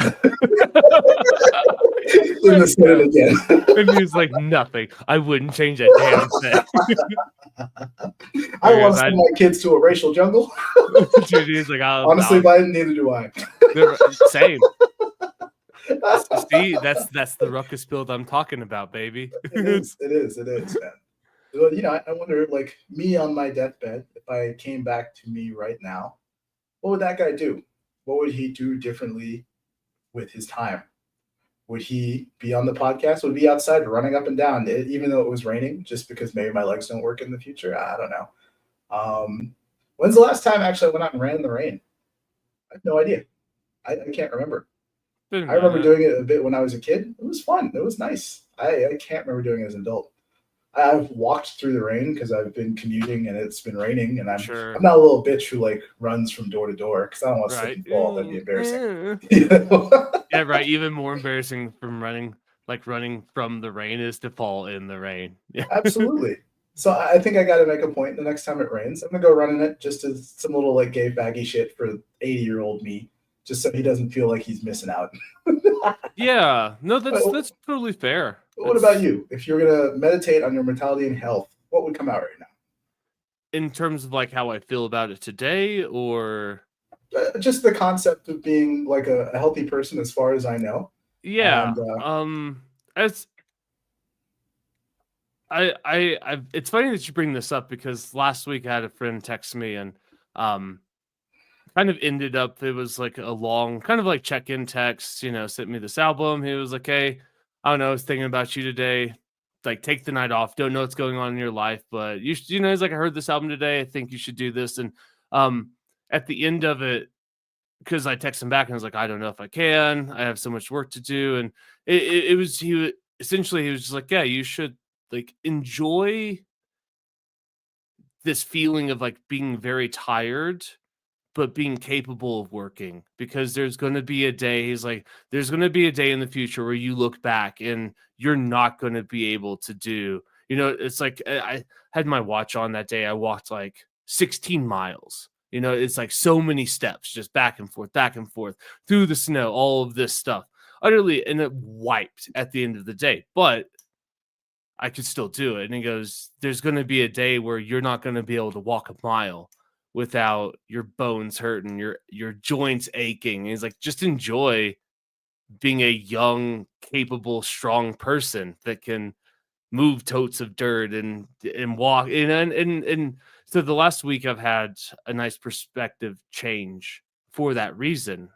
in the Senate again? And he's like, nothing. I wouldn't change a damn thing. I don't want to send my kids to a racial jungle. Dude, he's like, honestly, Biden, neither do I. Same. See, that's the ruckus build I'm talking about, baby. It is, man. Well, I wonder, like, me on my deathbed, if I came back to me right now, what would that guy do? What would he do differently with his time? Would he be on the podcast? Would he be outside running up and down, even though it was raining, just because maybe my legs don't work in the future? I don't know. When's the last time actually I went out and ran in the rain? I have no idea. I can't remember. I remember doing it a bit when I was a kid. It was fun. It was nice. I can't remember doing it as an adult. I've walked through the rain because I've been commuting and it's been raining, and I'm not a little bitch who like runs from door to door because I don't want to slip and fall. That'd be embarrassing. Yeah, right. Even more embarrassing from running from the rain is to fall in the rain. Yeah. Absolutely. So I think I got to make a point the next time it rains. I'm gonna go run in it, just as some little like gay baggy shit for 80-year-old me, just so he doesn't feel like he's missing out. Yeah, no, that's totally fair. What about you? If you're gonna meditate on your mortality and health, what would come out right now? In terms of like how I feel about it today, or just the concept of being like a healthy person, as far as I know. Yeah. As I it's funny that you bring this up, because last week I had a friend text me and kind of ended up, it was like a long kind of like check-in text, sent me this album. He was like, hey, I don't know, I was thinking about you today. Like, take the night off. Don't know what's going on in your life, but you should, he's like, I heard this album today. I think you should do this. And at the end of it, because I texted him back and I was like, I don't know if I can. I have so much work to do. And he was just like, yeah, you should like enjoy this feeling of like being very tired, but being capable of working, because there's going to be a day, he's like, there's going to be a day in the future where you look back and you're not going to be able to do, it's like, I had my watch on that day. I walked like 16 miles, it's like so many steps, just back and forth through the snow, all of this stuff utterly, and it wiped at the end of the day, but I could still do it. And he goes, there's going to be a day where you're not going to be able to walk a mile without your bones hurting, your joints aching. And he's like, just enjoy being a young, capable, strong person that can move totes of dirt and walk and so the last week I've had a nice perspective change for that reason,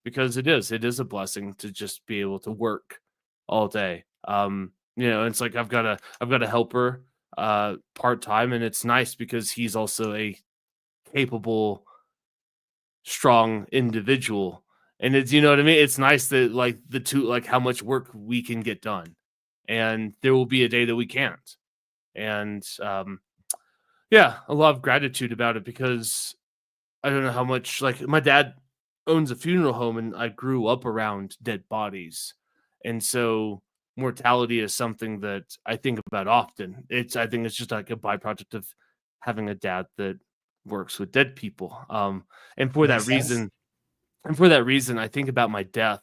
because it is a blessing to just be able to work all day. It's like I've got a helper part-time, and it's nice because he's also a capable, strong individual. And it's, you know what I mean? It's nice that like the two, like how much work we can get done. And there will be a day that we can't. And yeah, a lot of gratitude about it because I don't know how much, like my dad owns a funeral home and I grew up around dead bodies. And so mortality is something that I think about often. I think it's just like a byproduct of having a dad that works with dead people. And for that Makes sense. reason, and for that reason, I think about my death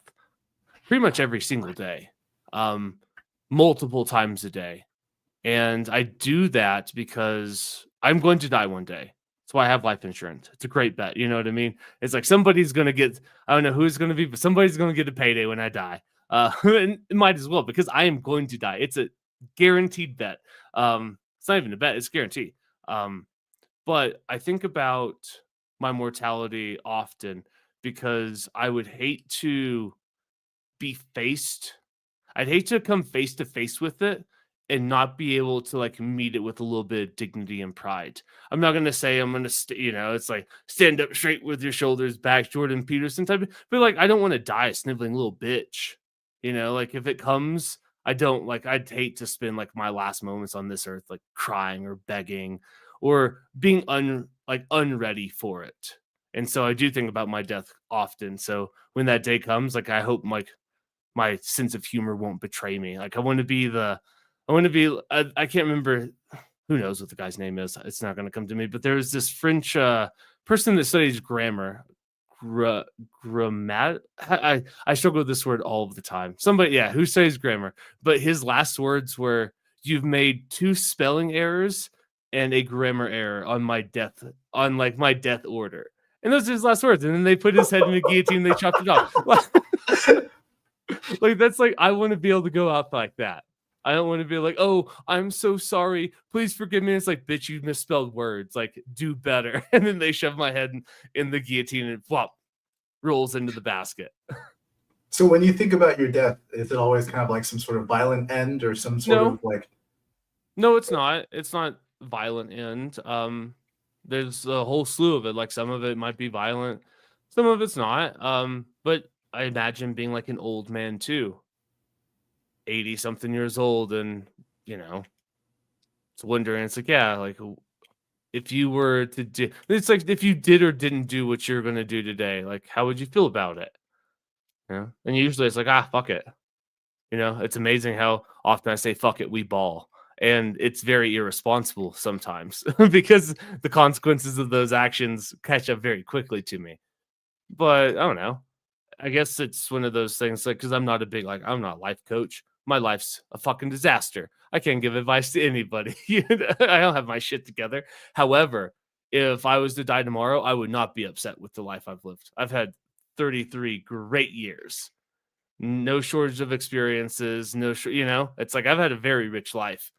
pretty much every single day, um, multiple times a day. And I do that because I'm going to die one day. That's why I have life insurance. It's a great bet. You know what I mean? It's like somebody's going to get, I don't know who's going to be, but somebody's going to get a payday when I die. And it might as well because I am going to die. It's a guaranteed bet. It's not even a bet, it's guaranteed. But I think about my mortality often because I would hate to be faced I'd hate to come face to face with it and not be able to like meet it with a little bit of dignity and pride. I'm not gonna say I'm gonna, it's like stand up straight with your shoulders back, Jordan Peterson type. But like, I don't want to die a sniveling little bitch. Like if it comes, I don't like. I'd hate to spend like my last moments on this earth like crying or begging or being unready for it. And so I do think about my death often. So when that day comes, like I hope my sense of humor won't betray me. Like I want to be I can't remember who knows what the guy's name is. It's not going to come to me, but there was this French person that studies grammar. I struggle with this word all of the time. Somebody, yeah, who studies grammar, but his last words were, "You've made 2 spelling errors and a grammar error on my death order." And those are his last words. And then they put his head in a guillotine. They chopped it off. Like that's like I want to be able to go out like that. I don't want to be like, "Oh, I'm so sorry. Please forgive me." It's like, "Bitch, you misspelled words. Like, do better." And then they shove my head in the guillotine and flop rolls into the basket. So when you think about your death, is it always kind of like some sort of violent end or some sort No, of like? no, it's not. It's not violent end. There's a whole slew of it. Like some of it might be violent, some of it's not. But I imagine being like an old man too. 80 something years old and it's wondering, it's like, yeah, like if you were to do, it's like if you did or didn't do what you're going to do today, like how would you feel about it? And usually it's like, fuck it. It's amazing how often I say fuck it, we ball, and it's very irresponsible sometimes because the consequences of those actions catch up very quickly to me. But I don't know, I guess it's one of those things, like, because I'm not I'm not a life coach. My life's a fucking disaster. I can't give advice to anybody. I don't have my shit together. However, if I was to die tomorrow, I would not be upset with the life I've lived. I've had 33 great years, no shortage of experiences. It's like I've had a very rich life.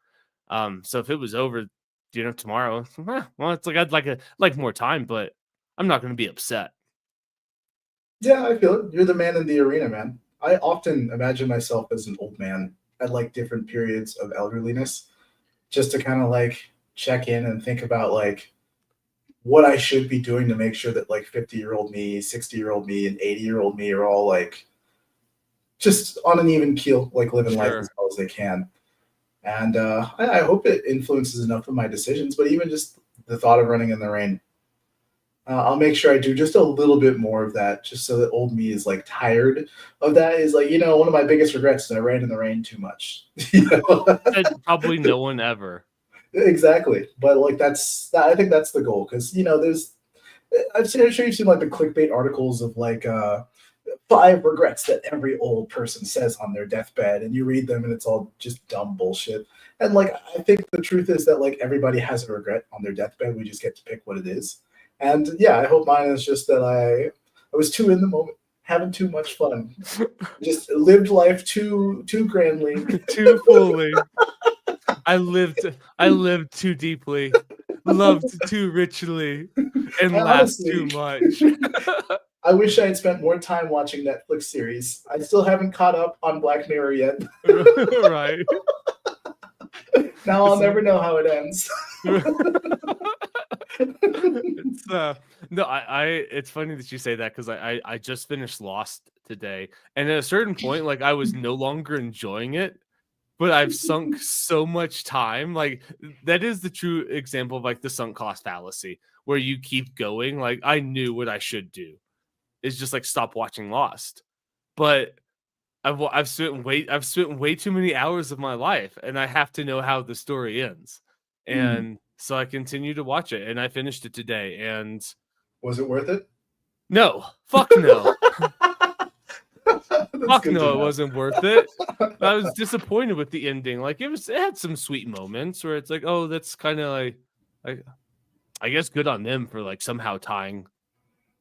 So if it was over, tomorrow, well, it's like I'd like more time, but I'm not going to be upset. Yeah, I feel it. You're the man in the arena, man. I often imagine myself as an old man at like different periods of elderliness, just to kind of like check in and think about like what I should be doing to make sure that like 50-year-old me, 60-year-old me, and 80-year-old me are all like just on an even keel, like living life as Sure. well as they can. And I hope it influences enough of my decisions, but even just the thought of running in the rain, I'll make sure I do just a little bit more of that, just so that old me is like tired of that. Is like, one of my biggest regrets is I ran in the rain too much. Said probably no one ever. Exactly, but like I think that's the goal because there's I'm sure you've seen like the clickbait articles of like 5 regrets that every old person says on their deathbed, and you read them and it's all just dumb bullshit. And like I think the truth is that like everybody has a regret on their deathbed. We just get to pick what it is. And yeah, I hope mine is just that I was too in the moment, having too much fun. Just lived life too grandly. Too fully. I lived too deeply, loved too richly, and laughed too much. I wish I had spent more time watching Netflix series. I still haven't caught up on Black Mirror yet. Right. Now I'll never know how it ends. It's no, it's funny that you say that because I just finished Lost today, and at a certain point, like I was no longer enjoying it, but I've sunk so much time. Like that is the true example of like the sunk cost fallacy, where you keep going. Like I knew what I should do is just like stop watching Lost, but I've spent way too many hours of my life, and I have to know how the story ends. And so I continue to watch it, and I finished it today. And was it worth it? No, fuck no. Fuck no, it wasn't worth it. I was disappointed with the ending. Like it had some sweet moments where it's like, oh, that's kind of like, I guess good on them for like somehow tying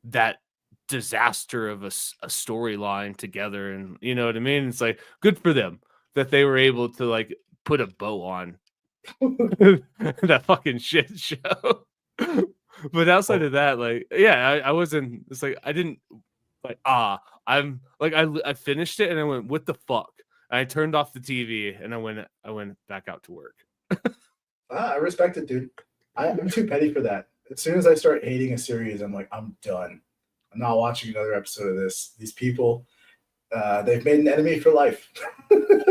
that disaster of a storyline together, and you know what I mean. It's like good for them that they were able to like put a bow on that fucking shit show. But outside of that, like, yeah, I wasn't. It's like I didn't like. I'm like I finished it and I went, what the fuck? And I turned off the TV and I went back out to work. I respect it, dude. I'm too petty for that. As soon as I start hating a series, I'm like, I'm done. I'm not watching another episode of this. These people, they've made an enemy for life.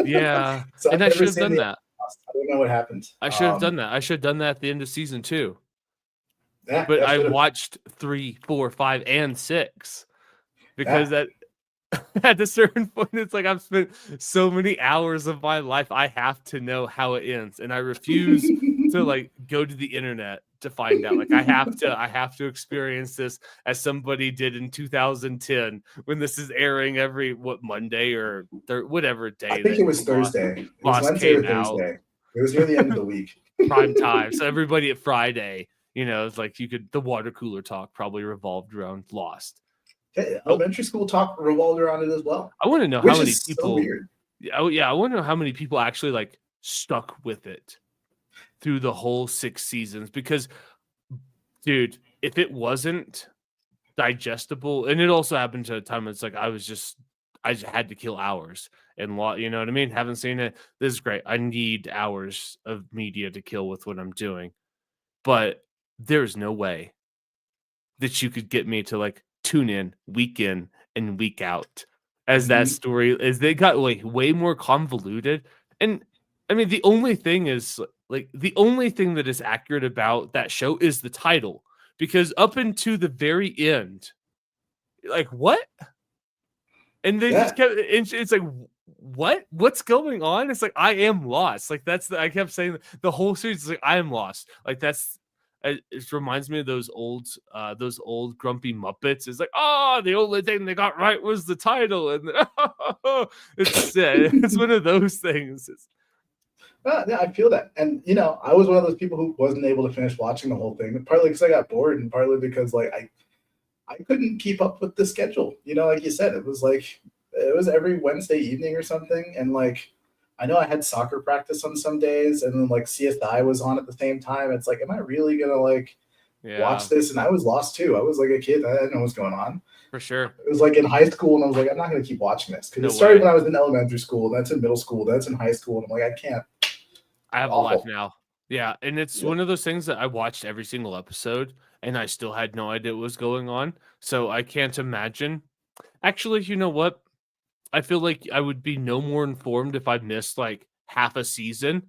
Yeah, so and I should have done that. I don't know what happened. I should have done that. I should have done that at the end of season 2. Yeah, but I watched 3, 4, 5, and 6 because at a certain point, it's like I've spent so many hours of my life. I have to know how it ends, and I refuse to like go to the internet to find out. Like I have to experience this as somebody did in 2010 when this is airing every Monday or whatever day. I think it was Thursday. It was Wednesday or Thursday. It was near the end of the week. Prime time. So everybody at Friday, you know, it's like the water cooler talk probably revolved around Lost. Hey, elementary school talk revolved around it as well. I want to know how many people. So weird. Yeah, I want to know how many people actually like stuck with it through the whole 6 seasons. Because, dude, if it wasn't digestible, and it also happened to a time it's like I just had to kill hours and you know what I mean. Haven't seen it. This is great. I need hours of media to kill with what I'm doing, but there's no way that you could get me to like tune in week in and week out as that story as they got like way more convoluted. And I mean, the only thing that is accurate about that show is the title, because up into the very end, like what? And they just kept, it's like, what's going on? It's like, I am lost. Like I kept saying the whole series is like, I am lost. Like it reminds me of those old grumpy Muppets. It's like, the only thing they got right was the title, and it's one of those things. Yeah, I feel that, and you know, I was one of those people who wasn't able to finish watching the whole thing. Partly because I got bored, and partly because like I couldn't keep up with the schedule. You know, like you said, it was every Wednesday evening or something, and like. I know I had soccer practice on some days, and then like CSI was on at the same time. It's like, am I really gonna watch this? And I was lost too. I was like a kid. I didn't know what's going on. For sure. It was like in high school, and I was like, I'm not gonna keep watching this because it started when I was in elementary school. That's in middle school. That's in high school, and I'm like, I can't. I have a life now. Yeah, and it's one of those things that I watched every single episode, and I still had no idea what was going on. So I can't imagine. Actually, you know what? I feel like I would be no more informed if I missed like half a season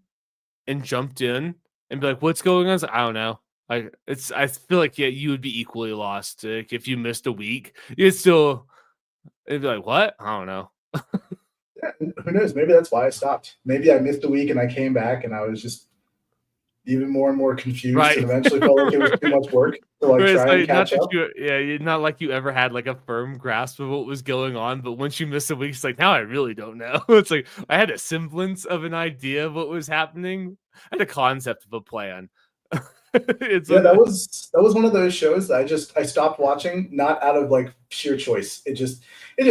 and jumped in and be like, what's going on? I don't know. I feel like, you would be equally lost. Like, if you missed a week, it'd be like, what? I don't know. Who knows? Maybe that's why I stopped. Maybe I missed a week and I came back and I was just even more and more confused, and eventually felt like it was too much work to try and catch up. Not like you ever had like a firm grasp of what was going on, but once you miss a week, it's like, now I really don't know. It's like I had a semblance of an idea of what was happening. I had a concept of a plan. It's Yeah, like that was one of those shows that I stopped watching, not out of like sheer choice. It just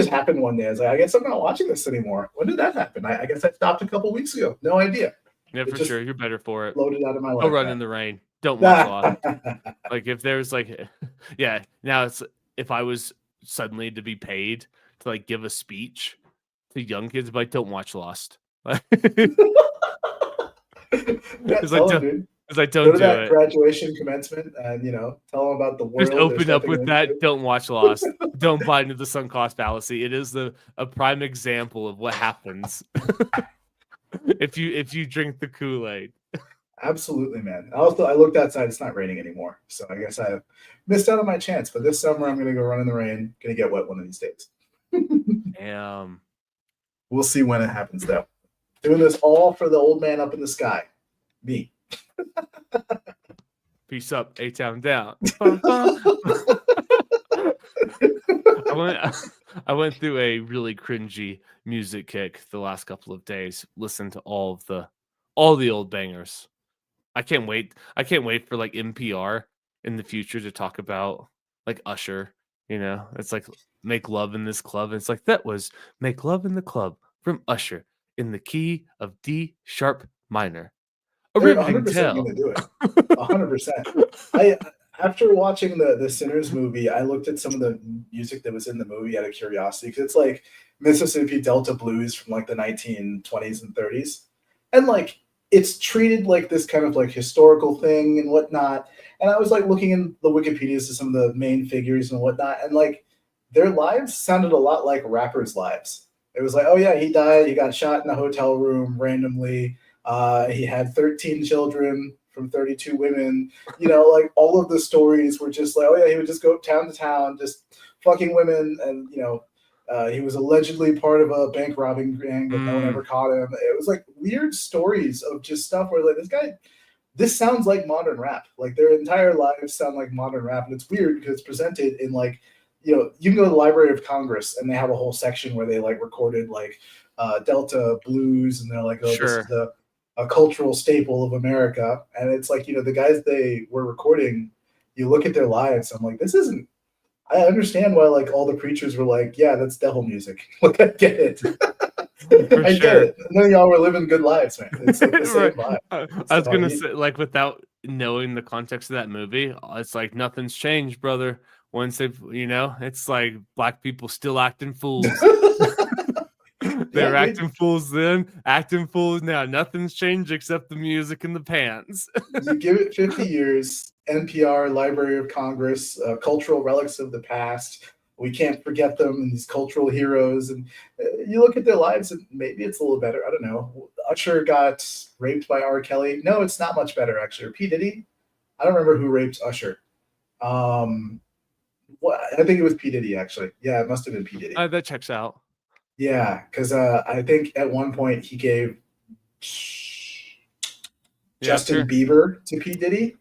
happened one day. I was like, I guess I'm not watching this anymore. When did that happen? I guess I stopped a couple weeks ago. No idea. yeah, It for just sure. You're better for it. floated out of my Go life, run in man. the rain. Don't watch Lost. Like if there's like, yeah. Now it's if I was suddenly to be paid to like give a speech to young kids, but don't watch Lost. Yeah, It's like tell them, don't. dude. It's like Go don't to do that it. graduation commencement and tell them about the Just world they're open up stepping with into. that. Don't watch Lost. Don't buy into the sunk cost fallacy. It is a prime example of what happens if you drink the Kool-Aid. Absolutely, man. Also, I looked outside. It's not raining anymore, so I guess I missed out on my chance. But this summer, I'm gonna go run in the rain. Gonna get wet one of these days. Damn. We'll see when it happens, though. Doing this all for the old man up in the sky, me. Peace up, A-Town down. Bum, bum. I went through a really cringy music kick the last couple of days. Listened to all the old bangers. I can't wait. I can't wait for like NPR in the future to talk about like Usher. It's like Make Love in This Club. It's like that was Make Love in the Club from Usher in the key of D sharp minor. A They're riveting 100% tale. gonna do it. 100%. I After watching the Sinners movie, I looked at some of the music that was in the movie out of curiosity because it's like Mississippi Delta blues from like the 1920s and 30s, and like it's treated like this kind of like historical thing and whatnot. And I was like looking in the Wikipedias to some of the main figures and whatnot, and like their lives sounded a lot like rappers' lives. It was like, oh yeah, he died, he got shot in a hotel room randomly. He had 13 children from 32 women. Like all of the stories were just like, oh yeah, he would just go town to town, just fucking women, and he was allegedly part of a bank robbing gang, but no one ever caught him. It was like weird stories of just stuff where like this sounds like modern rap. Like their entire lives sound like modern rap, and it's weird because it's presented in like, you can go to the Library of Congress and they have a whole section where they like recorded like Delta blues, and they're like, oh, this is Sure. a cultural staple of America. And it's like, the guys they were recording, you look at their lives, I'm like, this isn't, I understand why like all the preachers were like, yeah, that's devil music. Like I get it. For I get sure. it. None of y'all were living good lives, man. It's like the same Right. vibe. I was all you gonna need. say, like, without knowing the context of that movie, it's like nothing's changed, brother. Once it's like black people still acting fools. They Yeah, were dude. acting fools then, acting fools now. Nothing's changed except the music and the pants. You give it 50 years, NPR, Library of Congress, cultural relics of the past. We can't forget them and these cultural heroes. And you look at their lives, and maybe it's a little better. I don't know. Usher got raped by R. Kelly. No, it's not much better, actually. Or P. Diddy. I don't remember who raped Usher. I think it was P. Diddy, actually. Yeah, it must have been P. Diddy. That checks out. Yeah, because I think at one point he gave Justin Bieber to P. Diddy.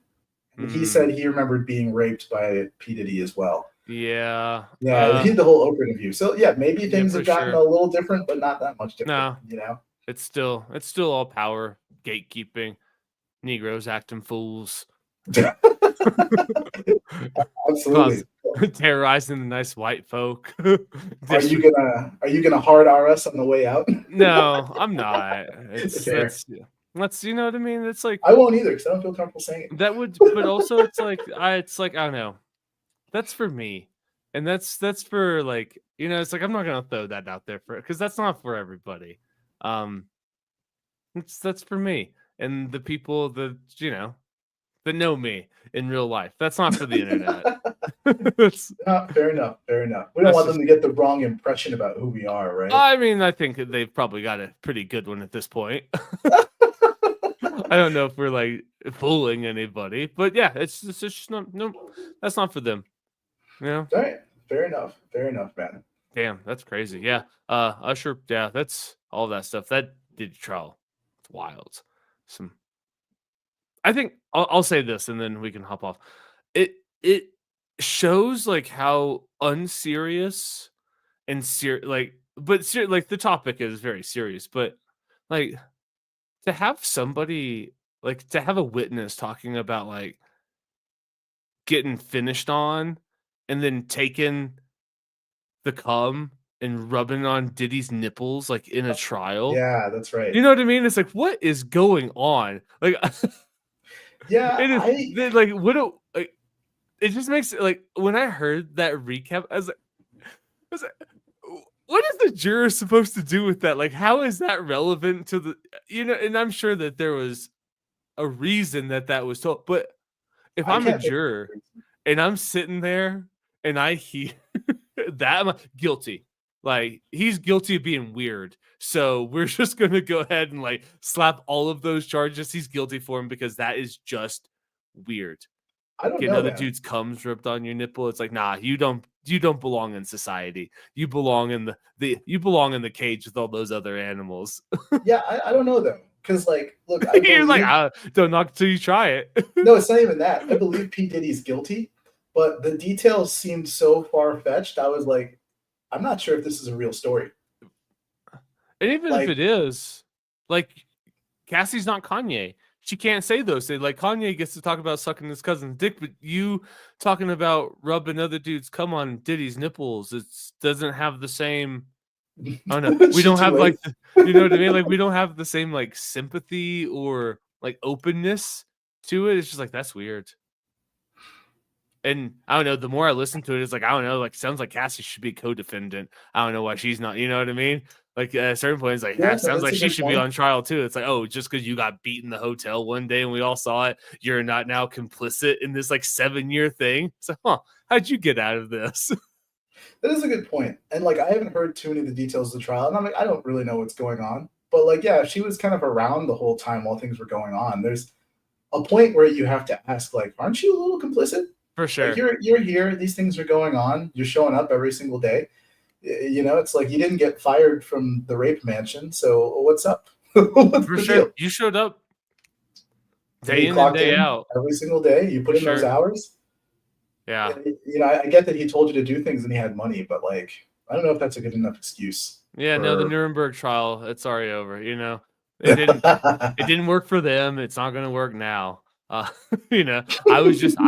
And he said he remembered being raped by P. Diddy as well. Yeah. Yeah, he had the whole Oprah interview. So yeah, maybe things have gotten a little different, but not that much different. No, it's still all power, gatekeeping, Negroes acting fools. Absolutely. Terrorizing the nice white folk. Are you gonna hard R us on the way out? No, I'm not. Let's you know what I mean? It's like I won't either because I don't feel comfortable saying it. That would, but also it's like I don't know. That's for me, and that's for like it's like I'm not gonna throw that out there because that's not for everybody. That's for me and the people that that know me in real life. That's not for the internet. Fair enough. We don't want them to get the wrong impression about who we are, right? I mean, I think they've probably got a pretty good one at this point. I don't know if we're like fooling anybody, but yeah, it's just not. No, that's not for them. All right. Fair enough, man. Damn, that's crazy. Yeah. Usher, yeah, that's all that stuff. That did trial. It's wild. I think I'll say this and then we can hop off. It shows like how unserious and like the topic is very serious, but like to have somebody like to have a witness talking about like getting finished on and then taking the cum and rubbing on Diddy's nipples like in a trial. Yeah, that's right. You know what I mean? It's like, what is going on? Like, Yeah, it is like, what do like? It just makes it like when I heard that recap, I was like, what is the juror supposed to do with that? Like, how is that relevant to the, and I'm sure that there was a reason that was told, but if I I'm a can't think. juror and I'm sitting there and I hear that, I'm guilty. Like, he's guilty of being weird. So we're just going to go ahead and like slap all of those charges he's guilty for him because that is just weird. I don't Get know, another man. dude's cums ripped on your nipple. It's like, nah, you don't belong in society. You belong in the cage with all those other animals. Yeah, I don't know though. Because like, look, I You're believe, like, don't knock till you try it. no, it's not even that. I believe P. Diddy's guilty, but the details seemed so far-fetched. I was like, I'm not sure if this is a real story. And even Like, if it is, like, Cassie's not Kanye. She can't say those things. Like, Kanye gets to talk about sucking his cousin's dick, but you talking about rubbing other dudes cum on Diddy's nipples, it doesn't have the same. I don't know. We don't have like, you know what I mean? Like, we don't have the same like sympathy or like openness to it. It's just like, that's weird. And I don't know, the more I listen to it, it's like, I don't know, like, sounds like Cassie should be co-defendant. I don't know why she's not, you know what I mean? Like, at a certain point, it's like, Yeah, sounds like she should be point. on trial too. It's like, oh, just because you got beat in the hotel one day and we all saw it, you're not now complicit in this like 7-year thing. So, how'd you get out of this? That is a good point. And like, I haven't heard too many of the details of the trial, and I'm like, I don't really know what's going on. But like, yeah, she was kind of around the whole time while things were going on. There's a point where you have to ask, like, aren't you a little complicit? For sure. Like, you're here. These things are going on. You're showing up every single day. You know, it's like you didn't get fired from the rape mansion. So what's up? What's For the sure. deal? You showed up day in and day out every single day. You put in those hours. Yeah. You know, I get that he told you to do things and he had money, but like, I don't know if that's a good enough excuse. Yeah, no, the Nuremberg trial, it's already over, you know. It didn't work for them. It's not gonna work now. You know, I was just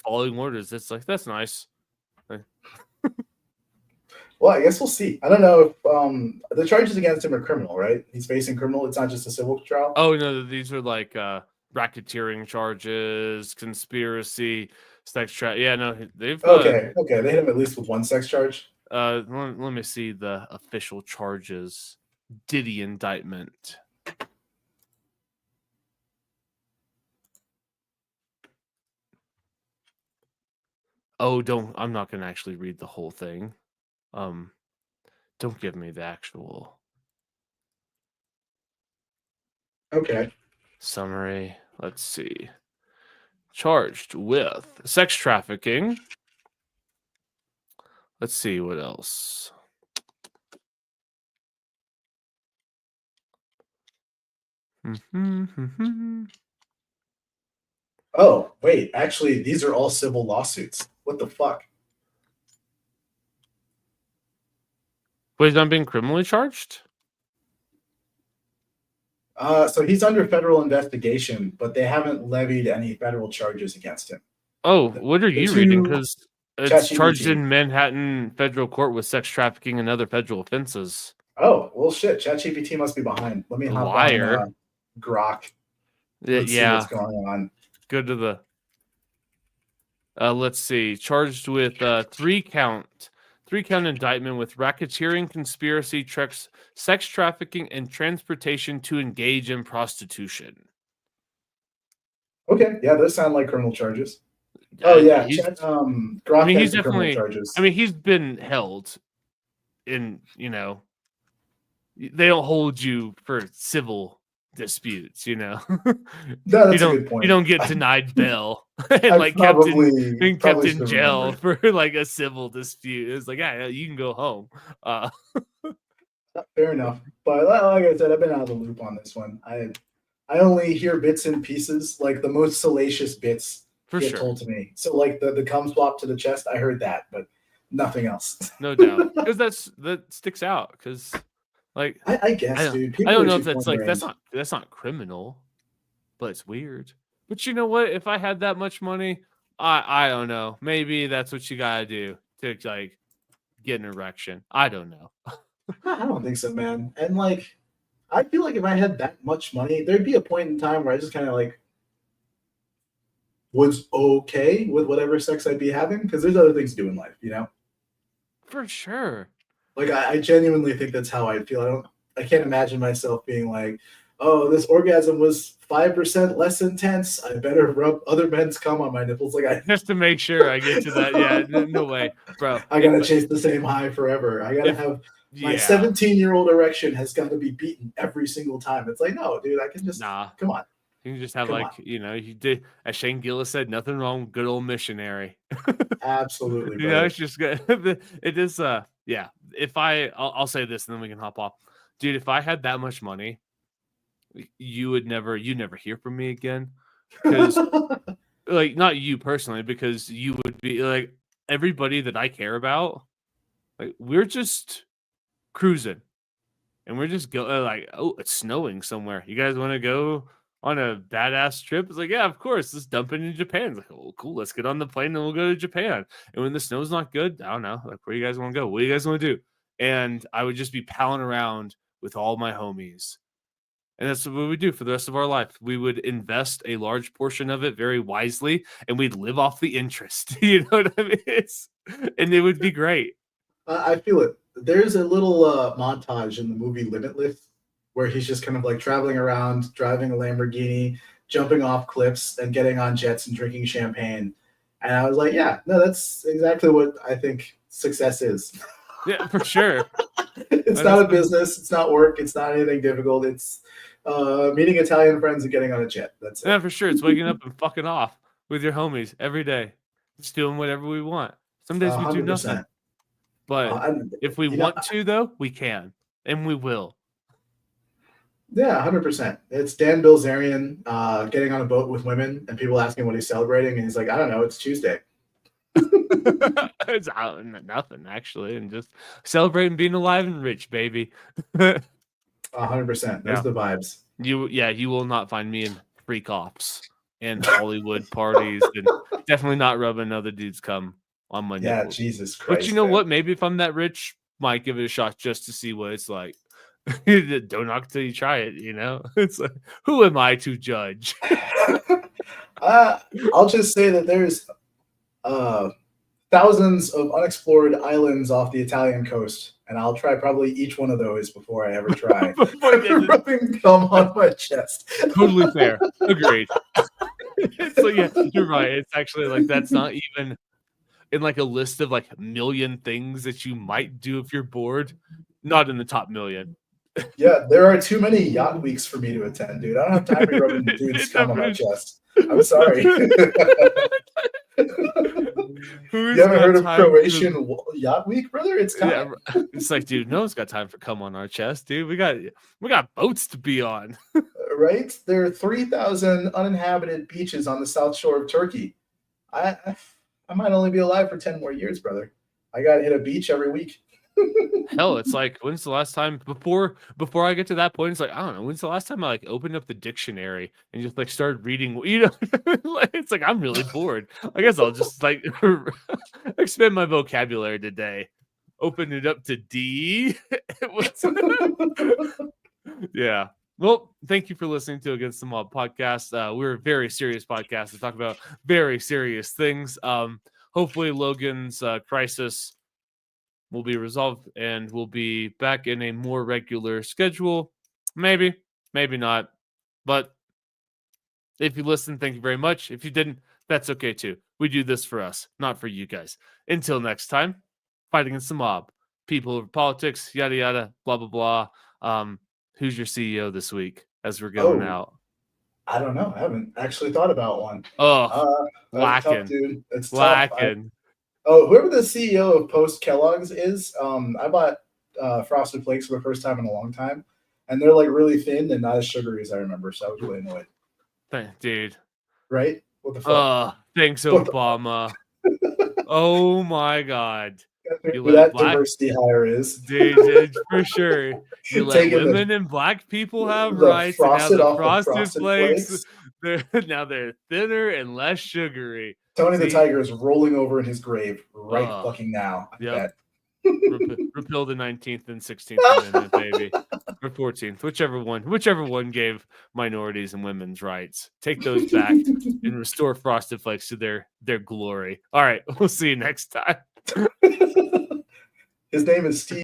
following orders. It's like, that's nice. Well, I guess we'll see. I don't know if the charges against him are criminal, right? He's facing criminal. It's not just a civil trial. Oh no, these are like racketeering charges, conspiracy, sex trap. Yeah, no, they've okay. They hit him at least with one sex charge. Let me see the official charges. Diddy indictment. Oh, I'm not gonna actually read the whole thing. Don't give me the actual summary. Let's see. Charged with sex trafficking. Let's see what else. Oh, wait. Actually, these are all civil lawsuits. What the fuck? Wait, he's not being criminally charged? So he's under federal investigation, but they haven't levied any federal charges against him. Oh, what are you reading? Because it's charged in Manhattan federal court with sex trafficking and other federal offenses. Oh, well, shit. ChatGPT must be behind. Let me hop on Grok. Let's see what's going on. Go to the. Let's see. Charged with 3-count indictment with racketeering, conspiracy, sex trafficking, and transportation to engage in prostitution. Okay, yeah, those sound like criminal charges. Oh yeah, Grok he's definitely charges. I mean, he's been held in, you know, they don't hold you for civil disputes, you know. No, that's a good point. You don't get denied bail and like kept in jail for like a civil dispute. It's like, yeah, you can go home. Fair enough. But like I said, I've been out of the loop on this one. I only hear bits and pieces, like the most salacious bits get told to me. So like the cum swap to the chest, I heard that, but nothing else. No doubt. Because that sticks out. Because like I guess, dude. I don't know if that's like that's not criminal, but it's weird. But you know what? If I had that much money, I don't know. Maybe that's what you gotta do to like get an erection. I don't know. I don't think so, man. And like, I feel like if I had that much money, there'd be a point in time where I just kind of like was okay with whatever sex I'd be having because there's other things to do in life, you know. For sure. Like I genuinely think that's how I feel. I can't imagine myself being like, oh, this orgasm was 5% less intense. I better rub other men's cum on my nipples. Like I Just to make sure I get to that. Yeah, no way, bro. I gotta chase the same high forever. I gotta have my 17-year-old erection has got to be beaten every single time. It's like, no, dude, I can just come on. You can just have you did, as Shane Gillis said, nothing wrong with good old missionary. Absolutely, you know, it's just good. It is yeah. If I'll say this and then we can hop off. Dude, if I had that much money, you'd never hear from me again. Because like not you personally, because you would be like everybody that I care about, like we're just cruising. And we're just going like, oh, it's snowing somewhere. You guys want to go on a badass trip? It's like, yeah, of course. Let's dump it in Japan. It's like, oh, cool. Let's get on the plane and we'll go to Japan. And when the snow's not good, I don't know. Like, where you guys want to go? What do you guys want to do? And I would just be palling around with all my homies. And that's what we do for the rest of our life. We would invest a large portion of it very wisely, and we'd live off the interest. You know what I mean? And it would be great. I feel it. There's a little montage in the movie Limitless where he's just kind of like traveling around, driving a Lamborghini, jumping off cliffs, and getting on jets and drinking champagne. And I was like, yeah, no, that's exactly what I think success is. Yeah, for sure. It's not a business. It's not work. It's not anything difficult. It's meeting Italian friends and getting on a jet. That's it. Yeah, for sure. It's waking up and fucking off with your homies every day. Just doing whatever we want. Some days we do nothing. But if we want to, though, we can. And we will. Yeah, 100%. It's Dan Bilzerian getting on a boat with women and people asking what he's celebrating. And he's like, I don't know. It's Tuesday. It's nothing, actually. And just celebrating being alive and rich, baby. 100%. Those are the vibes. You will not find me in freak offs and Hollywood parties and definitely not rubbing other dudes cum on my nipples. Yeah, Jesus Christ. But you know what? Maybe if I'm that rich, might give it a shot just to see what it's like. Don't knock till you try it, you know? It's like, who am I to judge? I'll just say that there's thousands of unexplored islands off the Italian coast, and I'll try probably each one of those before I ever try rubbing cum on my chest. Totally fair. Agreed. So yeah, you're right. It's actually like that's not even in like a list of like a million things that you might do if you're bored. Not in the top million. Yeah, there are too many yacht weeks for me to attend, dude. I don't have time to be rubbing dudes cum on my chest. I'm sorry. You haven't heard of Croatian Yacht Week, brother? It's time. Yeah, it's like, dude, no one's got time for cum on our chest, dude. We got boats to be on. Right? There are 3,000 uninhabited beaches on the south shore of Turkey. I might only be alive for 10 more years, brother. I gotta hit a beach every week. Hell, it's like, when's the last time before I get to that point? It's like, I don't know, when's the last time I like opened up the dictionary and just like started reading, you know? It's like I'm really bored. I guess I'll just like expand my vocabulary today. Open it up to D. Yeah. Well, thank you for listening to Against the Mob podcast. We're a very serious podcast to talk about very serious things. Hopefully Logan's crisis will be resolved and we'll be back in a more regular schedule. Maybe not. But if you listened, thank you very much. If you didn't, that's okay too. We do this for us, not for you guys. Until next time, fight against the mob. People over politics, yada, yada, blah, blah, blah. Who's your CEO this week as we're going out? I don't know. I haven't actually thought about one. Lacking. Tough, dude. It's lacking. Whoever the CEO of Post Kellogg's is, I bought Frosted Flakes for the first time in a long time, and they're like really thin and not as sugary as I remember. So I was really annoyed. Dude. Right? What the fuck? Thanks, Obama. Oh my God. Who that diversity hire is. Dude, for sure. You let women and black people have rights. Frosted and now the Frosted Flakes, now they're thinner and less sugary. Tony the Tiger is rolling over in his grave right fucking now. Yep. Repeal the 19th and 16th Amendment, baby. Or 14th, whichever one gave minorities and women's rights. Take those back and restore Frosted Flakes to their glory. All right, we'll see you next time. His name is Steve.